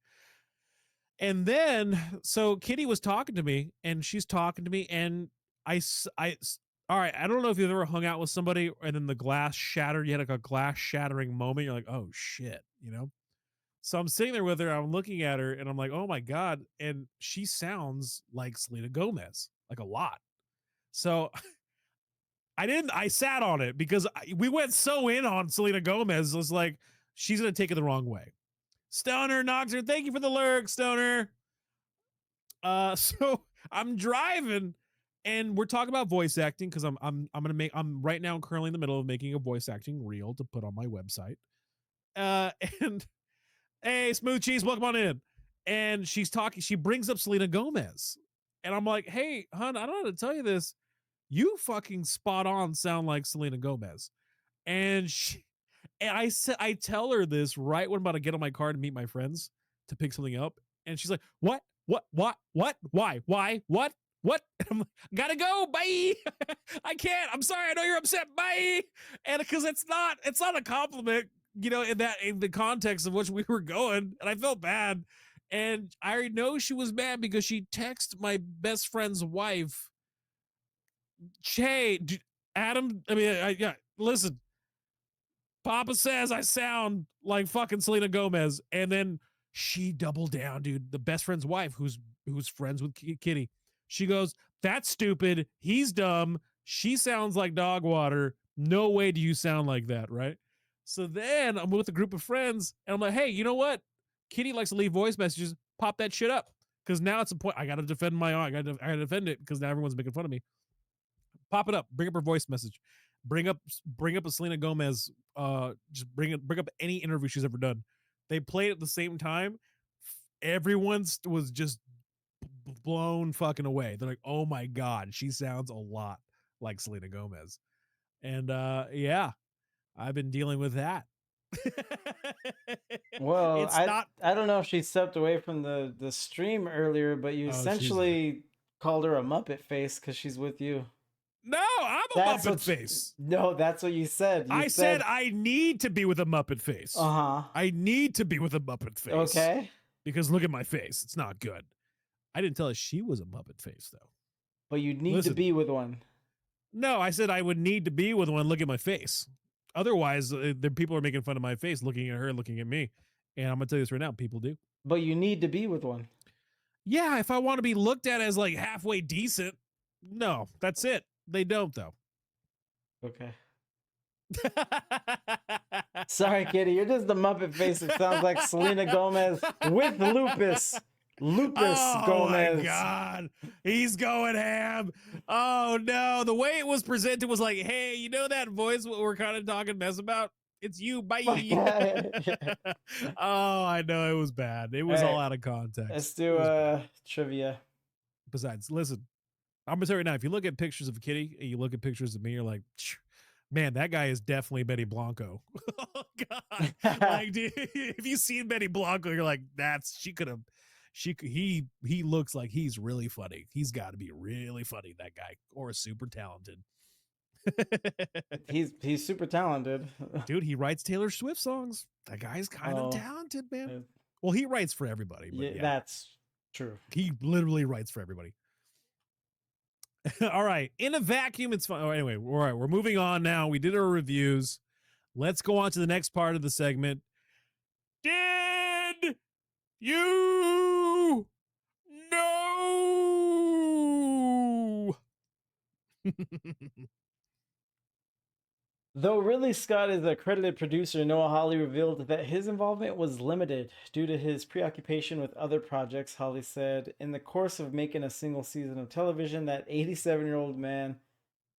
And then, so Kitty was talking to me, and she's talking to me, and all right, I don't know if you've ever hung out with somebody, and then the glass shattered. You had like a glass shattering moment. You're like, oh shit, you know. So I'm sitting there with her. I'm looking at her, and I'm like, oh my God, and she sounds like Selena Gomez, like a lot. So I sat on it because we went so in on Selena Gomez. It was like, she's going to take it the wrong way. Stoner Noxer, thank you for the lurk, Stoner. So I'm driving and we're talking about voice acting because I'm right now currently in the middle of making a voice acting reel to put on my website. And hey, Smooth Cheese, welcome on in. And she's talking, she brings up Selena Gomez. And I'm like, hey, hon, I don't know how to tell you this. You fucking spot on sound like Selena Gomez. And I tell her this right when I'm about to get on my car to meet my friends to pick something up. And she's like, what, why, what? I'm like, gotta go. Bye. I can't. I'm sorry. I know you're upset. Bye. And because it's not a compliment, you know, in the context of which we were going. And I felt bad. And I already know she was mad because she texted my best friend's wife. Che, Adam, I mean, yeah, listen, Papa says I sound like fucking Selena Gomez. And then she doubled down, dude. The best friend's wife, who's friends with Kitty. She goes, that's stupid. He's dumb. She sounds like dog water. No way do you sound like that, right? So then I'm with a group of friends and I'm like, hey, you know what? Kitty likes to leave voice messages. Pop that shit up. Because now it's a point. I got to defend I got to defend it because now everyone's making fun of me. Pop it up. Bring up her voice message. Bring up a Selena Gomez. Just bring up any interview she's ever done. They played at the same time. Everyone was just blown fucking away. They're like, oh my God, she sounds a lot like Selena Gomez. And yeah, I've been dealing with that. Well, it's not. I don't know if she stepped away from the stream earlier, but you essentially called her a Muppet face because she's with you. No, I'm a Muppet face. No, that's what you said. I said I need to be with a Muppet face. Uh-huh. I need to be with a Muppet face. Okay. Because look at my face. It's not good. I didn't tell her she was a Muppet face, though. But you need to be with one. No, I said I would need to be with one. Look at my face. Otherwise, the people are making fun of my face, looking at her, looking at me. And I'm going to tell you this right now. People do. But you need to be with one. Yeah, if I want to be looked at as like halfway decent. No, that's it. They don't, though. Okay. Sorry, Kitty. You're just the Muppet face. It sounds like Selena Gomez with lupus. Gomez. Oh my God. He's going ham. Oh no. The way it was presented was like, hey, you know that voice what we're kind of talking mess about? It's you. Bye. Oh, I know. It was bad. It was all out of context. Let's do trivia. Besides, listen. I'm gonna tell you right now, if you look at pictures of Kitty and you look at pictures of me, you're like, man, that guy is definitely Betty Blanco. Oh God. Like, dude, if you've seen Betty Blanco, you're like, he looks like he's really funny. He's got to be really funny, that guy, or super talented. He's super talented. Dude, he writes Taylor Swift songs. That guy's kind of talented, man. Well, he writes for everybody. But yeah, that's true. He literally writes for everybody. All right. In a vacuum, it's fine. Oh, anyway, all right. We're moving on now. We did our reviews. Let's go on to the next part of the segment. Did you know? Though Ridley Scott is a credited producer, Noah Hawley revealed that his involvement was limited due to his preoccupation with other projects. Hawley said, in the course of making a single season of television, that 87-year-old man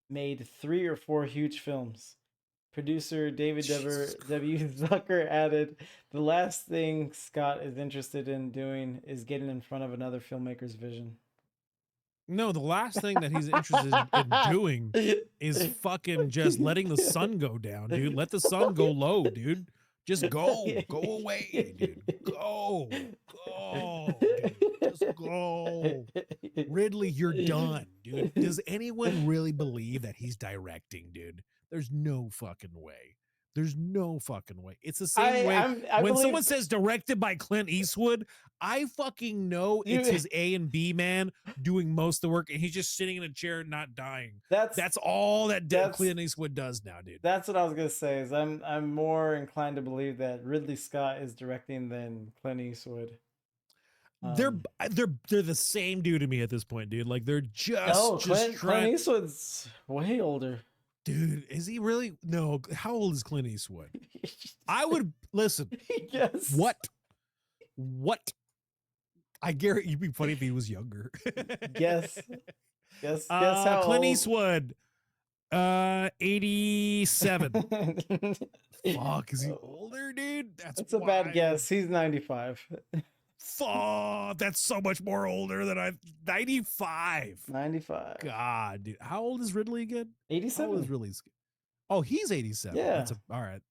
made 3 or 4 huge films. Producer David W. Zucker added, the last thing Scott is interested in doing is getting in front of another filmmaker's vision. No, the last thing that he's interested in doing is fucking just letting the sun go down, dude. Let the sun go low, dude. Just go away, dude. Go, dude. Just go. Ridley, you're done, dude. Does anyone really believe that he's directing, dude? There's no fucking way. There's no fucking way. It's the same way when someone says directed by Clint Eastwood, I fucking know it's his A and B man doing most of the work, and he's just sitting in a chair not dying. That's all that Clint Eastwood does now, dude. That's what I was gonna say. Is I'm more inclined to believe that Ridley Scott is directing than Clint Eastwood. They're the same dude to me at this point, dude. Like they're just Clint Eastwood's way older. Dude, is he really? No. How old is Clint Eastwood? I would listen. Yes. What? I guarantee you'd be funny if he was younger. Guess how Clint old? Eastwood, 87. Fuck, is he older, dude? That's a bad guess. He's 95. Fuck, that's so much more older than 95. 95. God, dude. How old is Ridley again? 87. How old is Ridley? Oh, he's 87. Yeah. All right.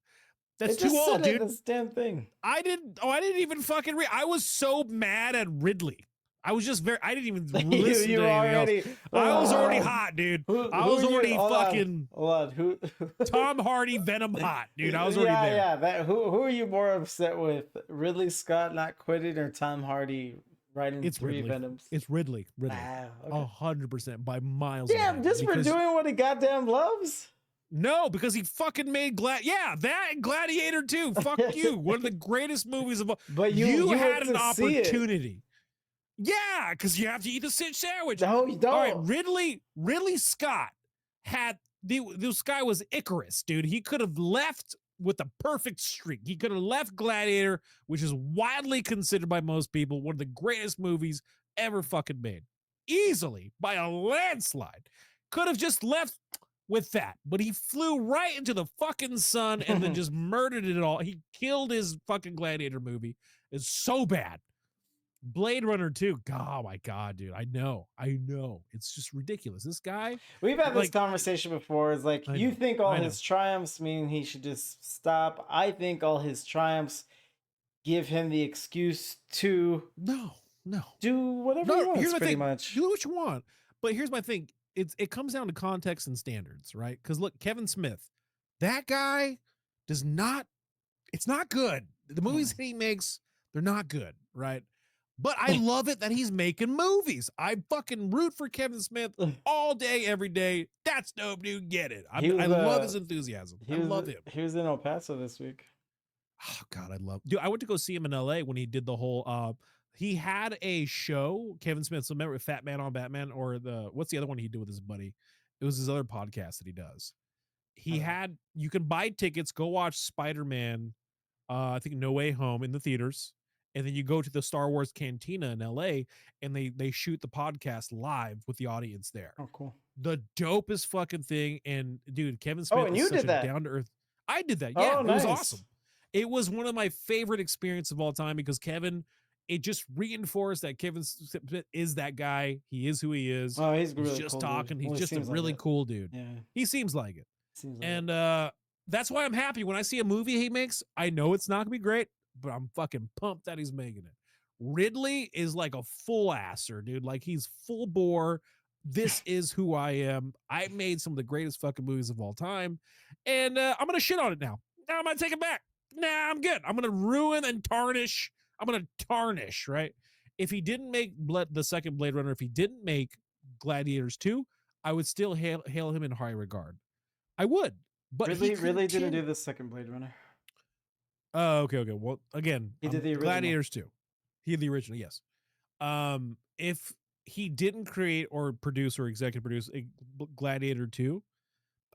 That's too old, dude. This damn thing. I didn't even fucking read. I was so mad at Ridley. I was just I didn't even listen to anything else. I was already hot, dude. I was already fucking Who? Tom Hardy Venom hot, dude. I was already there. Yeah. Who are you more upset with? Ridley Scott not quitting or Tom Hardy writing 3 Ridley. Venoms? It's Ridley. Ah, okay. 100% by miles. Damn, just for doing what he goddamn loves? No, because he fucking made that and Gladiator 2. Fuck you. One of the greatest movies of all. But you had an went to see it. opportunity. Yeah, because you have to eat the sandwich. No, you don't. All right, Ridley Scott had this guy was Icarus, dude. He could have left with a perfect streak. He could have left Gladiator, which is widely considered by most people one of the greatest movies ever fucking made. Easily, by a landslide. Could have just left with that, but he flew right into the fucking sun and then just murdered it all. He killed his fucking Gladiator movie. It's so bad. Blade Runner 2. Oh my God, dude. I know. It's just ridiculous. This guy. We've had this conversation before. It's like, you think all his triumphs mean he should just stop. I think all his triumphs give him the excuse to no do whatever he wants, pretty much. Do what you want. But here's my thing. It comes down to context and standards, right? Because look, Kevin Smith, that guy it's not good. The movies that he makes, they're not good, right? But I love it that he's making movies. I fucking root for Kevin Smith all day, every day. That's dope, dude. Get it. I love his enthusiasm. I love him. He was in El Paso this week. Oh, God, dude, I went to go see him in LA when he did the whole, he had a show, Kevin Smith. So remember Fat Man on Batman, or what's the other one he did with his buddy? It was his other podcast that he does. You can buy tickets, go watch Spider-Man, I think No Way Home in the theaters. And then you go to the Star Wars Cantina in LA and they shoot the podcast live with the audience there. Oh, cool. The dopest fucking thing. And dude, Kevin Smith is such a down to earth. I did that. Yeah, nice. It was awesome. It was one of my favorite experiences of all time because it just reinforced that Kevin Smith is that guy. He is who he is. Oh, he's really just cool, talking. dude. He's just a really cool dude. Yeah. He seems like it. And that's why I'm happy when I see a movie he makes. I know it's not gonna be great, but I'm fucking pumped that he's making it. Ridley is like a full asser, dude. Like he's full bore. This is who I am. I made some of the greatest fucking movies of all time. And I'm going to shit on it now. Now I'm going to take it back. Nah, I'm good. I'm going to ruin and tarnish. I'm going to tarnish, right? If he didn't make the second Blade Runner, if he didn't make Gladiators 2, I would still hail him in high regard. I would, but he Really didn't do continu- the second Blade Runner. Oh, okay. Well, again, He did the original. Gladiators too. He did the original, yes. If he didn't create or produce or executive produce Gladiator 2,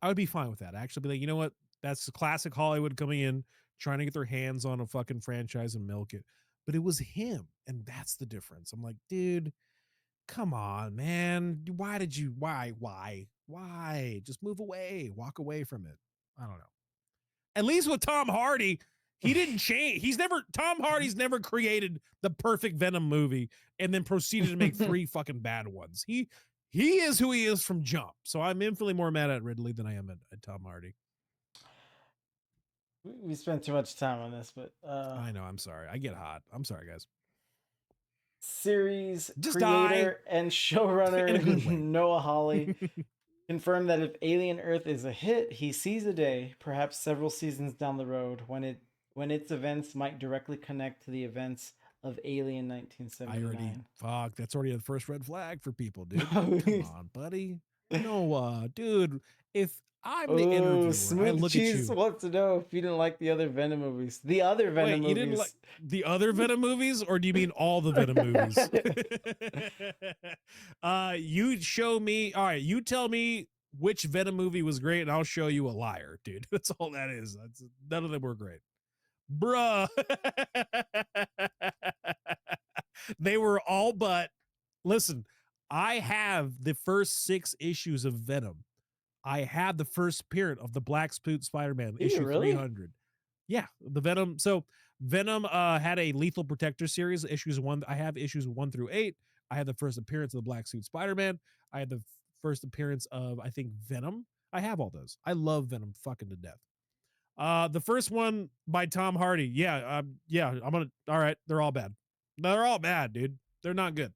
I would be fine with that. Actually, be like, you know what? That's classic Hollywood coming in, trying to get their hands on a fucking franchise and milk it. But it was him, and that's the difference. I'm like, dude, come on, man. Why? Just move away. Walk away from it. I don't know. At least with Tom Hardy, he didn't change. Tom Hardy's never created the perfect Venom movie and then proceeded to make 3 fucking bad ones. He is who he is from jump. So I'm infinitely more mad at Ridley than I am at Tom Hardy. We spent too much time on this, but I know. I'm sorry. I get hot. I'm sorry, guys. Series Just creator die. and In a showrunner good way. Noah Hawley confirmed that if Alien Earth is a hit, he sees a day, perhaps several seasons down the road, when its events might directly connect to the events of Alien 1979. That's already the first red flag for people, dude. Come on, buddy. No, dude, if I'm the interviewer, I Smooth look Cheese at you. wants to know if you didn't like the other Venom movies. The other Venom Wait, you didn't movies. like the other Venom movies, or do you mean all the Venom movies? You show me. All right, you tell me which Venom movie was great, and I'll show you a liar, dude. That's all that is. None of them were great, bruh. They were all but. Listen, I have the first 6 issues of Venom. I have the first appearance of the Black Spoot Spider-Man, Do you issue really? 300. Yeah, the Venom. So Venom had a Lethal Protector series, issues 1. I have issues 1 through 8. I had the first appearance of the Black Suit Spider-Man. I had the first appearance of, I think, Venom. I have all those. I love Venom fucking to death. The first one by Tom Hardy. Yeah, all right, they're all bad. They're all bad, dude. They're not good.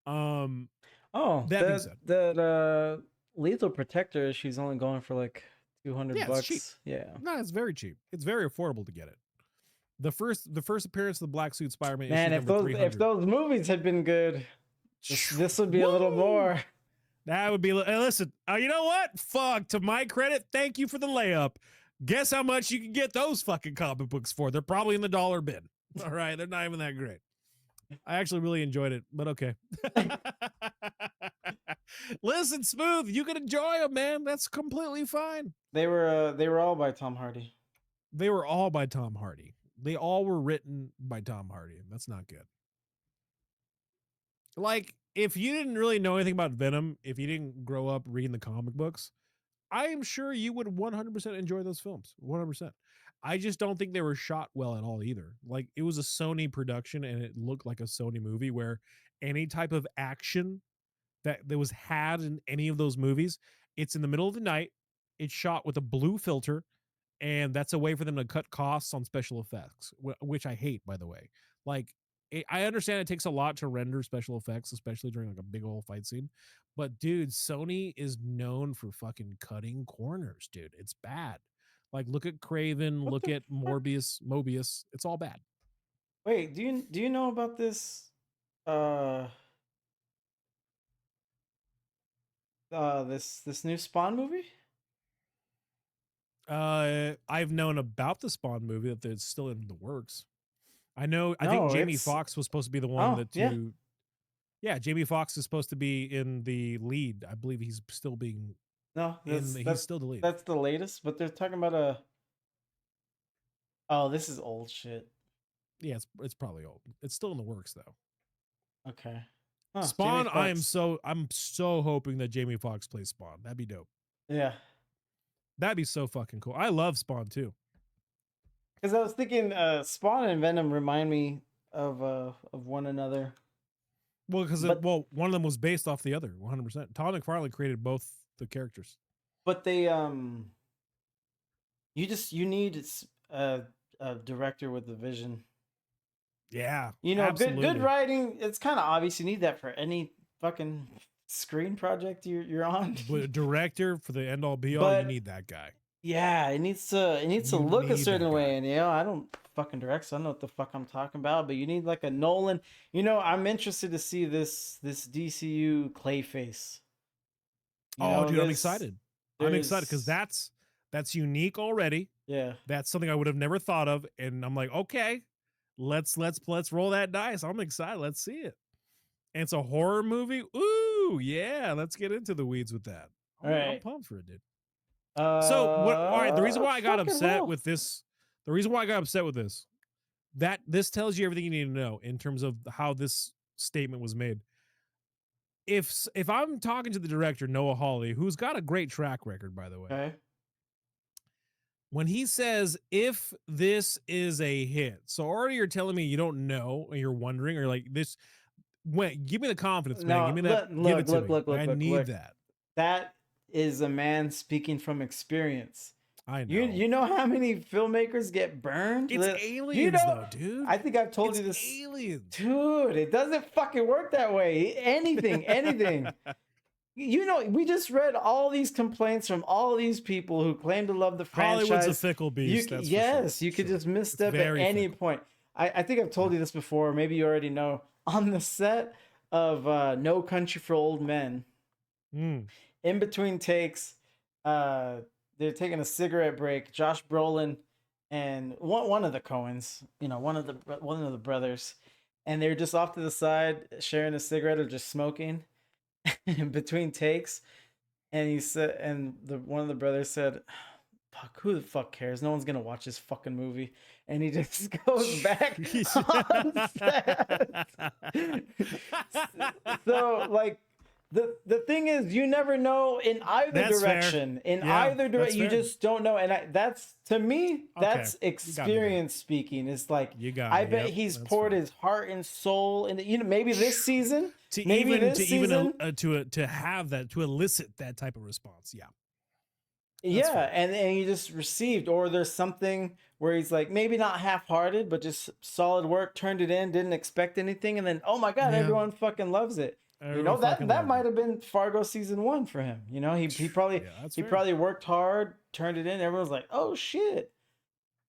Oh, that being said, that Lethal Protector, she's only going for like $200. Yeah, it's cheap. Yeah. No, it's very cheap. It's very affordable to get it. The first appearance of the Black Suit Spider-Man Man, issue if number those 300. if those movies had been good, this would be a little more. That would be. Hey, listen, you know what? Fuck. To my credit, thank you for the layup. Guess how much you can get those fucking comic books for? They're probably in the dollar bin. All right, they're not even that great. I actually really enjoyed it, but okay. Listen, Smooth, you can enjoy them, man. That's completely fine. They were all by Tom Hardy. They were all by Tom Hardy. They all were written by Tom Hardy. That's not good. Like, if you didn't really know anything about Venom, if you didn't grow up reading the comic books, I am sure you would 100% enjoy those films. 100%. I just don't think they were shot well at all either. Like, it was a Sony production and it looked like a Sony movie where any type of action that was had in any of those movies, it's in the middle of the night. It's shot with a blue filter, and that's a way for them to cut costs on special effects, which I hate, by the way. Like, I understand it takes a lot to render special effects, especially during like a big old fight scene. But dude, Sony is known for fucking cutting corners, dude. It's bad. Like, look at Craven, look at Mobius. It's all bad. Wait, do you know about this? This new Spawn movie? I've known about the Spawn movie that it's still in the works. I think Jamie Foxx was supposed to be the one Yeah, Jamie Foxx is supposed to be in the lead. I believe he's still being. No, he's still the lead. That's the latest, but they're talking about a. Oh, this is old shit. Yeah, it's probably old. It's still in the works though. Okay. Spawn. I'm so hoping that Jamie Foxx plays Spawn. That'd be dope. Yeah. That'd be so fucking cool. I love Spawn too. Because I was thinking, Spawn and Venom remind me of one another. Well, because one of them was based off the other, 100%. Todd McFarlane created both the characters. But they you need a director with a vision. Yeah, you know, absolutely. good writing. It's kind of obvious. You need that for any fucking screen project you're on. But a director for the end all be all, you need that guy. Yeah, it needs to look a certain way, and I don't fucking direct, so I don't know what the fuck I'm talking about. But you need like a Nolan. I'm interested to see this DCU Clayface. Oh, dude, I'm there's- excited. I'm excited because there's- that's unique already. yeah. That's something I would have never thought of, and I'm like, okay, let's roll that dice. I'm excited. Let's see it. And it's a horror movie. Ooh, yeah. Let's get into the weeds with that. All I'm right. pumped for it, dude. So what? All right. The reason why I got fucking upset roll. with this, that this tells you everything you need to know in terms of how this statement was made. If I'm talking to the director Noah Hawley, who's got a great track record, by the way, Okay. when he says if this is a hit, so already you're telling me you don't know, or you're wondering, or like this. When give me the confidence, man. No, Give me that. look, give it to look, me. look, look, I look, need look. that. That is a man speaking from experience. I know. You know how many filmmakers get burned? It's aliens, though, dude. I think I've told It's you this. aliens. Dude, it doesn't fucking work that way. Anything. We just read all these complaints from all these people who claim to love the franchise. Hollywood's a fickle beast. You, that's yes, for sure. you could Sure. just misstep It's at very any fickle. point. I think I've told you this before. Maybe you already know. On the set of No Country for Old Men, Mm. in between takes, they're taking a cigarette break. Josh Brolin and one of the Coens, one of the brothers, and they're just off to the side sharing a cigarette or just smoking in between takes. And he said, one of the brothers said, "Fuck, who the fuck cares? No one's gonna watch this fucking movie." And he just goes back on set. So like the thing is, you never know in either That's fair. direction. In Yeah, either that's direction, you fair. just don't know. And that's, to me, that's Okay, you got me there. experience speaking. It's like, You got I me, bet yep, he's that's poured fair. his heart and soul in. Maybe this season, to maybe even this to season, even to have that, to elicit that type of response. Yeah. yeah, fair. and you just received, or there's something where he's like maybe not half-hearted, but just solid work, turned it in, didn't expect anything, and then oh my god, Yeah. everyone fucking loves it. Everyone that fucking loved might it. have been Fargo season 1 for him. He probably Yeah, that's he fair. probably worked hard, turned it in. Everyone's like, oh shit.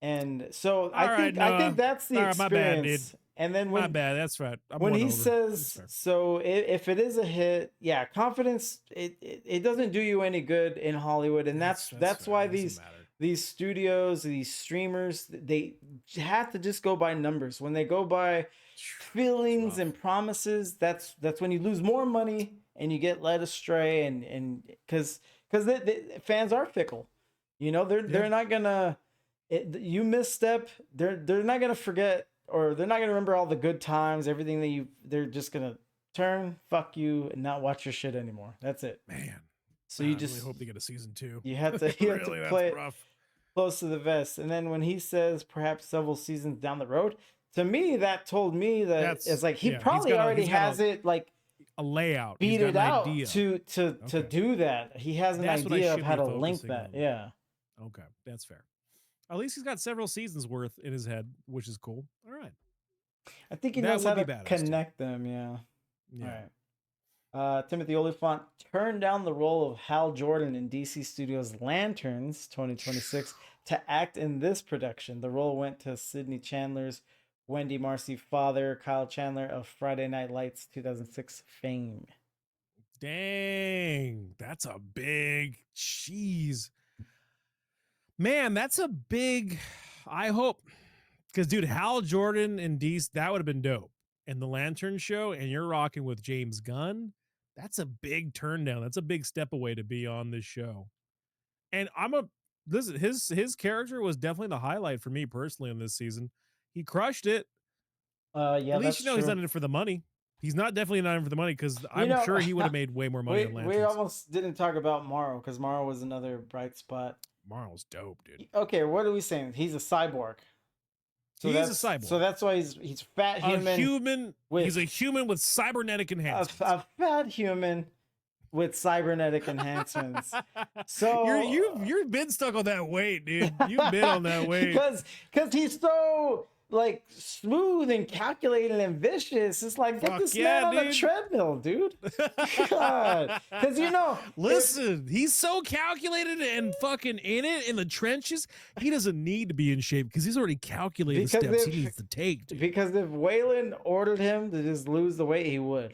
And so I All think right, I think Noah. that's the All right, my bad, experience. dude. And then My when bad. That's right. I'm when one he over. That's says, fair. so if it is a hit, yeah, confidence, it doesn't do you any good in Hollywood, and that's fair. why It doesn't these matter. these studios, these streamers, they have to just go by numbers. When they go by feelings rough. and promises, that's when you lose more money and you get led astray, and because the fans are fickle, they're not gonna. You misstep, they're not gonna forget, or they're not gonna remember all the good times, everything that they're just gonna turn, fuck you, and not watch your shit anymore. That's it. Man. So I you really just hope they get a season 2. you have to Really, that's play it rough. close to the vest. And then when he says perhaps several seasons down the road, to me that told me that That's- it's like he yeah, he's probably got a- already he's got has it like A layout. He's beat got it an out idea. to Okay. do that. He has an That's what I idea of should how be to link focusing that. on. Yeah. Okay, that's fair. At least he's got several seasons worth in his head, which is cool. All right. I think he That knows how would to be badass, too. connect them. Yeah. Yeah. All right. Timothy Oliphant turned down the role of Hal Jordan in DC Studios' Lanterns 2026 to act in this production. The role went to Sidney Chandler's Wendy Marcy father, Kyle Chandler of Friday Night Lights 2006 fame. Dang, that's a big cheese. Man, that's a big. I hope, because dude, Hal Jordan and DC, that would have been dope. And the Lantern Show, and you're rocking with James Gunn. That's a big turn down. That's a big step away to be on this show. And listen, his character was definitely the highlight for me personally in this season. He crushed it. Yeah, At least that's you know he's true. not in it for the money. He's not definitely not in it for the money, because I'm know, sure he would have made way more money on We Lanterns. almost didn't talk about Morrow because Morrow was another bright spot. Marl's dope, dude. Okay, what are we saying? He's a cyborg. He's a that's- cyborg. So that's why he's fat human. He's a human with cybernetic enhancements. A fat human with cybernetic enhancements. So you've been stuck on that weight, dude. You've been on that weight. because he's so like smooth and calculated and vicious. It's like get Fuck this yeah, man on a dude. treadmill, dude. God, because Listen, he's so calculated and fucking in it in the trenches. He doesn't need to be in shape because he's already calculated the Because steps if- he needs to take. Dude. because if Waylon ordered him to just lose the weight, he would.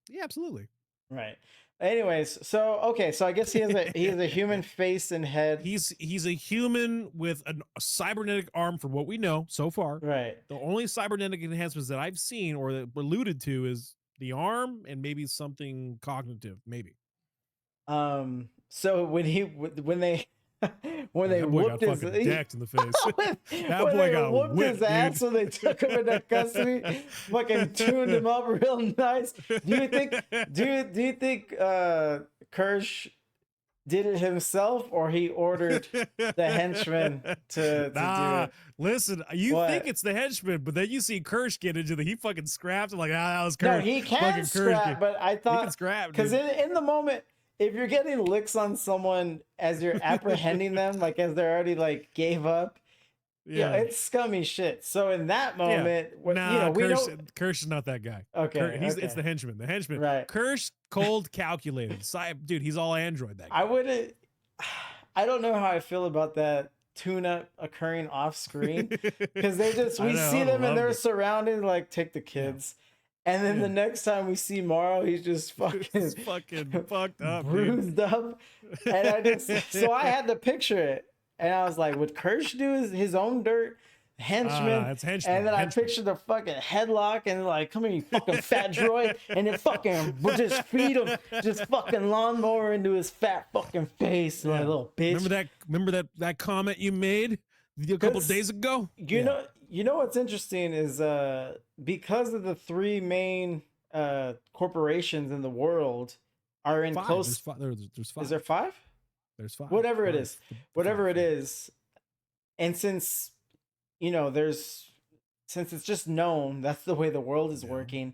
Yeah, absolutely. Right. Anyways, so okay, so I guess he has a human face and head. He's a human with a cybernetic arm, from what we know so far. Right. The only cybernetic enhancements that I've seen or that were alluded to is the arm and maybe something cognitive, maybe. So when they when they That boy whooped got his fucking decked in the face. when boy they got whooped his whipped, ass, dude. so they took him into custody, fucking tuned him up real nice. Do you think Kirsch did it himself, or he ordered the henchman to do it? Listen, you What? think it's the henchman, but then you see Kirsch get into he fucking scraps and like, that was Kirsch. No, he can scrap, but I he thought can scrap because in the moment, if you're getting licks on someone as you're apprehending them, like as they're already like gave up, yeah, it's scummy shit. So in that moment, Kirsch is not that guy. Okay, It's the henchman. The henchman. Right. Kirsch, cold, calculated. Dude, he's all Android. That guy. I don't know how I feel about that tune-up occurring off screen because we see them and they're surrounded, like take the kids. And then the next time we see Morrow, he's just fucking fucked up, bruised up. And so I had to picture it. And I was like, would Kirsch do his own dirt? Henchman. It's henchman. And then I pictured the fucking headlock and like, come here, you fucking fat droid. And then fucking just feed him, just fucking lawnmower into his fat fucking face, like little bitch. Remember that comment you made a couple days ago? You know what's interesting is because of the three main corporations in the world are in close. There's five. Is there five? There's five. Whatever it is, and since since it's just known that's the way the world is working,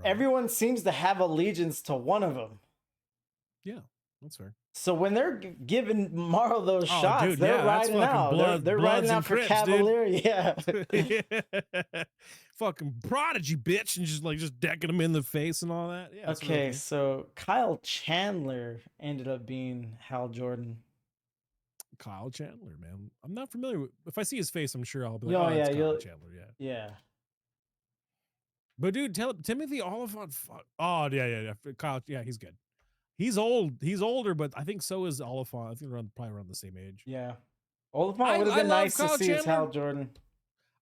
everyone seems to have allegiance to one of them. Yeah, that's fair. So when they're giving Morrow those shots, dude, they're riding out. They're riding out for Cavalier. Dude. Yeah. Fucking prodigy, bitch, and just decking him in the face and all that. Yeah. Okay, so Kyle Chandler ended up being Hal Jordan. Kyle Chandler, man. I'm not familiar with. If I see his face, I'm sure I'll be like, No, it's Kyle Chandler. Yeah. But dude, Timothy Oliphant. Oh yeah. Kyle, yeah, he's good. He's old. He's older, but I think so is Oliphant. I think they're probably around the same age. Yeah. Oliphant would have been nice to see as Hal Jordan.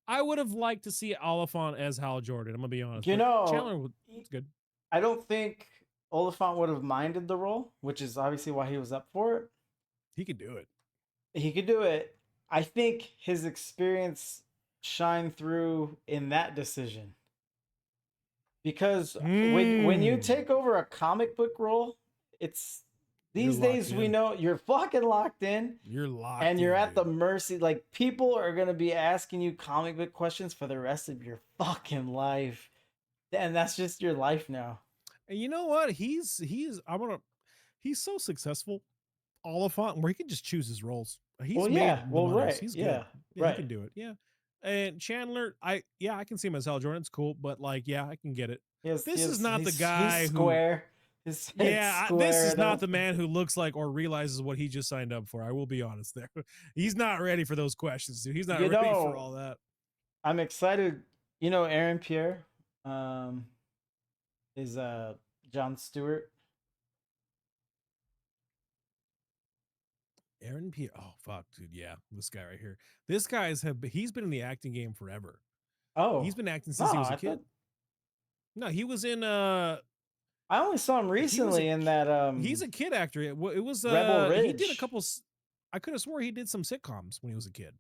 I would have liked to see Oliphant as Hal Jordan. I'm gonna be honest. Chandler was good. I don't think Oliphant would have minded the role, which is obviously why he was up for it. He could do it. I think his experience shined through in that decision. Because when you take over a comic book role, it's these days we know you're fucking locked in. You're locked and you're at the mercy. Like, people are gonna be asking you comic book questions for the rest of your fucking life. And that's just your life now. And you know what? He's so successful, Oliphant, where he can just choose his roles. He's right. He's yeah, good. right. He can do it. Yeah. And Chandler, I can see him as Hal Jordan. It's cool, but like, yeah, I can get it. This is not the guy he's square. This is not the man who looks like or realizes what he just signed up for. I will be honest there. He's not ready for those questions, dude. He's not ready for all that. I'm excited. Aaron Pierre is Jon Stewart. Aaron Pierre. Oh fuck, dude. Yeah, this guy right here. This guy's he's been in the acting game forever. Oh, he's been acting since he was a kid. No, he was in I only saw him recently in that he's a kid actor. It was Rebel Ridge. He did a couple. I could have swore he did some sitcoms when he was a kid.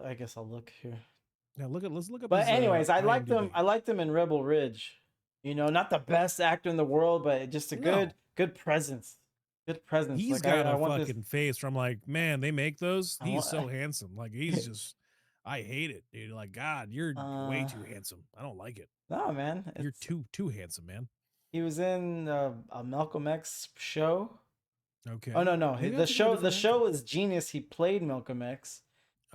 I guess I'll look here. Yeah, let's look up. But anyways, I liked him. I liked him in Rebel Ridge. Not the best actor in the world, but just a good presence. Good presence. He's got a fucking face from like, man, they make those. He's so handsome. Like, he's just, I hate it, dude. Like, God, you're way too handsome. I don't like it. No, man. You're too handsome, man. He was in a Malcolm X show. Okay. Oh no. The show was genius. He played Malcolm X.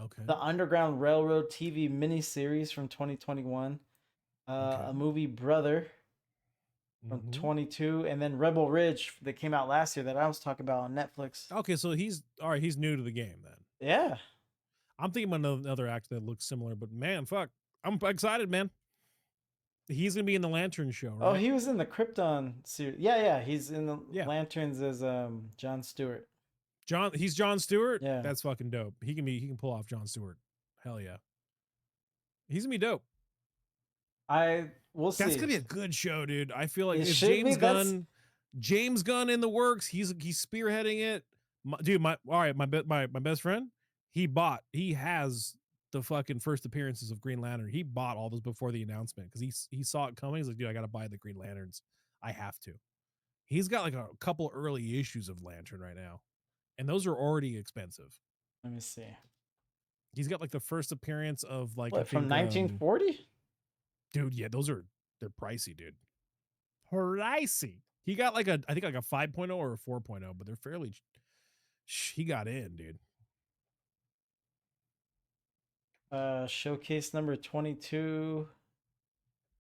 Okay. The Underground Railroad TV miniseries from 2021. A movie Brother from 22, and then Rebel Ridge that came out last year that I was talking about on Netflix. Okay, so he's new to the game then. Yeah. I'm thinking about another actor that looks similar, but man, fuck. I'm excited, man. He's gonna be in the Lantern show, right? Oh, he was in the Krypton series. Yeah. He's in the Yeah. Lanterns as John Stewart. He's John Stewart. Yeah. That's fucking dope. He can pull off John Stewart. Hell yeah. He's gonna be dope. We'll see. That's gonna be a good show, dude. I feel like It if should be. James Gunn in the works, he's spearheading it. My best friend, he has the fucking first appearances of Green Lantern. He bought all those before the announcement because he saw it coming. He's like, dude, I gotta buy the Green Lanterns. I have to. He's got like a couple early issues of Lantern right now, and those are already expensive. Let me see. He's got like the first appearance of like What, from 1940? Dude, yeah, they're pricey, dude. Pricey. He got like I think like a 5.0 or a 4.0, but they're fairly. He got in, dude. Showcase number 22.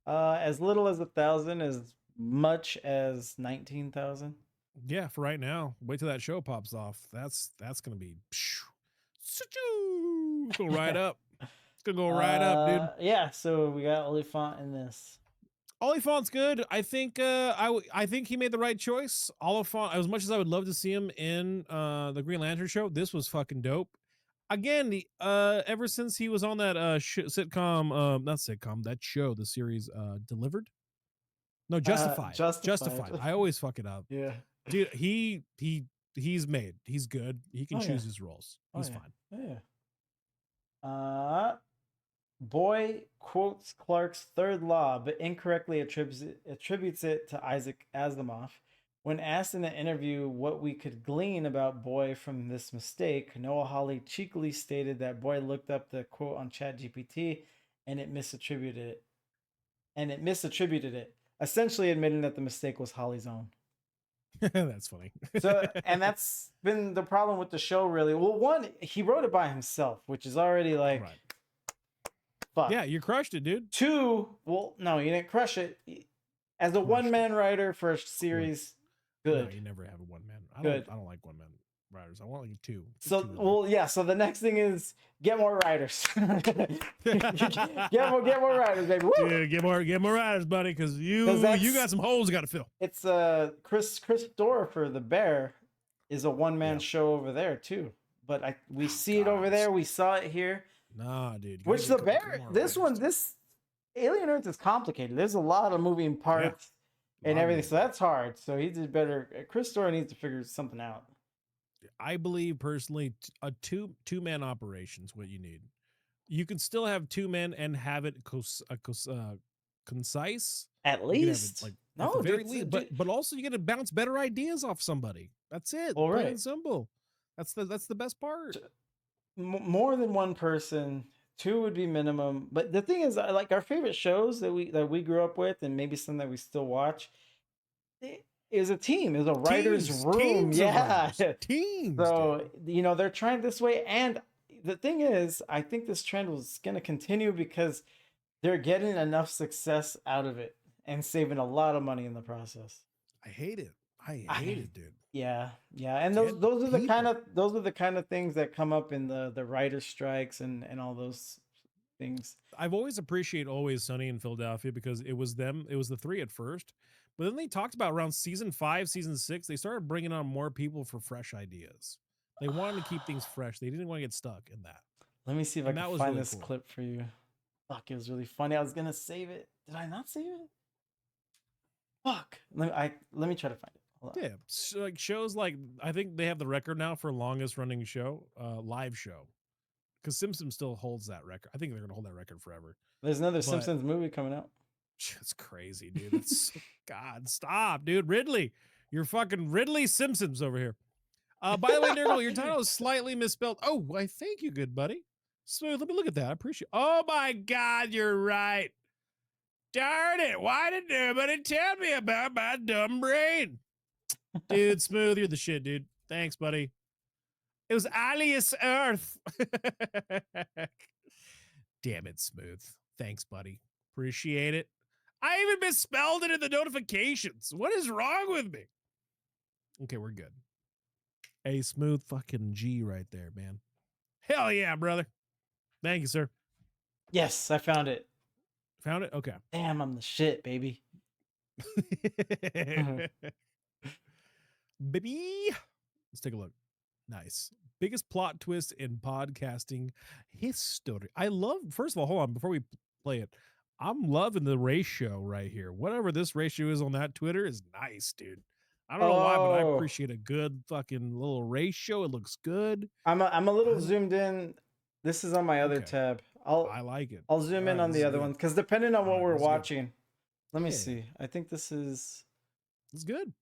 As little as 1,000, as much as 19,000. Yeah, for right now. Wait till that show pops off. That's gonna be. It's gonna ride up. It's gonna go right up, dude. Yeah. So we got Oliphant in this. Oliphant's good. I think I think he made the right choice. Oliphant, as much as I would love to see him in the Green Lantern show, this was fucking dope. Again, ever since he was on that sitcom, not sitcom, that show, the series Delivered. No, Justified. Justified. I always fuck it up. Yeah. Dude, he's made. He's good. He can choose his roles. He's fine. Yeah. Boy quotes Clark's third law, but incorrectly attributes it to Isaac Asimov. When asked in an interview what we could glean about Boy from this mistake, Noah Hawley cheekily stated that Boy looked up the quote on ChatGPT and it misattributed it. Essentially admitting that the mistake was Hawley's own. That's funny. So, and that's been the problem with the show, really. Well, one, he wrote it by himself, which is already like, right. Fuck. Yeah, you crushed it, dude. Two, well, no, you didn't crush it. As a one-man writer for a series, good. No, you never have a one-man. I don't like one-man writers. I want like two. So, well, yeah. So the next thing is get more writers. get more writers, baby. Woo! Dude, get more writers, buddy, because you got some holes you got to fill. It's Chris Dorr for The Bear is a one-man show over there too. But we see it over there. We saw it here. Nah, dude. Which The Bear, this Alien Earth is complicated. There's a lot of moving parts and everything, so that's hard. So he did better. Chris Dorr needs to figure something out. I believe personally, a two-man operation is what you need. You can still have two men and have it concise. At least, at the very least, but also you got to bounce better ideas off somebody. That's it. All right, plain and simple. That's the best part. More than one person, two would be minimum. But the thing is, like our favorite shows that we grew up with, and maybe some that we still watch, it is a team. It's a writer's room. Yeah, teams. So they're trying this way, and the thing is, I think this trend was going to continue because they're getting enough success out of it and saving a lot of money in the process. I hate it. I hate it, dude. Yeah, and those are the kind of things that come up in the writer strikes and all those things. I've always appreciated Always Sunny in Philadelphia because it was the three at first, but then they talked about around season 5, season 6, they started bringing on more people for fresh ideas. They wanted to keep things fresh. They didn't want to get stuck in that. Let me see if I can find this clip for you. Fuck, it was really funny. I was gonna save it. Did I not save it? Fuck. Let me try to find it. Yeah, so like shows like I think they have the record now for longest running show, live show, because Simpsons still holds that record. I think they're gonna hold that record forever. There's another Simpsons movie coming out. It's crazy, dude. It's God, stop, dude. Ridley, you're fucking Ridley Simpsons over here. By the way, Nerdle, your title is slightly misspelled. Oh, I thank you, good buddy. Smooth. Let me look at that. I appreciate. Oh my God, you're right. Darn it! Why did nobody tell me about my dumb brain? Dude, Smooth, you're the shit, dude. Thanks, buddy. It was Alias Earth. Damn it, Smooth. Thanks, buddy. Appreciate it. I even misspelled it in the notifications. What is wrong with me? Okay, we're good. A Smooth fucking G right there, man. Hell yeah, brother. Thank you, sir. Yes, I found it. Found it? Okay. Damn, I'm the shit, baby. Baby. Let's take a look. Nice. Biggest plot twist in podcasting history. I love, first of all, hold on, before we play it, I'm loving the ratio right here. Whatever this ratio is on that Twitter is nice, dude. I don't know why, but I Oh. appreciate a good fucking little ratio. It looks good. I'm a little zoomed in. This is on my other Okay. tab. I like it. I'll zoom in Alright, on this the is other good. one because depending on what Alright, we're this is good. watching. Let me Yeah. see. I think this is It's good.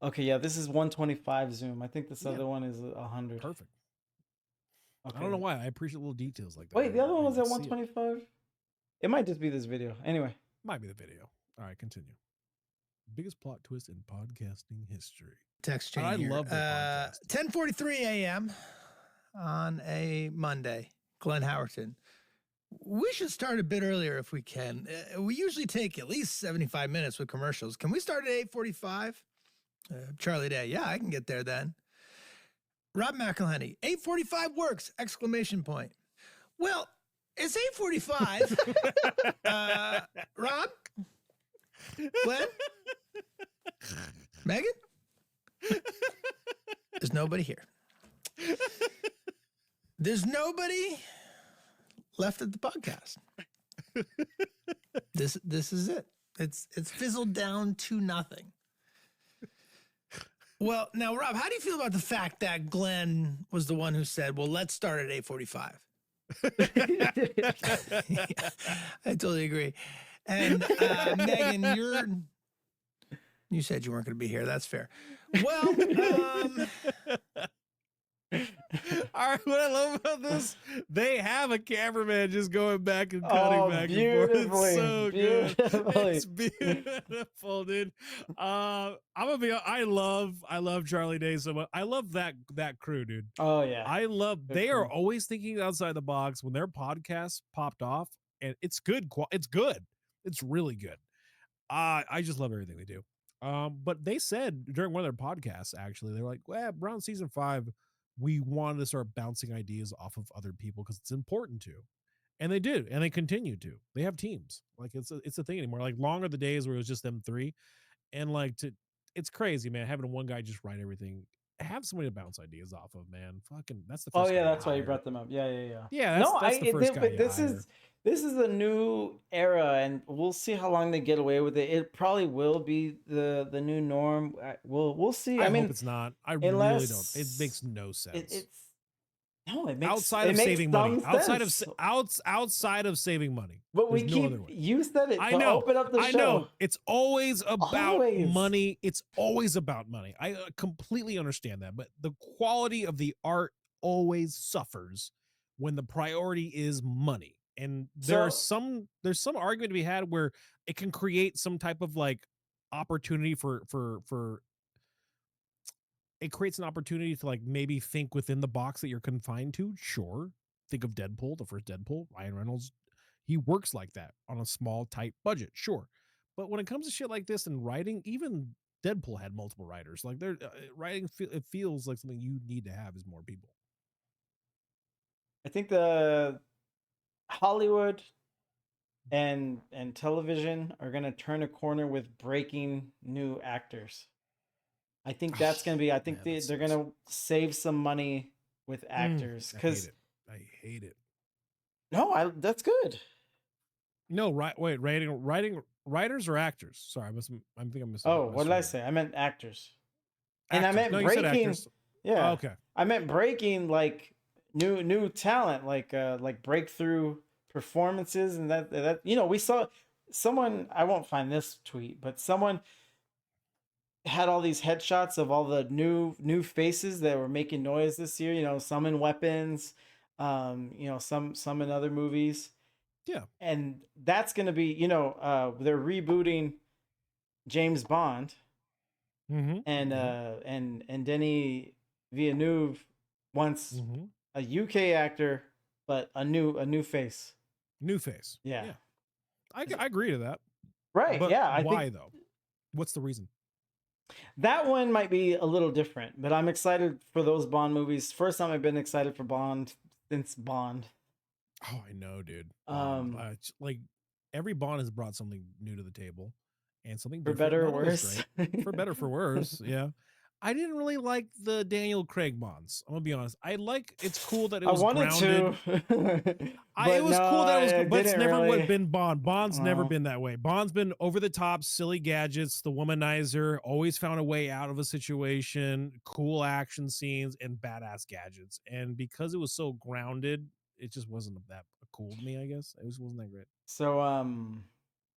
okay. Yeah, this is 125 zoom. I think this Yeah. other one is 100. Perfect. Okay. I don't know why. I appreciate little details like that. Wait, the other one was at You can see it. 125. It might just be this video. Anyway. Might be the video. All right, continue. Biggest plot twist in podcasting history. Text chain I here. love their podcast. 10:43 a.m. on a Monday. Glenn Howerton. We should start a bit earlier if we can. We usually take at least 75 minutes with commercials. Can we start at 8:45? Charlie Day. Yeah, I can get there then. Rob McElhenney. 8:45 works! Exclamation point. Well, it's 8:45. Rob? Glenn? Megan? There's nobody here. There's nobody left at the podcast. This is it. It's fizzled down to nothing. Well, now, Rob, how do you feel about the fact that Glenn was the one who said, well, let's start at 8:45? I totally agree. And Megan, you said you weren't going to be here. That's fair. Well, all right, what I love about this, they have a cameraman just going back and cutting back and forth. It's so good. It's beautiful, dude. I'm gonna be. I love Charlie Day so much. I love that crew, dude. Oh yeah. I love. They are always thinking outside the box when their podcast popped off, and it's good. It's good. It's really good. I just love everything they do. But they said during one of their podcasts, actually, they're like, well, around season 5, we wanted to start bouncing ideas off of other people because it's important to. And they did, and they continue to. They have teams. Like it's a thing anymore. Like long are the days where it was just them 3. And like it's crazy, man. Having one guy just write everything. Have somebody to bounce ideas off of, man. Fucking that's the first. Oh yeah, guy that's why you hired. brought them up. Yeah. Yeah, that's the first guy. But this is a new era, and we'll see how long they get away with it. It probably will be the new norm. We'll see. I mean, hope it's not. I really don't. It makes no sense. It makes outside of saving money. Outside of saving money. But we There's keep no other way. you said it. I to know. Open up the show. I know. It's always about Always. money. It's always about money. I completely understand that, but the quality of the art always suffers when the priority is money. And there's some argument to be had where it can create some type of like opportunity for it creates an opportunity to like maybe think within the box that you're confined to. Sure. Think of Deadpool, the first Deadpool, Ryan Reynolds. He works like that on a small, tight budget. Sure. But when it comes to shit like this and writing, even Deadpool had multiple writers. Like they're writing, it feels like something you need to have is more people. I think the Hollywood and television are gonna turn a corner with breaking new actors. I think that's gonna be. I think they're gonna save some money with actors because I hate it. No, that's good. No, right? Wait, writing writers or actors? Sorry, I think I'm missing. Oh, what did I say? I meant actors. And I meant No, you said breaking. actors. Yeah. Oh, okay. I meant breaking like new talent, like breakthrough performances, and that we saw someone. I won't find this tweet, but someone had all these headshots of all the new faces that were making noise this year. Some in Weapons, some in other movies. Yeah, and that's gonna be they're rebooting James Bond, and Denis Villeneuve wants a UK actor, but a new face. New face. Yeah. I agree to that. Right. But yeah. why though? What's the reason? That one might be a little different, but I'm excited for those Bond movies. First time I've been excited for Bond since Bond. Oh, I know, dude. Like every Bond has brought something new to the table and something For different. better or None of it's worse. great. For better, for worse. Yeah. I didn't really like the Daniel Craig Bonds. I'm gonna be honest. It's cool that it I was wanted grounded. to, It but was no, cool that it was, I but it's didn't never really. what been Bond. Bond's never No. been that way. Bond's been over the top, silly gadgets, the womanizer, always found a way out of a situation, cool action scenes, and badass gadgets. And because it was so grounded, it just wasn't that cool to me. I guess it wasn't that great. So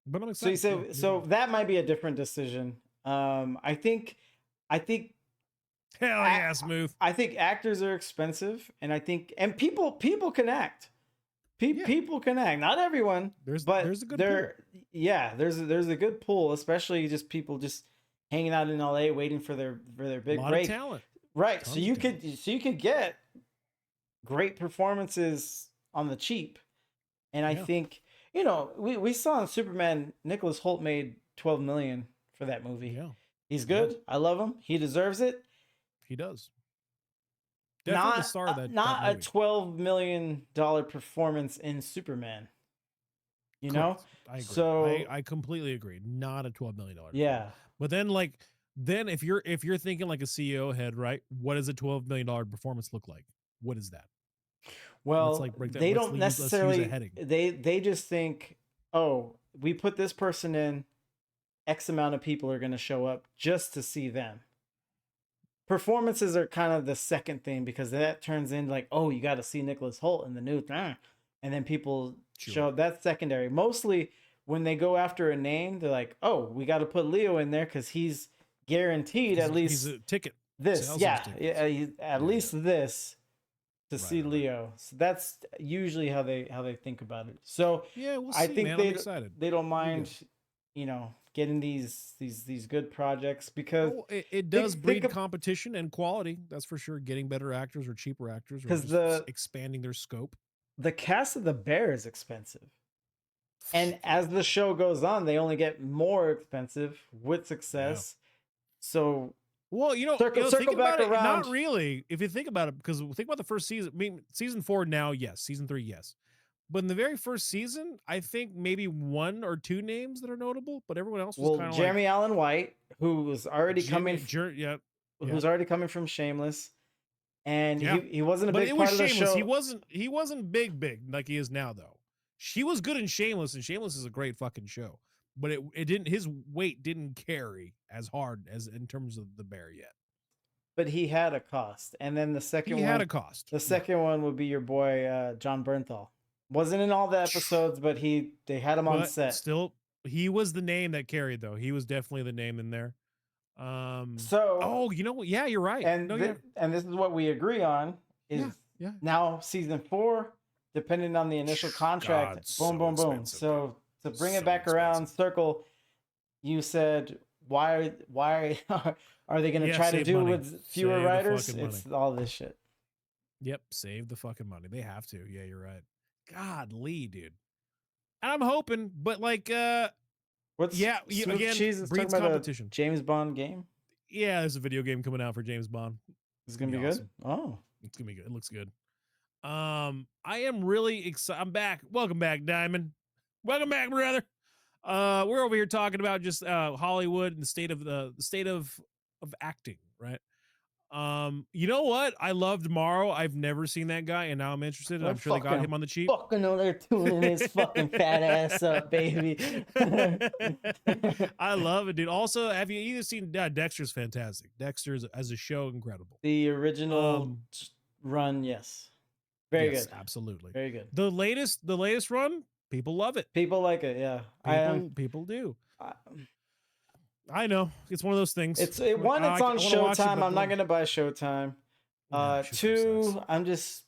But I'm so you excited. say so that might be a different decision. I think Hell yeah, Smooth. I think actors are expensive, and I think people can act. People can act. Not everyone, there's a good pool. Yeah, there's a good pool, especially just people just hanging out in LA waiting for their big break. Of talent. Right. Tons So you could get great performances on the cheap. And I think, we saw in Superman, Nicholas Hoult made 12 million for that movie. Yeah. He's good. Yeah. I love him. He deserves it. He does. Definitely the star of not that a $12 million performance in Superman. You know? I agree. So I completely agree. Not a $12 million. Yeah. But then if you're thinking like a CEO head, right? What does a $12 million performance look like? What is that? Well, they don't necessarily. They just think, oh, we put this person in, X amount of people are going to show up just to see them. Performances are kind of the second thing because that turns in like, oh, you got to see Nicholas Hoult in the new thing, and then people show up. That's secondary. Mostly when they go after a name, they're like, oh, we got to put Leo in there because he's guaranteed at least he's a ticket. This, at least this. To see Leo, so that's usually how they think about it. So yeah, we'll see, I think man. they don't mind, getting these good projects because it does breed competition and quality. That's for sure. Getting better actors or cheaper actors, because expanding their scope. The cast of The Bear is expensive, and as the show goes on, they only get more expensive with success. So. Well, circle back around. Not really. If you think about it, because think about the first season. I mean, season 4 now, yes. Season 3, yes. But in the very first season, I think maybe 1 or 2 names that are notable, but everyone else was kind of Jeremy Allen White, who was already coming, who's already coming from Shameless, and he wasn't a big part of the show. He wasn't big like he is now though. She was good in Shameless, and Shameless is a great fucking show. But it didn't. His weight didn't carry as hard as in terms of The Bear yet. But he had a cost, and then the second one had a cost. The second one would be your boy John Bernthal. Wasn't in all the episodes, but they had him on set. Still, he was the name that carried though. He was definitely the name in there. You know what? Yeah, you're right. And and this is what we agree on is now season 4, depending on the initial contract. Boom. So. To bring it back around circle, you said why are they going to try to do with fewer writers? It's all this shit. Yep, save the fucking money. They have to. Yeah, you're right. God, Lee, dude. And I'm hoping, but like, again, breeds competition. James Bond game. Yeah, there's a video game coming out for James Bond. It's gonna be awesome. Good. Oh, it's gonna be good. It looks good. I am really excited. I'm back. Welcome back, Diamond. Welcome back, brother. We're over here talking about just Hollywood and the state of acting, right? You know what? I loved Morrow. I've never seen that guy, and now I'm interested. And I'm sure they got him on the cheap. Fucking know they're tuning his fucking fat ass up, baby. I love it, dude. Also, have you either seen Dexter's fantastic? Dexter's as a show, incredible. The original run, yes. Very good. Absolutely. Very good. The latest run. People love it. People like it, yeah. People do. I know. It's one of those things. It's on Showtime. I'm not gonna buy Showtime. 2, I'm just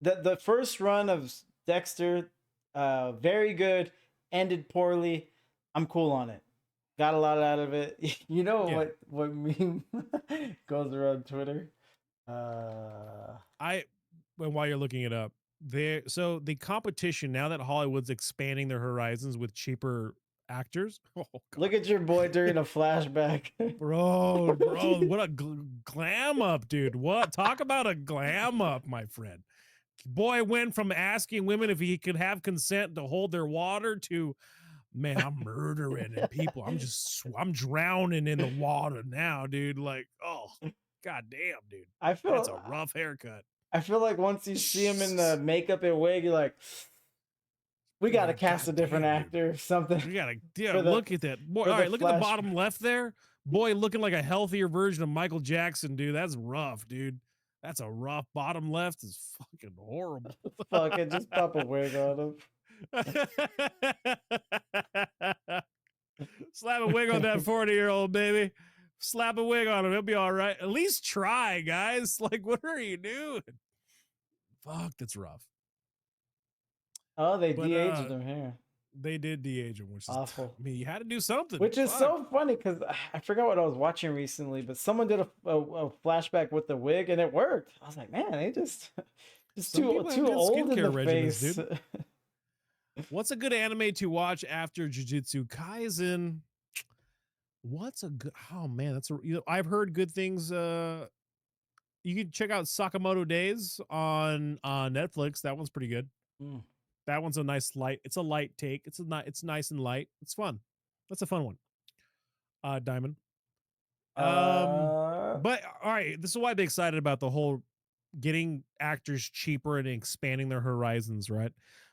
the first run of Dexter, very good. Ended poorly. I'm cool on it. Got a lot out of it. You know what meme goes around Twitter? While you're looking it up. So the competition now that Hollywood's expanding their horizons with cheaper actors. Look at your boy during a flashback, bro. What a glam up, dude! What talk about a glam up, my friend? Boy went from asking women if he could have consent to hold their water to, man, I'm murdering and people. I'm drowning in the water now, dude. Like, oh, god damn, dude. That's a rough haircut. I feel like once you see him in the makeup and wig, you're like, we got to cast a different actor or something. We gotta look at that. Boy, all right, look at the bottom left there. Boy, looking like a healthier version of Michael Jackson, dude. That's rough, dude. That's a rough bottom left is fucking horrible. Fuck it, just pop a wig on him. Slap a wig on that 40-year-old baby. Slap a wig on him. He'll be all right. At least try, guys. Like, what are you doing? Fuck, that's rough. Oh, they de-aged him here. They did de-age him, which is awful. I mean, you had to do something. Which is so funny because I forgot what I was watching recently, but someone did a flashback with the wig and it worked. I was like, man, they just too old in the face. Dude. What's a good anime to watch after Jujutsu Kaisen? What's a good? Oh man, that's I've heard good things. You can check out Sakamoto Days on Netflix. That one's pretty good. That one's a nice light. It's a light take. It's nice and light. It's fun. That's a fun one. Diamond. But all right, this is why I'd be excited about the whole getting actors cheaper and expanding their horizons, right?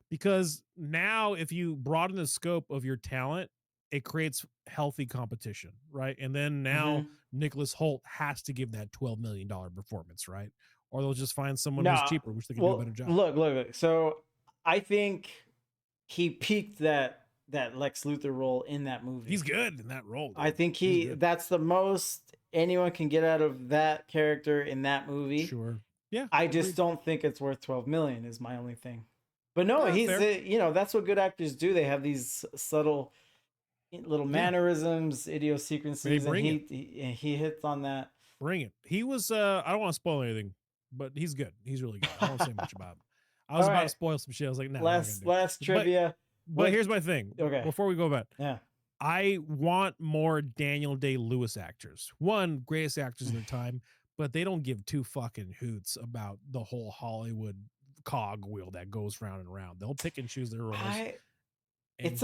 Because now if you broaden the scope of your talent, it creates healthy competition, right? And then now Nicholas Hoult has to give that $12 million performance, right? Or they'll just find someone who's cheaper, which they can do a better job. Look. So I think he peaked that Lex Luthor role in that movie. He's good in that role. Dude. I think that's the most anyone can get out of that character in that movie. Sure. Yeah. I just don't think it's worth 12 million is my only thing. But no, he's that's what good actors do. They have these subtle little mannerisms, idiosyncrasies, and he hits on that. Bring it. He was I don't want to spoil anything, but he's good. He's really good. I don't say much about him. I was about to spoil some shit. I was like, no. Last trivia. But here's my thing. Okay. Before we go back. Yeah. I want more Daniel Day-Lewis actors. One, greatest actors of their time, but they don't give two fucking hoots about the whole Hollywood cogwheel that goes round and round. They'll pick and choose their roles. It's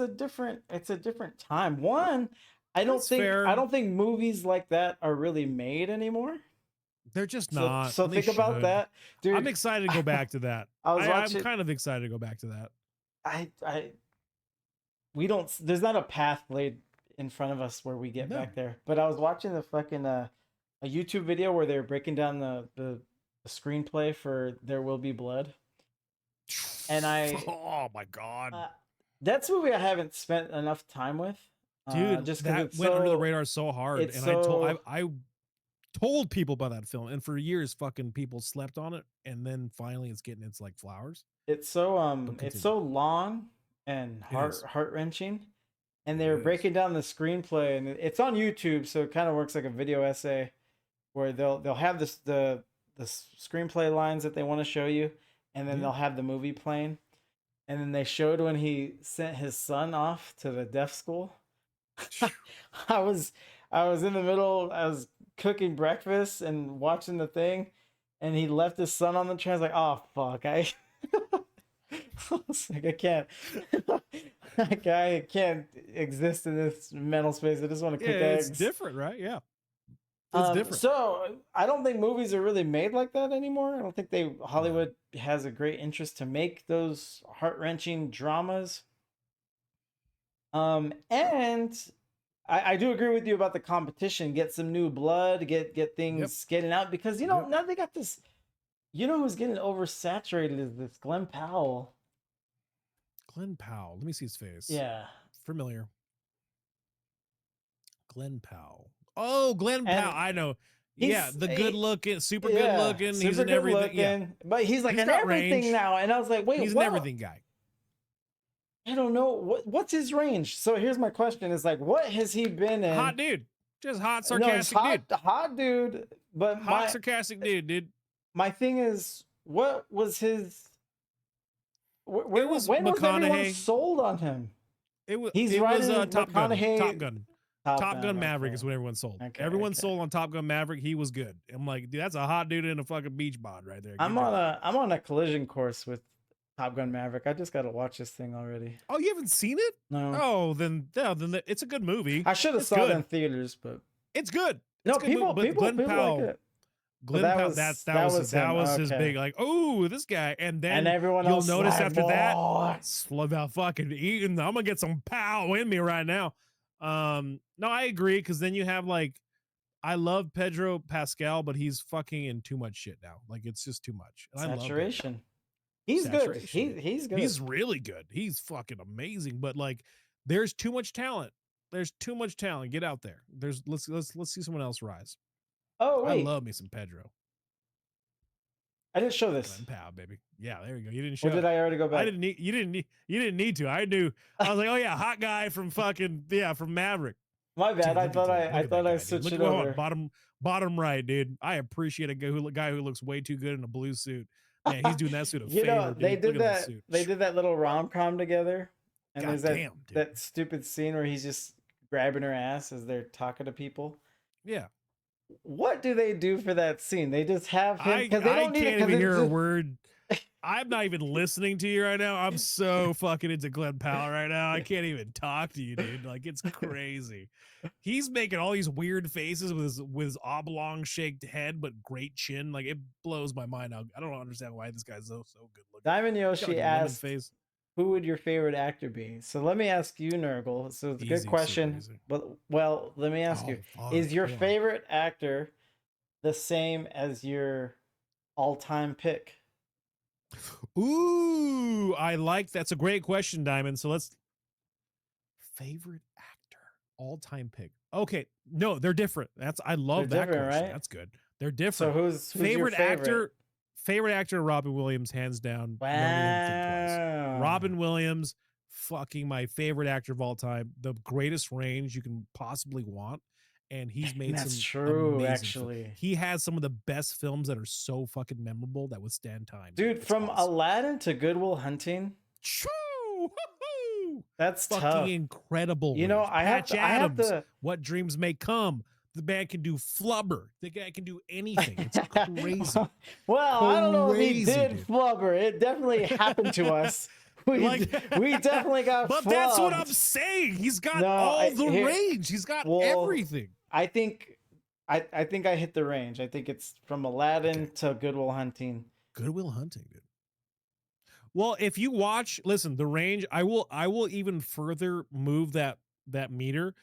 a different time. One, I don't think movies like that are really made anymore. They're just not. So think about that, dude. I'm excited to go back to that. I'm kind of excited to go back to that. There's not a path laid in front of us where we get back there. But I was watching the fucking a YouTube video where they were breaking down the screenplay for There Will Be Blood. And oh my god, that's a movie I haven't spent enough time with, dude. Just that went under the radar so hard, and I told people about that film, and for years, fucking people slept on it, and then finally, it's getting its like flowers. It's so long and heart wrenching, and they were breaking down the screenplay, and it's on YouTube, so it kind of works like a video essay, where they'll have the screenplay lines that they want to show you. And then they'll have the movie playing. And then they showed when he sent his son off to the deaf school. I was in the middle, I was cooking breakfast and watching the thing, and he left his son on the train. I was like, oh fuck. I was like, I can't I can't exist in this mental space. I just want to cook eggs. It's different, right? Yeah. It's different. So I don't think movies are really made like that anymore. I don't think Hollywood has a great interest to make those heart-wrenching dramas. And I do agree with you about the competition. Get some new blood, get things getting out, because now they got this. You know who's getting oversaturated is this Glenn Powell. Glenn Powell. Let me see his face. Yeah. Familiar. Glenn Powell. Oh, Glenn Powell. I know. Yeah, the good looking, super good looking. He's in everything. Yeah. But he's like in everything range now. And I was like, wait, he's an everything guy. I don't know. What's his range? So here's my question is like, what has he been in? Hot dude. Just hot, sarcastic dude. Hot dude. But sarcastic dude. My thing is, what was his... It was when McConaughey. Was everyone sold on him? It was Top Gun. Top Gun Maverick is what everyone sold. Okay, Everyone okay. sold on Top Gun Maverick. He was good. I'm like, dude, that's a hot dude in a fucking beach bod right there. I'm on a collision course with Top Gun Maverick. I just got to watch this thing already. Oh, you haven't seen it? No. Oh, then it's a good movie. I should have It's saw it good. in theaters, but It's good. no, It's a good movie, but people Glenn Powell, like it. Glenn that Powell, was- that that was was him. his Okay. big like, oh, this guy, and then And everyone you'll else notice like, after that, "Boy." slow out fucking eating. I'm gonna get some pow in me right now. No, I agree because then you have like, I love Pedro Pascal, but he's fucking in too much shit now. Like it's just too much. And I love Pedro. Saturation. He's Saturation. good. He's good. He's really good. He's fucking amazing. But like, there's too much talent. There's too much talent. Get out there. Let's see someone else rise. Oh wait, I love me some Pedro. I didn't show this. Glenn Powell, baby. Yeah, there you go. You didn't show. Or did I already go back? I didn't need. You didn't need to. I knew. I was like, oh yeah, hot guy from fucking from Maverick. My bad. Dude, I look at thought that. Look I at that thought guy, I dude. switched Look it at- hold over. on, bottom right, dude. I appreciate a guy who looks way too good in a blue suit. Man, he's doing that suit a You favor. know, dude. they Look did at that. suit. They did that little rom com together, and there's that Goddamn, dude. that stupid scene where he's just grabbing her ass as they're talking to people. Yeah. What do they do for that scene? They just have him I because they don't need it. can't 'cause even it's hear a just- word. I'm not even listening to you right now. I'm so fucking into Glenn Powell right now. I can't even talk to you, dude. Like it's crazy. He's making all these weird faces with his oblong shaped head, but great chin. Like it blows my mind out. I don't understand why this guy's so good looking. Diamond He's got, Yoshi like, a lemon asked, face. "Who would your favorite actor be?" So let me ask you, Nurgle. So it's a Easy, good super question. easy. But well, let me ask Oh, you: fuck, is your go on. favorite actor the same as your all-time pick? Ooh, I like that's a great question, Diamond. So let's favorite actor, all-time pick. Okay, no, they're different. I love They're that different, question. right? That's good. They're So different. who's your favorite favorite actor? Favorite actor, Robin Williams, hands down. Don't even think twice. Wow. Robin Williams, fucking my favorite actor of all time. The greatest range you can possibly want. And he's made That's some true, amazing actually. He has some of the best films that are so fucking memorable that withstand time. Dude, It's from awesome. Aladdin to Good Will Hunting, Choo! Woo-hoo! that's Fucking tough. incredible. You know, range. I have Patch to- I have Adams, to- What Dreams May Come. The man can do flubber. The guy can do anything. It's crazy. Well, I don't know if he Crazy, did dude. flubber. It definitely happened to us. We, Like- we definitely got But that's what I'm flubbed. saying. He's got No, all the here- range. He's got well, everything. I think I think I hit the range. I think it's from Aladdin to Good Will Hunting. Good Will Hunting, dude. Well, if you watch, listen, the range, I will even further move that meter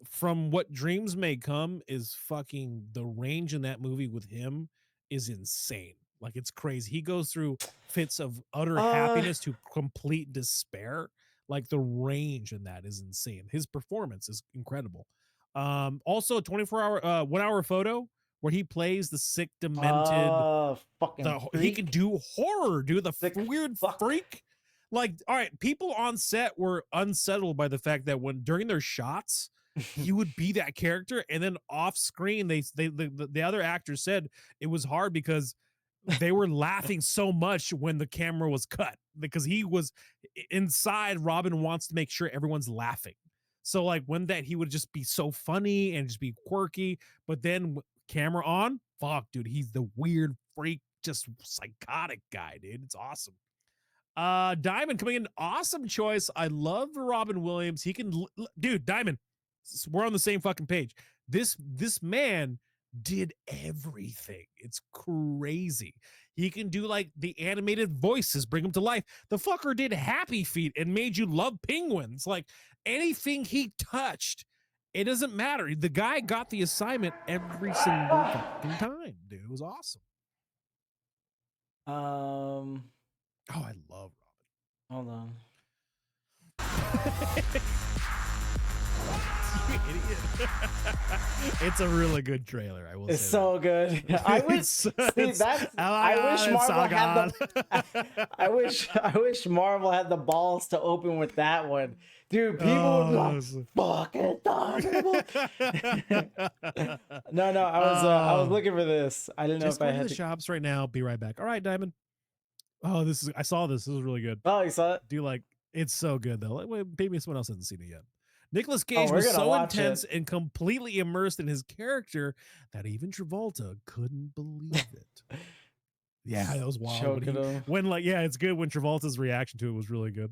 from What Dreams May Come is fucking the range in that movie with him is insane. Like it's crazy. He goes through fits of utter happiness to complete despair. Like the range in that is insane. His performance is incredible. Also 24-hour 1 hour photo where he plays the sick, demented, Fucking he freak. can do horror, dude. The Sick weird fuck. freak. Like, all right, people on set were unsettled by the fact that when during their shots, he would be that character, and then off screen, the other actors said it was hard because they were laughing so much when the camera was cut because he was inside. Robin wants to make sure everyone's laughing. So like when that he would just be so funny and just be quirky, but then camera on, fuck, dude, he's the weird freak, just psychotic guy, dude. It's awesome. Diamond coming in, awesome choice. I love Robin Williams. He can, dude, Diamond, we're on the same fucking page. This man did everything. It's crazy. He can do like the animated voices, bring them to life. The fucker did Happy Feet and made you love penguins. Like anything he touched, it doesn't matter. The guy got the assignment every single fucking time, dude. It was awesome. Oh, I love Robin. Hold on. You idiot. It's a really good trailer. I will It's say so good. I wish It's- see it's- that's oh my I God, wish it's Marvel so had good. the I wish Marvel had the balls to open with that one. Dude, people would be like, fucking Thunderbolt. No, I was looking for this. I didn't know Just if I go to had the to. shops right now. Be right back. All right, Diamond. Oh, I saw this. This is really good. Oh, you saw it? Do you like? It's so good though. Like, wait, maybe someone else hasn't seen it yet. Nicolas Cage we're was gonna so watch intense it. and completely immersed in his character that even Travolta couldn't believe it. Yeah, that was wild. Choking him. When like, yeah, it's good when Travolta's reaction to it was really good.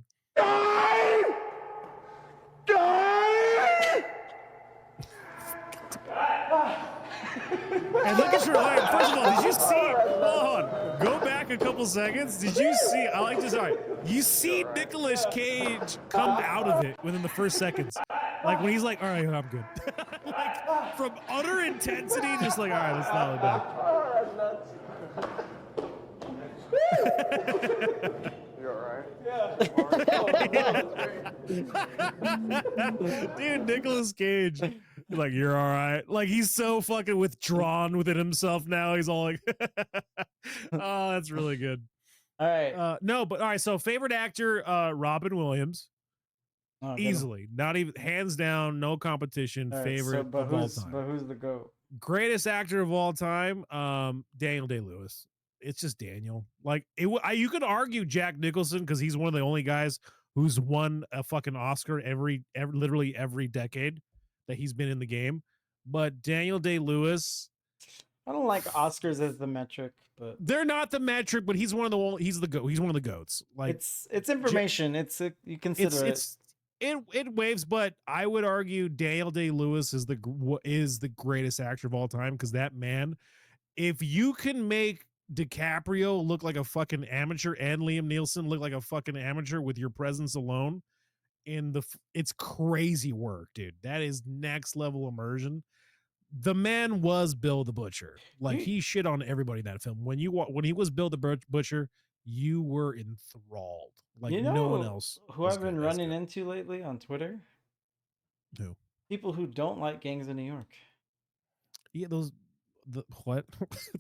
And look at your line. First of all, did you see? Hold on. Go back a couple seconds. Did you see? I like this. All right. You see Nicolas Cage come out of it within the first seconds. Like when he's like, all right, I'm good. Like from utter intensity, just like, all right, let's dial it back. You're all right? Dude, Nicolas Cage. Like, you're all right. Like, he's so fucking withdrawn within himself now. He's all like, oh, that's really good. All right. No, but all right. So, favorite actor, Robin Williams. Oh, Easily. Not even, hands down, no competition. All right, Favorite of all time. But who's the GOAT? Greatest actor of all time, Daniel Day-Lewis. It's just Daniel. Like, you could argue Jack Nicholson because he's one of the only guys who's won a fucking Oscar literally every decade that he's been in the game. But Daniel Day-Lewis, I don't like Oscars as the metric, but they're not the metric. But he's he's the goat. He's one of the goats. Like, it's information. You consider it waves. But I would argue Daniel Day-Lewis is the greatest actor of all time because that man, if you can make DiCaprio look like a fucking amateur and Liam Neeson look like a fucking amateur with your presence alone it's crazy work, dude. That is next level immersion. The man was Bill the Butcher. Like, he shit on everybody in that film. When he was Bill the Butcher, you were enthralled. Like, no one else. Who I've been running into lately on Twitter? Who? People who don't like Gangs of New York. Yeah, what?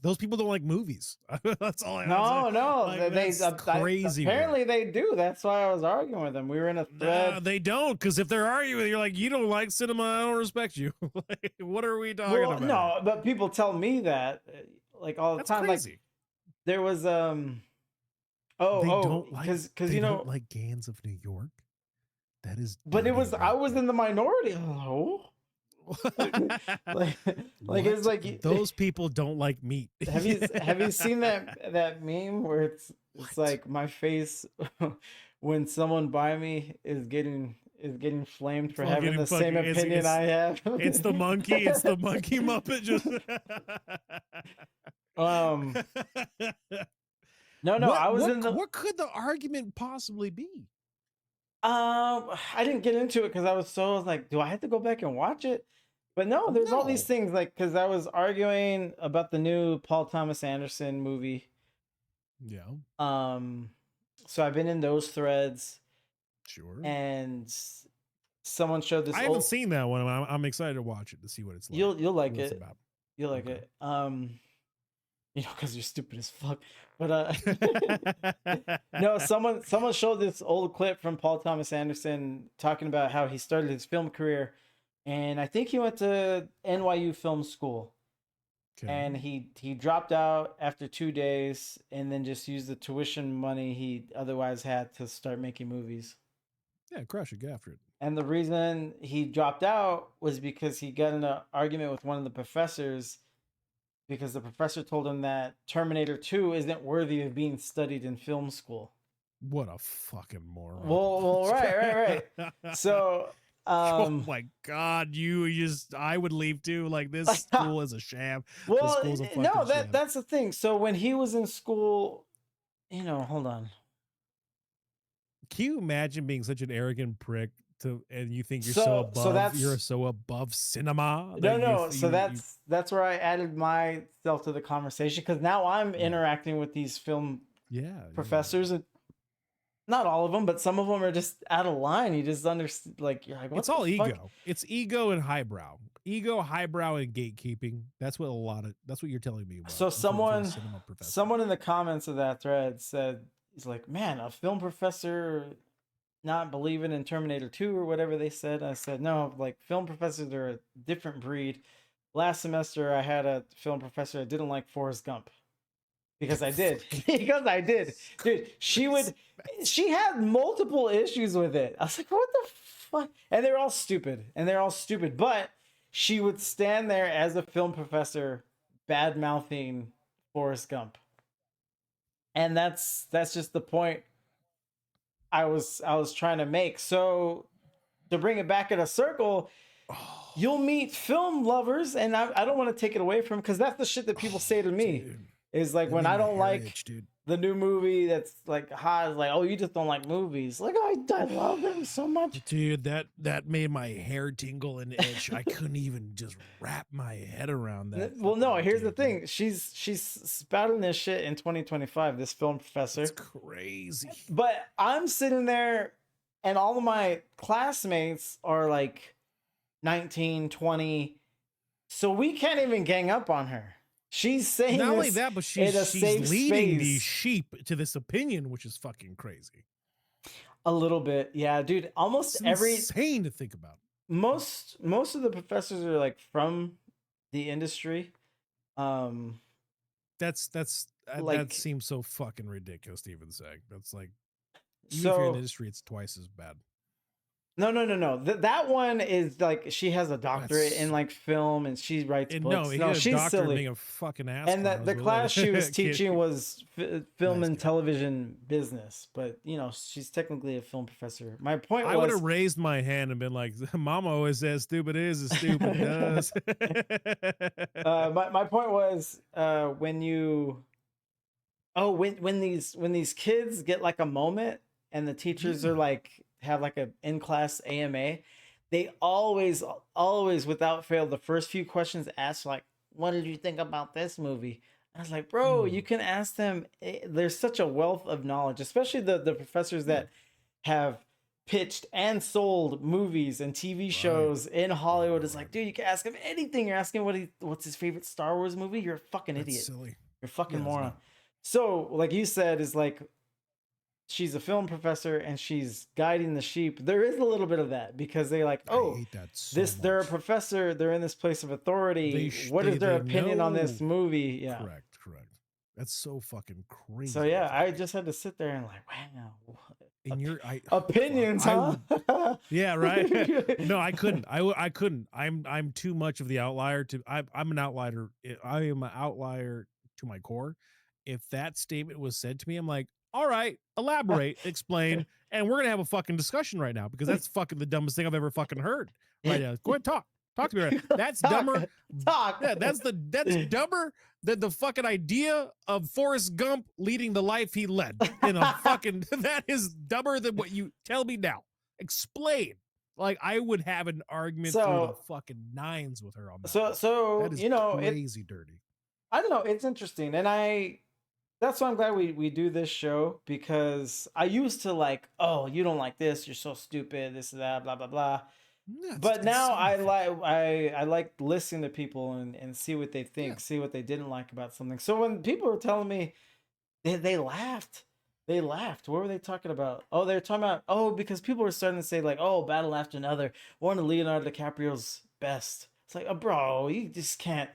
Those people don't like movies. That's all I No, like, that's crazy. Apparently they do. That's why I was arguing with them. We were in a thread. Nah, they don't, because if they're arguing, you're like, you don't like cinema, I don't respect you. Like, what are we talking about? No, but people tell me that like all the That's time. crazy. Like there was because you know, like Gangs of New York. That is, but it was I was in the minority. Hello. like it's like those people don't like meat. Have you seen that meme where it's like my face when someone by me is getting flamed for having the same opinion I have? It's the monkey. It's the monkey Muppet. Just no. What could the argument possibly be? I didn't get into it because I was like, do I have to go back and watch it? But no, there's all these things like because I was arguing about the new Paul Thomas Anderson movie. Yeah. So I've been in those threads. Sure. And someone showed this. I haven't seen that one. I'm excied to watch it to see what it's like. You'll like it. You'll like it. You know, because you're stupid as fuck. But no, someone showed this old clip from Paul Thomas Anderson talking about how he started his film career, and I think he went to NYU Film School, and he dropped out after 2 days, and then just used the tuition money he otherwise had to start making movies. Yeah, crush it, get after it. And the reason he dropped out was because he got in an argument with one of the professors. Because the professor told him that Terminator 2 isn't worthy of being studied in film school. What a fucking moron. Well, right. So, oh my God, I would leave too. Like, this school is a sham. Well, school's a fucking no, sham. that's the thing. So when he was in school, you know, hold on. Can you imagine being such an arrogant prick and you think you're so above cinema? No. That's where I added myself to the conversation because now I'm interacting with these film professors, and not all of them, but some of them are just out of line. You just understand, like, you're like, what? It's all ego. It's ego and highbrow. Ego, highbrow, and gatekeeping. That's what you're telling me about. So someone in the comments of that thread said, he's like, man, a film professor not believing in Terminator 2 or whatever they said. I said, no, like, film professors are a different breed. Last semester, I had a film professor that didn't like Forrest Gump. Because I did. Dude, she had multiple issues with it. I was like, what the fuck? And they're all stupid. But she would stand there as a film professor, bad mouthing Forrest Gump. And that's just the point I was trying to make. So to bring it back in a circle, you'll meet film lovers, and I don't want to take it away from, because that's the shit that people say to me. Dude. Is like, That when made I my don't hair like itch, dude. the new movie that's like hot, it's like, oh, you just don't like movies. Like, I love them so much. Dude, that made my hair tingle and itch. I couldn't even just wrap my head around that. Well, no, fucking here's the idea, dude. thing. She's spouting this shit in 2025, this film professor. It's crazy. But I'm sitting there, and all of my classmates are like 19, 20. So we can't even gang up on her. She's saying Not only this that, but in a she's safe leading space. these sheep to this opinion, which is fucking crazy. A little bit, yeah, dude. Almost It's every insane to think about. most of the professors are like from the industry. That Like- seems so fucking ridiculous to even say. That's like, even if you're in So the industry, it's twice as bad. no. That one is like, she has a doctorate That's- in like film, and she writes And books. no, he No, got a she's doctor silly. being a fucking ass. And the class she was Kid. teaching was film Nice and kid. television business, but you know, she's technically a film professor. My point I would was, have raised my hand and been like, "Mama always says stupid is as stupid does." my point was, when you, when these kids get like a moment, and the teachers are like, have like a in class AMA, they always without fail, the first few questions asked like, "What did you think about this movie?" I was like, bro, you can ask them. There's such a wealth of knowledge, especially the professors that have pitched and sold movies and TV shows in Hollywood. It's like, dude, you can ask him anything. You're asking what's his favorite Star Wars movie? You're a fucking That's idiot. silly. You're a fucking Yeah, it's moron. not. So, like you said, is like, she's a film professor and she's guiding the sheep. There is a little bit of that, because they like, I oh, hate that so they're a much. professor, they're in this place of authority. What is their they opinion on this know. movie? Yeah. Correct. That's so fucking crazy. So yeah, I just had to sit there and like, wow, And you're opinions, I huh? yeah, right. No, I couldn't. I couldn't. I'm too much of the outlier to. I'm an outlier. I am an outlier to my core. If that statement was said to me, I'm like, all right, elaborate, explain, and we're gonna have a fucking discussion right now, because that's fucking the dumbest thing I've ever fucking heard. Right now, go ahead, talk to me. Right now. That's dumber. Talk. Yeah, that's dumber than the fucking idea of Forrest Gump leading the life he led. In a fucking, that is dumber than what you tell me now. Explain. Like, I would have an argument through the fucking nines with her on that. So That is you know, crazy dirty. I don't know. It's interesting, and that's why I'm glad we do this show, because I used to like, oh, you don't like this, you're so stupid, this and that, blah blah blah. Yeah, But now I like listening to people and see what they think, see what they didn't like about something. So when people were telling me, they laughed. They laughed. What were they talking about? Oh, they were talking about, because people were starting to say like, oh, Battle After Another, one of Leonardo DiCaprio's best. It's like, oh, bro, you just can't.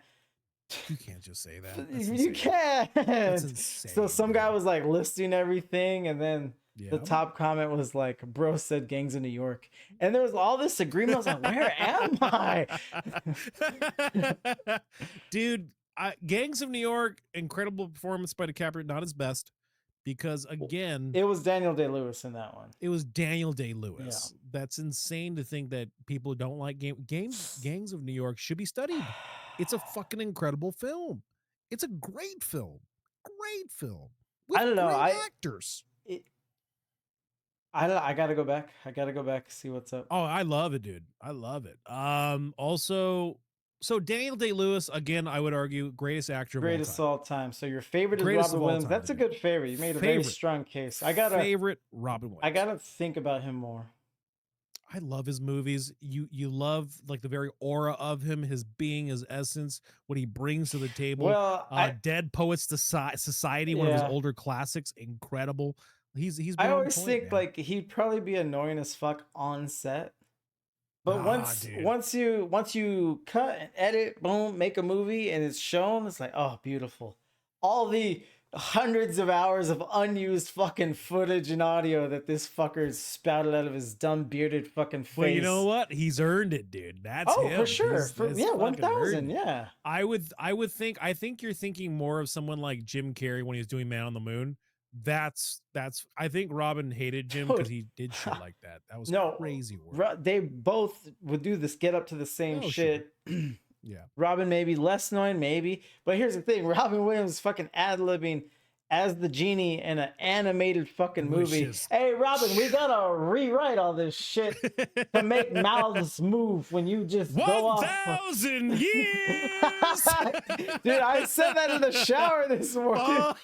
You can't just say that. That's You insane. can't. That's insane. So some guy was like listing everything, and then the top comment was like, bro said Gangs of New York. And there was all this agreement. I was like, where am I? Dude, Gangs of New York, incredible performance by DiCaprio, not his best, because again, It was Daniel Day-Lewis in that one. it was Daniel Day-Lewis. That's insane to think that people who don't like Gangs of New York should be studied. It's a fucking incredible film. It's a great film. Great film. With I don't know. great actors. I gotta go back. I gotta go back, see what's up. Oh, I love it, dude. I love it. Also, so Daniel Day-Lewis, again, I would argue, greatest actor Greatest of all all time. So your favorite is Greatest Robin of all Williams. time, That's a dude. good favorite. You made a very Favorite. strong case. time. Favorite Robin Williams. I gotta think about him more. I love his movies. You love like the very aura of him, his being, his essence, what he brings to the table. Well, Dead Poets Society, one of his Yeah. older classics, incredible. He's been I on always point, think man. like he'd probably be annoying as fuck on set. But dude. once you cut and edit, boom, make a movie and it's shown, it's like, oh, beautiful. All the hundreds of hours of unused fucking footage and audio that this fucker spouted out of his dumb bearded fucking face. Well, you know what? He's earned it, dude. That's him. For sure. He's Yeah, fucking earned 1000. it. Yeah. I think you're thinking more of someone like Jim Carrey when he was doing Man on the Moon. I think Robin hated Jim because he did shit like that. That was crazy work. They both would do this, get up to the same shit. Sure. Yeah. Robin maybe less annoying, maybe. But here's the thing: Robin Williams fucking ad-libbing as the genie in an animated fucking movie. Hey, Robin, we gotta rewrite all this shit to make mouths move when you just go off. 1,000 years, dude! I said that in the shower this morning.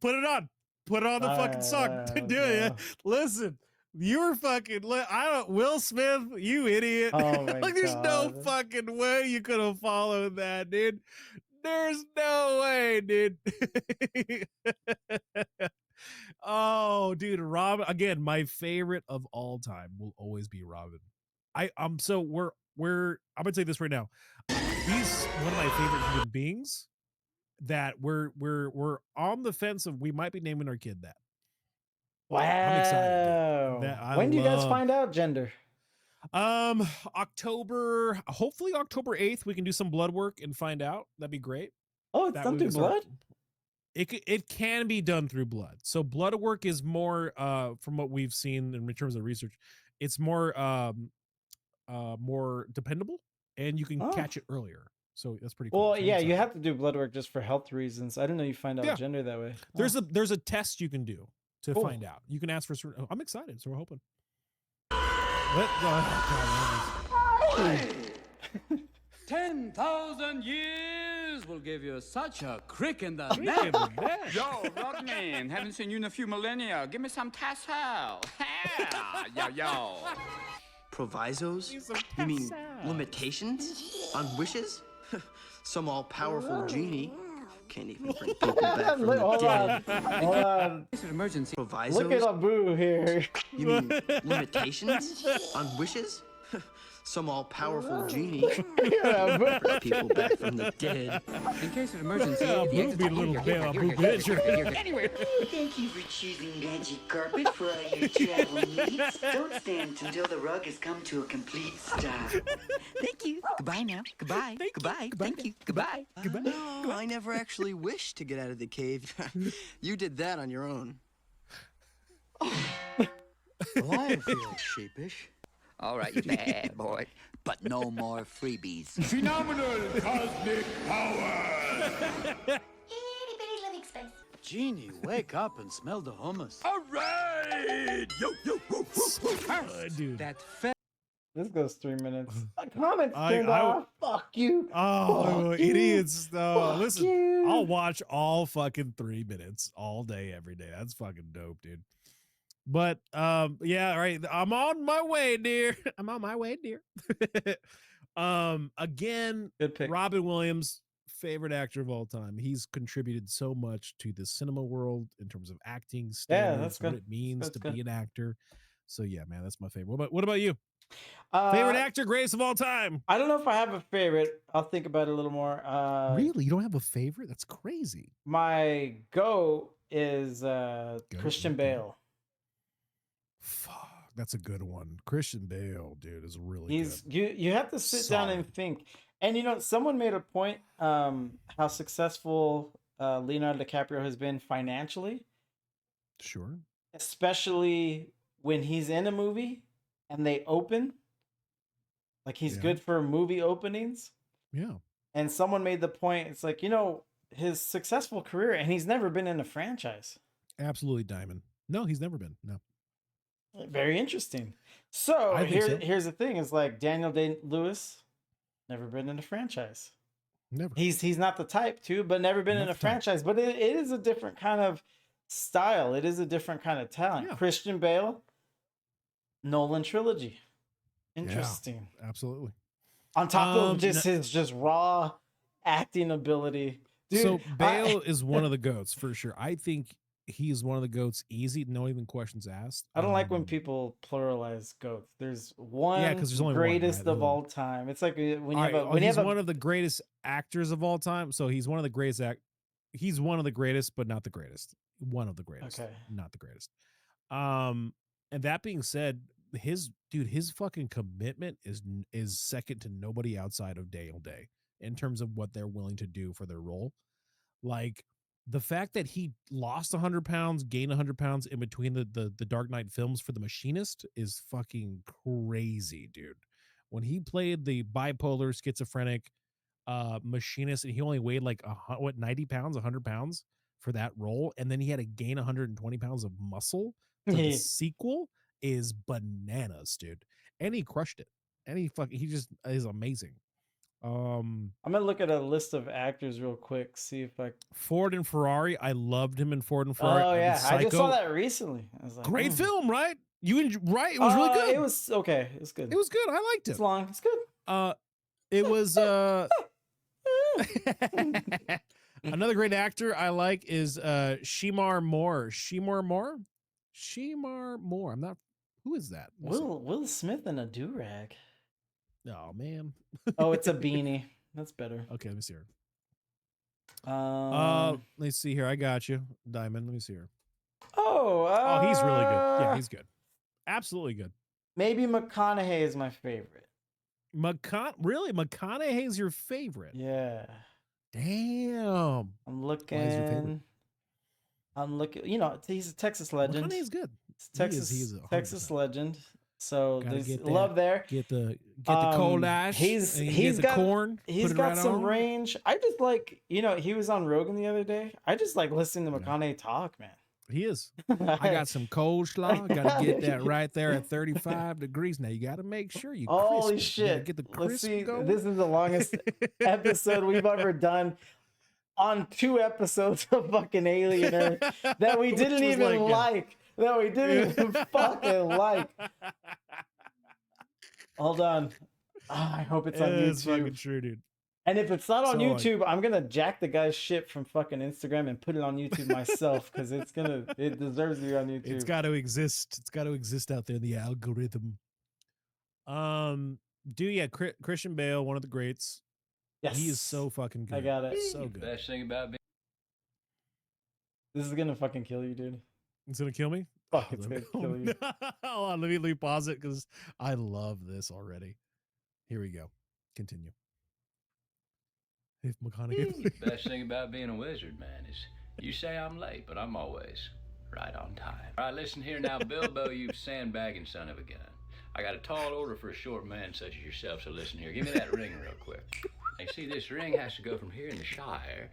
Put it on. Put on the fucking song. Do it. Listen, you were fucking. Will Smith, you idiot. Oh my like, there's no fucking way you could have followed that, dude. There's no way, dude. Oh, dude, Robin again. My favorite of all time will always be Robin. So we're. I'm gonna say this right now. He's one of my favorite human beings. That we're on the fence of we might be naming our kid that. Wow. I'm excited. When do you guys find out gender? October, hopefully October 8th, we can do some blood work and find out. That'd be great. Oh, it's done through blood? It can be done through blood. So blood work is more from what we've seen in terms of research, it's more more dependable and you can catch it earlier. So that's pretty cool. Well, yeah, you have to do blood work just for health reasons. I didn't know you find out gender that way. There's a test you can do to find out. You can ask for certain. I'm excited, so we're hoping. 10,000 years will give you such a crick in the neck. Yo, Rodman, haven't seen you in a few millennia. Give me some tassel. Yo. Provisos? You mean limitations on wishes? Some all-powerful genie can't even bring people back from the dead. Hold on. Emergency provisos? Look at Abu here. You mean limitations on wishes? Some all-powerful genie bring people back from the dead. In case of emergency, Anyway. Thank you for choosing Magic Carpet for all your travel needs. Don't stand until the rug has come to a complete stop. Thank you. Goodbye now. Goodbye. Goodbye. Thank you. Goodbye. No, I never actually wished to get out of the cave. You did that on your own. Well, I feel sheepish. All right, you bad boy. But no more freebies. Phenomenal cosmic power. Itty bitty living space. Genie, wake up and smell the hummus. All right. Yo. Dude. That This goes 3 minutes. Comments turned off. Fuck you. Oh, Fuck idiots. you. No, Fuck listen, you. I'll watch all fucking 3 minutes all day, every day. That's fucking dope, dude. But yeah, all right. I'm on my way, dear. I'm on my way, dear. Again, good pick. Robin Williams, favorite actor of all time. He's contributed so much to the cinema world in terms of acting, standards, that's what good. it means That's to good. be an actor. So yeah, man, that's my favorite. What about you? Favorite actor, greatest of all time? I don't know if I have a favorite. I'll think about it a little more. Really? You don't have a favorite? That's crazy. My go is Christian Bale. Fuck, that's a good one. Christian Bale, dude, is really good. You have to sit down and think. And you know, someone made a point how successful Leonardo DiCaprio has been financially. Sure. Especially when he's in a movie and they open. Like he's good for movie openings. Yeah. And someone made the point, it's like, you know, his successful career, and he's never been in a franchise. Absolutely diamond. No, he's never been. No. Very interesting. So here's the thing: is like Daniel Day-Lewis, never been in a franchise. Never. He's not the type to, but never been in a franchise. But it is a different kind of style. It is a different kind of talent. Yeah. Christian Bale, Nolan trilogy. Interesting. Yeah, absolutely. On top of just his raw acting ability. Dude, so Bale is one of the GOATs for sure. I think he's one of the goats. Easy, no even questions asked. I don't like when people pluralize goats. There's one Yeah, 'cause there's only one, greatest right? There's of only all time. It's like when you All have right, a when you he's have a one of the greatest actors of all time. So he's one of the greatest he's one of the greatest, but not the greatest. One of the greatest, Okay. not the greatest. And that being said, his fucking commitment is second to nobody outside of Daniel Day in terms of what they're willing to do for their role. Like the fact that he lost 100 pounds, gained 100 pounds in between the Dark Knight films for The Machinist is fucking crazy, dude. When he played the bipolar schizophrenic machinist, and he only weighed like 90 pounds, 100 pounds for that role, and then he had to gain 120 pounds of muscle for the sequel is bananas, dude. And he crushed it. And he just is amazing. I'm gonna look at a list of actors real quick, see if I. Ford and Ferrari. I loved him in Ford and Ferrari. Oh yeah, I just Psycho. saw that recently. I was like, Great film, right? Right? It was really good. It was okay. It was good. It was good. I liked it. It's long. It's good. It was another great actor I like is Shemar Moore. Shemar Moore. I'm not. Who is that? Will Smith in a do rag. Oh man. Oh, it's a beanie. That's better. Okay, let me see her. Um. Let's see here. I got you, Diamond. Let me see her. Oh, He's really good. Yeah, he's good. Absolutely good. Maybe McConaughey is my favorite. Really? McConaughey's your favorite? Yeah. Damn. I'm Why is your favorite? looking. I'm looking. You know, he's a Texas legend. McConaughey's good. It's Texas. He's Texas legend. So Gotta there's get that- love there. Get the cold ash. He's and he's get got the corn. He's put it got right some on. range. I just like, he was on Rogan the other day. I just like listening to McConaughey talk, man. He is. I got some coleslaw. Got to get that right there at 35 degrees. Now you got to make sure you. Holy crisp it. You gotta shit! Get the Let's crisp see. going. This is the longest episode we've ever done on 2 episodes of fucking Alien Earth that we didn't was even like, like. That we didn't even fucking like. Hold on. I hope it's on It's fucking YouTube. true, dude. And if it's not on So, like- YouTube, I'm gonna jack the guy's shit from fucking Instagram and put it on YouTube myself because it deserves to be on YouTube. It's got to exist. It's got to exist out there in the algorithm. Christian Bale, one of the greats. Yes. He is so fucking good. I got it. So good. Best thing about being This is gonna fucking kill you, dude. It's gonna kill me. Fuck, it's gonna kill you. Hold on, let me pause it because I love this already. Here we go. Continue. If McConaughey. best thing about being a wizard, man, is you say I'm late, but I'm always right on time. All right, listen here now, Bilbo, you sandbagging son of a gun. I got a tall order for a short man such as yourself, so listen here. Give me that ring real quick. Hey, see, this ring has to go from here in the Shire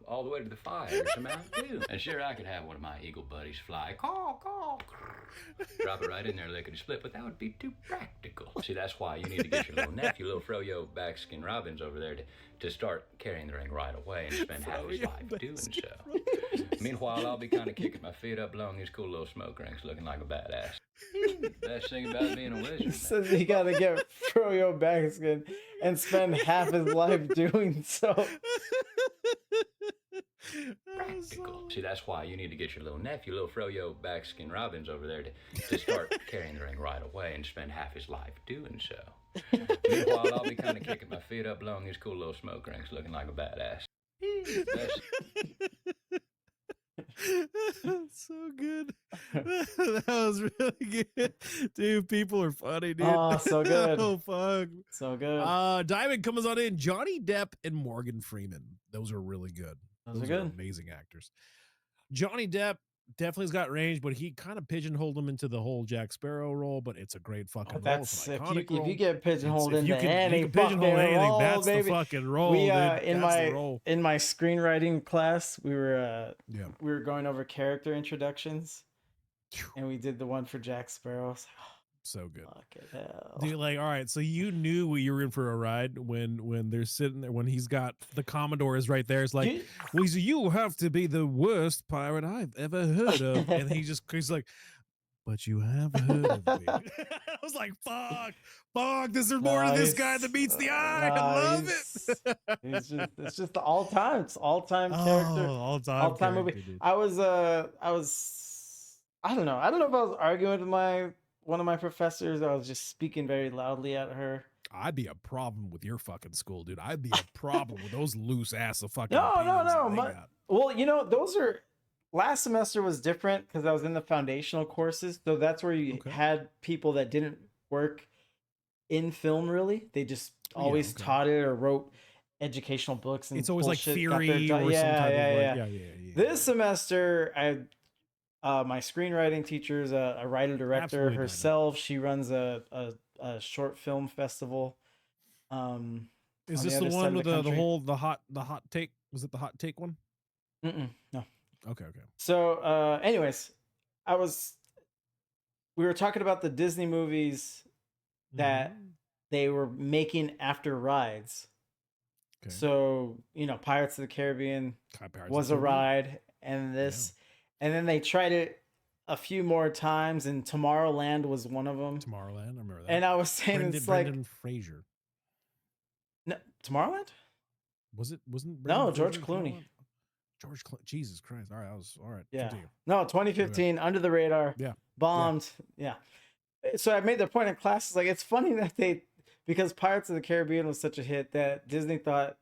all the way to the fires of Mount Doom. And sure, I could have one of my eagle buddies fly, caw, caw, drop it right in there, lickety split, but that would be too practical. See, that's why you need to get your little nephew, little Froyo Backskin Robbins over there to start carrying the ring right away and spend half his life doing so. Meanwhile, I'll be kind of kicking my feet up along these cool little smoke rings looking like a badass. Best thing about being a wizard, He man. says he gotta get Froyo Bagskin and spend half his life doing so. Practical. See, that's why you need to get your little nephew, little Froyo Backskin Robbins over there to start carrying the ring right away and spend half his life doing so. Meanwhile, I'll be kind of kicking my feet up along these cool little smoke rings looking like a badass. Best- So good. That was really good. Dude, people are funny, dude. Oh, so good. Oh, fuck. So good. Diamond comes on in. Johnny Depp and Morgan Freeman. Those are really good. Those are good. Amazing actors. Johnny Depp definitely has got range, but he kind of pigeonholed him into the whole Jack Sparrow role, but it's a great fucking role. That's It's an if you, iconic role. if you get pigeonholed It's- if into you can any pigeonhole fucking anything, role, that's baby. the fucking role, We dude. in That's the my role. in my screenwriting class, we were going over character introductions, and we did the one for Jack Sparrow. So good. Fucking hell. Dude, like, all right, so you knew you were in for a ride when they're sitting there, when he's got the Commodore is right there. It's like, well, you have to be the worst pirate I've ever heard of. And he's like, but you have heard of me. I was like, fuck, this is more to this guy that meets the eye. I love it. It's just the all-time character, all-time movie. Dude. I don't know if I was arguing with one of my professors. I was just speaking very loudly at her. I'd be a problem with your fucking school, dude. I'd be a problem with those loose ass of fucking. No. Well, those are. Last semester was different because I was in the foundational courses, so that's where you had people that didn't work in film. Really, they just always taught it or wrote educational books. And it's always bullshit, like theory or some type of yeah. This semester, my screenwriting teacher is a writer director herself. She runs a short film festival. Is this the one with the hot take? Was it the hot take one? No. Okay. So, anyways, we were talking about the Disney movies that they were making after rides. Okay. So, Pirates of the Caribbean was a ride, and and then they tried it a few more times, and Tomorrowland was one of them. Tomorrowland, I remember that. And I was saying Brendan Fraser. No, Tomorrowland? Wasn't no, George Clooney. George Clooney. Jesus Christ. All right. All right. Yeah. Continue. No, 2015, Under the Radar. Yeah. Bombed. Yeah. So I made the point in classes, like, it's funny that because Pirates of the Caribbean was such a hit that Disney thought,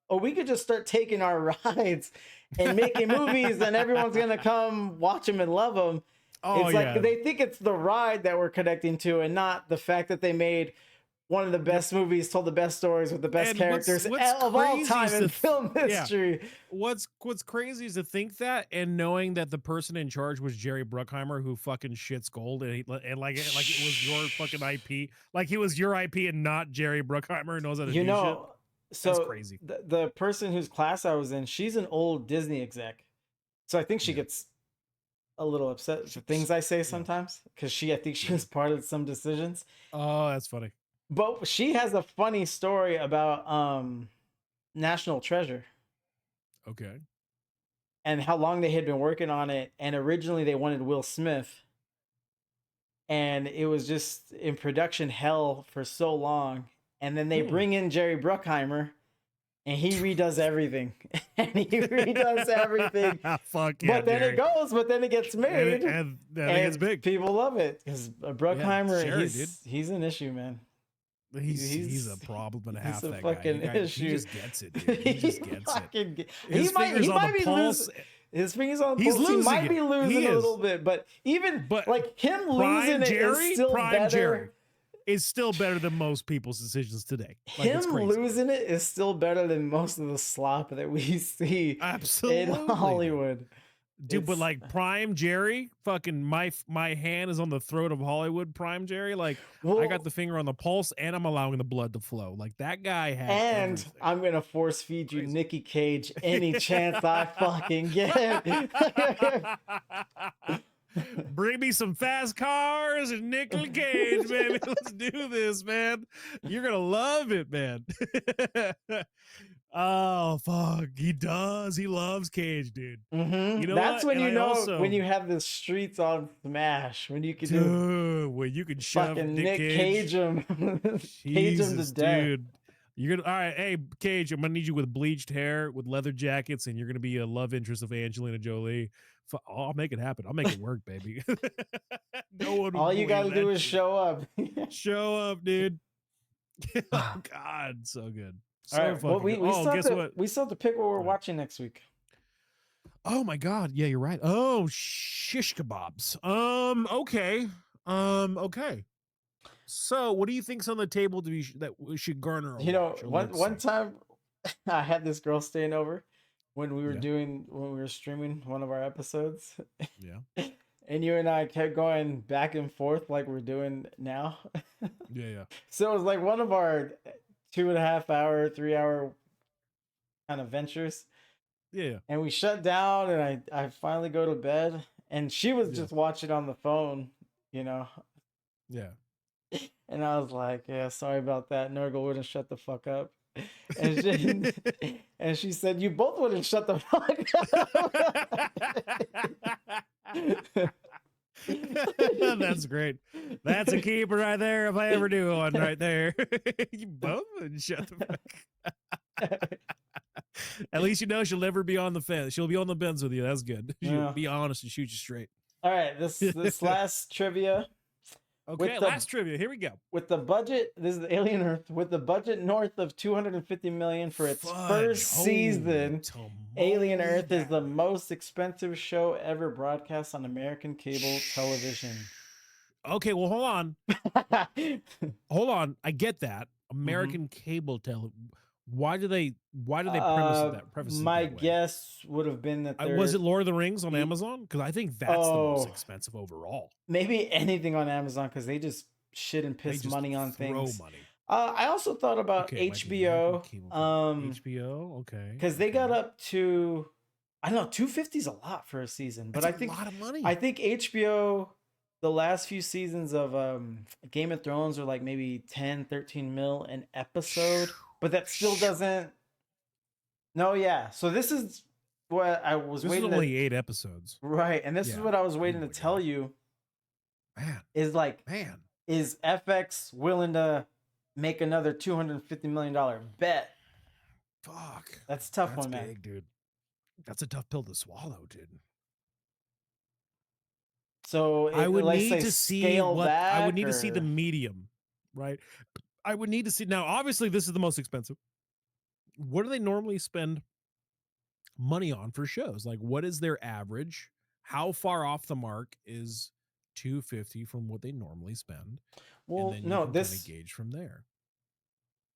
oh, we could just start taking our rides and making movies and everyone's going to come watch them and love them. It's like they think it's the ride that we're connecting to and not the fact that they made one of the best movies, told the best stories with the best characters of all time in film history. Yeah. What's crazy is to think that and knowing that the person in charge was Jerry Bruckheimer, who fucking shits gold, and like it was your fucking IP, like he was your IP and not Jerry Bruckheimer who knows how to do shit. So that's crazy. The person whose class I was in, she's an old Disney exec, so I think she gets a little upset with things I say sometimes because I think she was part of some decisions. Oh, that's funny. But she has a funny story about National Treasure. Okay. And how long they had been working on it. And originally they wanted Will Smith. And it was just in production hell for so long. And then they bring in Jerry Bruckheimer. And he redoes everything. And he redoes everything. Fuck yeah, but then Jerry. it goes, but then it gets made. And then it gets big. People love it. Because Bruckheimer, Jerry, he's an issue, man. He's a problem and a half. He's a that fucking guy. issue. He just gets it, dude. He just gets it. His fingers on the pulse. His fingers on the pulse. He might be losing a little bit, but like him losing it is still better. Jerry is still better than most people's decisions today. Like, him losing it is still better than most of the slop that we see in Hollywood. Dude, but like Prime Jerry, fucking my hand is on the throat of Hollywood. Prime Jerry, like I got the finger on the pulse, and I'm allowing the blood to flow. Like that guy has. And everything. I'm gonna force feed you Nicky Cage any chance I fucking get. Bring me some fast cars and Nicolas Cage, baby. Let's do this, man. You're gonna love it, man. Oh fuck, he does. He loves Cage, dude. Mm-hmm. You know that's what? When you know when you have the streets on smash, when you can when you can shove fucking Nick Cage him, Cage him to death. Dude. You're gonna all right, hey Cage, I'm gonna need you with bleached hair, with leather jackets, and you're gonna be a love interest of Angelina Jolie. I'll make it happen. I'll make it work, baby. No one. All you gotta do is show up. Show up, dude. Oh God, so good. So all right, well, we guess what? We still have to pick what we're watching next week. Oh my God, yeah, you're right. Oh, shish kebabs. Okay. Okay. So, what do you think's on the table that we should garner? One time, I had this girl staying over when we were streaming one of our episodes. Yeah. And you and I kept going back and forth like we're doing now. Yeah. So it was like one of our 2.5 hour, 3 hour kind of ventures. Yeah. And we shut down, and I finally go to bed, and she was just watching on the phone, Yeah. And I was like, yeah, sorry about that. Nurgle wouldn't shut the fuck up. And she said, you both wouldn't shut the fuck up. That's great. That's a keeper right there. If I ever do one right there, you both would shut the fuck. At least you know she'll never be on the fence. She'll be on the bends with you. That's good. She'll Yeah. be honest and shoot you straight. All right, this last trivia. Okay, last trivia. Here we go. With the budget, this is Alien Earth. With the budget north of 250 million for its first season, Alien Earth is the most expensive show ever broadcast on American cable television. Okay, well, hold on. Hold on. I get that. American cable television. Why do they premise it My that way? guess would have been that Was it Lord of the Rings on Amazon? Because I think that's the most expensive overall. Maybe anything on Amazon because they just shit and piss money on things. I also thought about HBO. HBO, okay. Because they got up to, I don't know, 250 is a lot for a season. But That's I think a lot of money. I think HBO, the last few seasons of Game of Thrones are like maybe 10, 13 mil an episode. But that still doesn't. No, yeah. So this is what I was This waiting. is only 8 episodes, right? And this is what I was waiting to tell you. Man, is FX willing to make another $250 million bet? Fuck, that's a tough that's one, man. big, dude. That's a tough pill to swallow, dude. So I would let's need say to see scale what I would back, need to see the or- medium, right? I would need to see now. Obviously, this is the most expensive. What do they normally spend money on for shows? Like, what is their average? How far off the mark is 250 from what they normally spend? Well, and then no, you can this kind of gauge from there.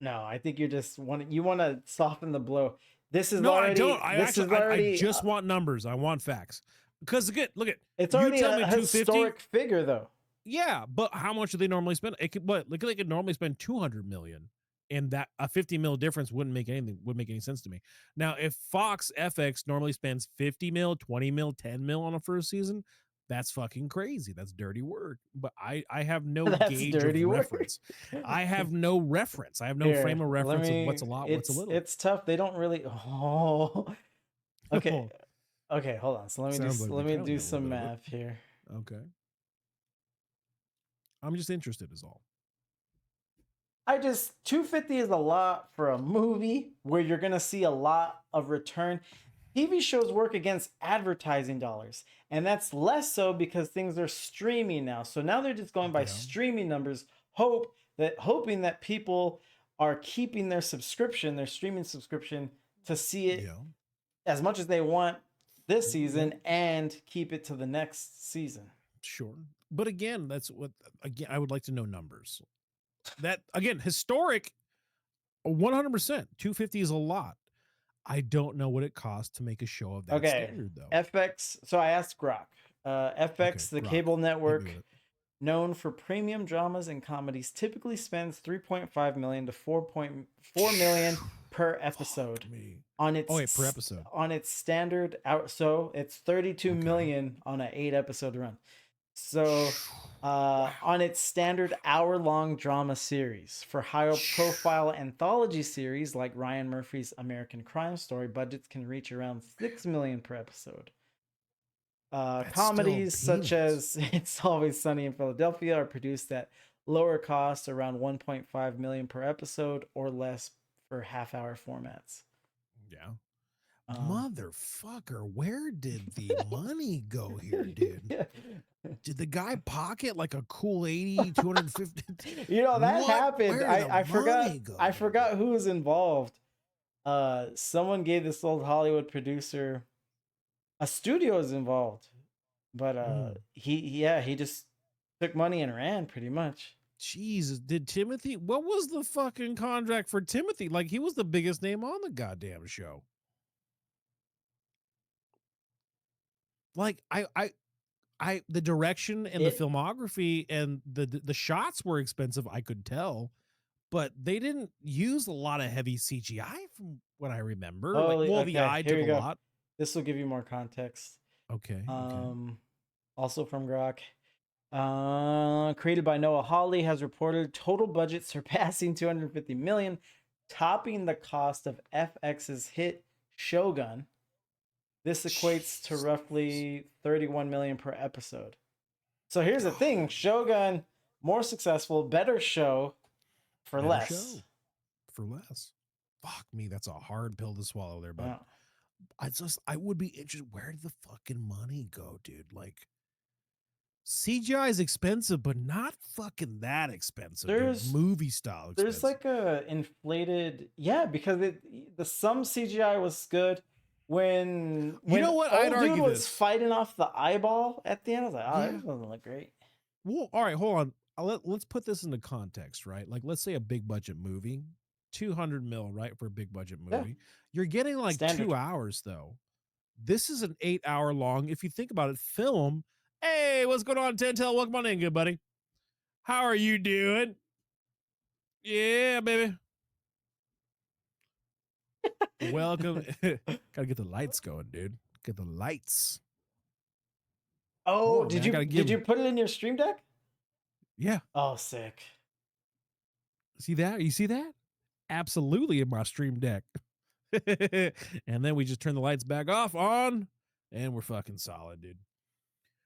No, I think you just want to soften the blow. This is No, already. I don't. I this actually, is already. I just want numbers. I want facts. Because again, look at It's you already tell me a 250. historic figure, though. Yeah, but how much do they normally spend? It could what? Look, they could normally spend 200 million, and that a 50 mil difference wouldn't make any sense to me. Now, if Fox FX normally spends 50 mil, 20 mil, 10 mil on a first season, that's fucking crazy. That's dirty work. But I have no That's gauge dirty of work. reference. I have no reference. I have no Here, frame of let reference me- of what's a lot, what's a little. It's tough. They don't really. Oh. Okay. Okay. Hold on. So let me Sounds like let they me kinda do got a some little bit of it. math here. Okay. I'm just interested, is all. 250 is a lot for a movie where you're gonna see a lot of return. TV shows work against advertising dollars, and that's less so because things are streaming now. So now they're just going by streaming numbers, hoping that people are keeping their streaming subscription, to see it as much as they want this season and keep it to the next season. Sure. But again, that's what I would like to know numbers. That again, historic 100%. 250 is a lot. I don't know what it costs to make a show of that standard, though. FX. So I asked Grok. FX, the Grok, cable hit me network, with it. known for premium dramas and comedies, typically spends 3.5 million to 4.4 million per episode on its per episode. on its standard out. So it's 32 million on an 8-episode run. So on its standard hour-long drama series. For high-profile anthology series like Ryan Murphy's American Crime Story, budgets can reach around 6 million per episode. Comedies such as It's Always Sunny in Philadelphia are produced at lower costs, around 1.5 million per episode or less for half-hour formats. Yeah. Motherfucker, where did the money go here, dude? Did the guy pocket like a cool 80, 250? You know, that What? happened. Where did I the forgot. money go? I forgot who was involved. Someone gave this old Hollywood producer. A studio is involved, but he just took money and ran pretty much. Jesus, did Timothy? What was the fucking contract for Timothy? Like, he was the biggest name on the goddamn show. Like, the direction and the filmography and the shots were expensive, I could tell, but they didn't use a lot of heavy CGI from what I remember. The eye here took we a go. lot. This will give you more context. Okay. Also from Grok. Created by Noah Hawley, has reported total budget surpassing 250 million, topping the cost of FX's hit Shogun. This equates to roughly 31 million per episode. So here's the thing: Shogun, more successful, better show for Better less. show for less. Fuck me, that's a hard pill to swallow there, but Yeah. I would be interested. Where did the fucking money go, dude? Like, CGI is expensive, but not fucking that expensive. There's dude. Movie style expensive. There's like a inflated, yeah, because the some CGI was good when know what? old I'd dude argue was this. fighting off the eyeball at the end. I was like, oh, Yeah. this doesn't look great. Well, all right, hold on. Let's put this into context, right? Like, let's say a big budget movie, 200 mil, right, for a big budget Yeah. movie. You're getting like Standard. 2 hours though. This is an 8-hour long, if you think about it, film. Hey, what's going on, Tentel? Welcome on in, good buddy. How are you doing? Yeah, baby. Welcome. Gotta get the lights going, dude. Get the lights. Oh, on, did man. I you gotta give did you him- put it in your stream deck? Yeah. Oh, sick. See that? You see that? Absolutely in my stream deck. And then we just turn the lights back off, on, and we're fucking solid, dude.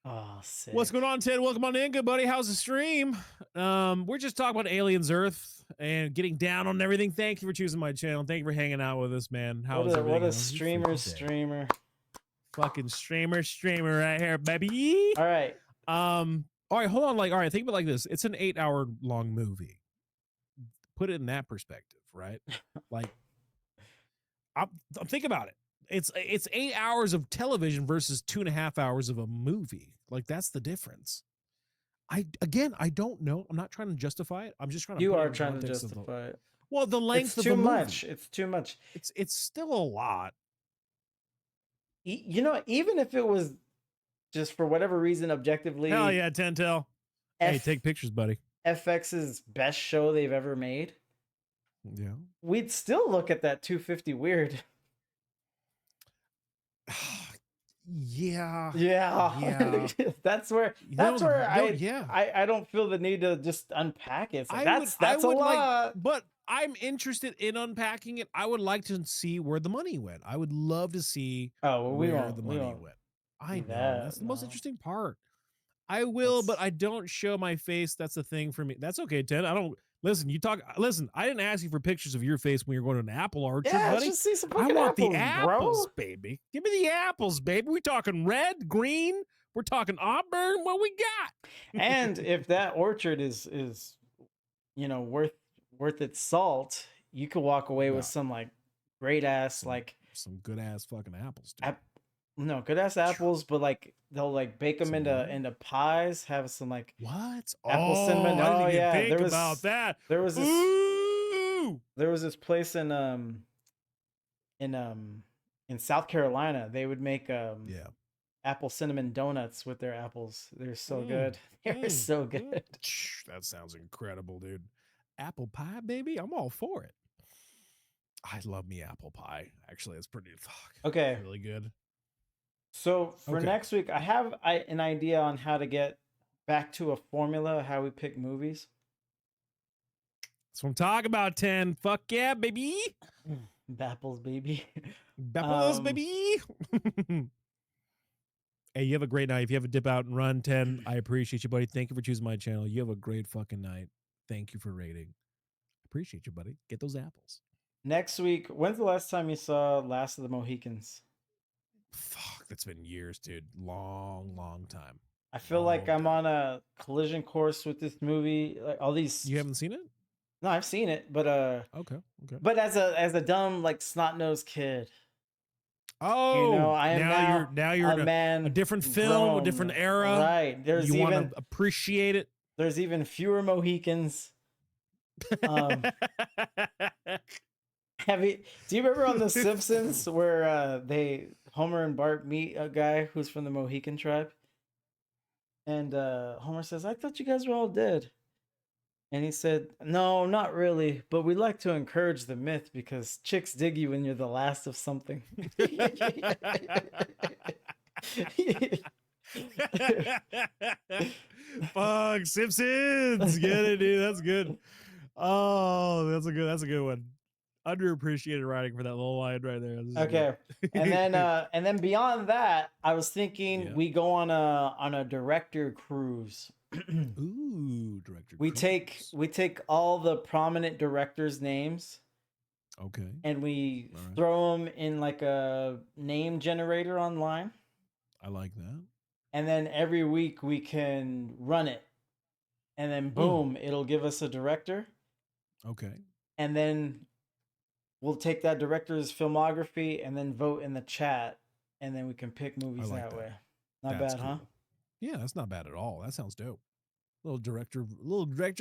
Oh, sick. What's going on, Ted? Welcome on in, good buddy. How's the stream? We're just talking about Aliens Earth and getting down on everything. Thank you for choosing my channel. Thank you for hanging out with us, man. How's What everything? a How's your freaking day? streamer. Fucking streamer right here, baby. All right. All right, hold on. Like, all right, think about it like this. It's an 8-hour long movie. Put it in that perspective, right? Like, I'm think about it. It's 8 hours of television versus 2.5 hours of a movie. Like, that's the difference. I don't know. I'm not trying to justify it. I'm just trying to. You put it are in trying to context of justify it. Well, the length It's of too the movie. much. It's too much. It's still a lot. You know, even if it was just for whatever reason, objectively, Hell yeah, Tentel. Hey, take pictures, buddy. FX's best show they've ever made, Yeah. we'd still look at that 250 weird. Yeah. Yeah. that's where yeah. I don't feel the need to just unpack it. It's like, that's I a would lot. like, but I'm interested in unpacking it. I would like to see where the money went. I would love to see where the money went. I know. That's the most interesting part. I will, but I don't show my face. That's the thing for me. That's okay, Ted. I don't listen. Listen, I didn't ask you for pictures of your face when you're going to an apple orchard, Yeah, buddy. just see some I fucking want the apples, apples, baby. Give me the apples, baby. We talking red, green. We're talking auburn. What we got? And if that orchard is worth its salt, you could walk away with some like great ass some good ass fucking apples, dude. No, good ass apples, but like they'll like bake them into pies, have some like what apple cinnamon. I didn't Oh even yeah, think about that. There was this. Ooh! There was this place in South Carolina. They would make apple cinnamon donuts with their apples. They're so good. They're so good. That sounds incredible, dude. Apple pie, baby. I'm all for it. I love me apple pie. Actually, it's pretty Okay. really good. So for Okay. next week, I have an idea on how to get back to a formula, how we pick movies. That's what I'm talking about, 10. Fuck yeah, baby. Bapples, baby. Bapples, baby. Hey, you have a great night. If you have a dip out and run, 10, I appreciate you, buddy. Thank you for choosing my channel. You have a great fucking night. Thank you for rating. Appreciate you, buddy. Get those apples. Next week, when's the last time you saw Last of the Mohicans? Fuck, that's been years, dude. Long time. I feel like I'm on a collision course with this movie. Like all these. You haven't seen it? No, I've seen it, but Okay. But as a dumb like snot-nosed kid. Oh, I am now you're a in man, a different film, a grown. different era. Right. You want to appreciate it. There's even fewer Mohicans. Do you remember on The Simpsons where Homer and Bart meet a guy who's from the Mohican tribe? And Homer says, I thought you guys were all dead. And he said, no, not really, but we like to encourage the myth because chicks dig you when you're the last of something. Fuck, Simpsons. Get it, dude. That's good. Oh, that's a good one. underappreciated writing for that little line right there. This is Okay. good. And then beyond that, I was thinking we go on a director cruise. Ooh, director. We take all the prominent directors' names. Okay. And we throw them in like a name generator online. I like that. And then every week we can run it. And then boom, it'll give us a director. Okay. And then we'll take that director's filmography and then vote in the chat. And then we can pick movies that way. Not bad, huh? Yeah, that's not bad at all. That sounds dope. Little director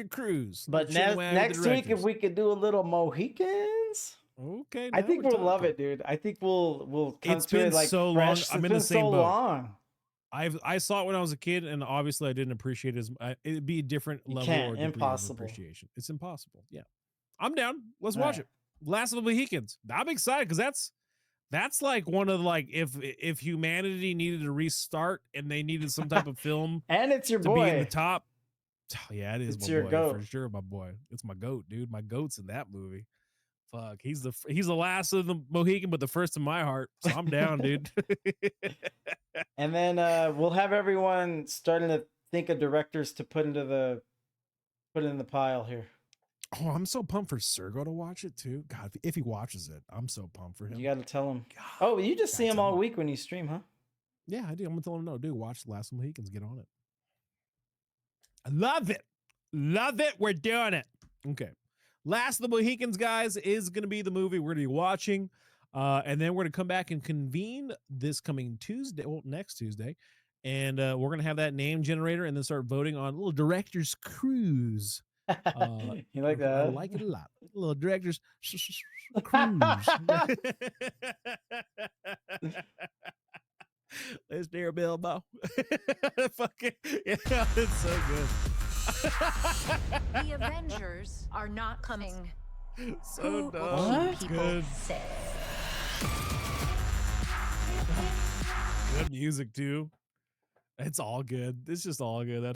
cruise. But next week, if we could do a little Mohicans. Okay. I think we'll love it, dude. I think we'll come it's to been it like so fresh. long. I'm It's in the been same so boat. long. I saw it when I was a kid, and obviously I didn't appreciate it as it'd be a different level or degree of appreciation. It's impossible. Yeah, I'm down. Let's watch it. Last of the Mohicans. I'm excited because that's like one of if humanity needed to restart and they needed some type of film and it's your to boy be in the top. Yeah, it is it's my your boy goat. for sure. My boy, it's my goat, dude. My goat's in that movie. Fuck, he's the last of the Mohican, but the first in my heart. So I'm down, dude. And then we'll have everyone starting to think of directors to put in the pile here. Oh, I'm so pumped for Sergo to watch it too. God, if he watches it, I'm so pumped for him. You got to tell him. Oh, you just see him all week when you stream, huh? Yeah, I do. I'm gonna tell him no, dude. Watch The Last of the Mohicans. Get on it. I love it. Love it. We're doing it. Okay. Last of the Mohicans, guys, is going to be the movie we're going to be watching. And then we're going to come back and convene this coming Tuesday, next Tuesday. And we're going to have that name generator and then start voting on a little director's cruise. You like that? I like it a lot. A little director's cruise. Let's dare Bilbo. Fucking, yeah, it's so good. The Avengers are not coming. So dumb. What? Good. Good music too. It's all good. It's just all good.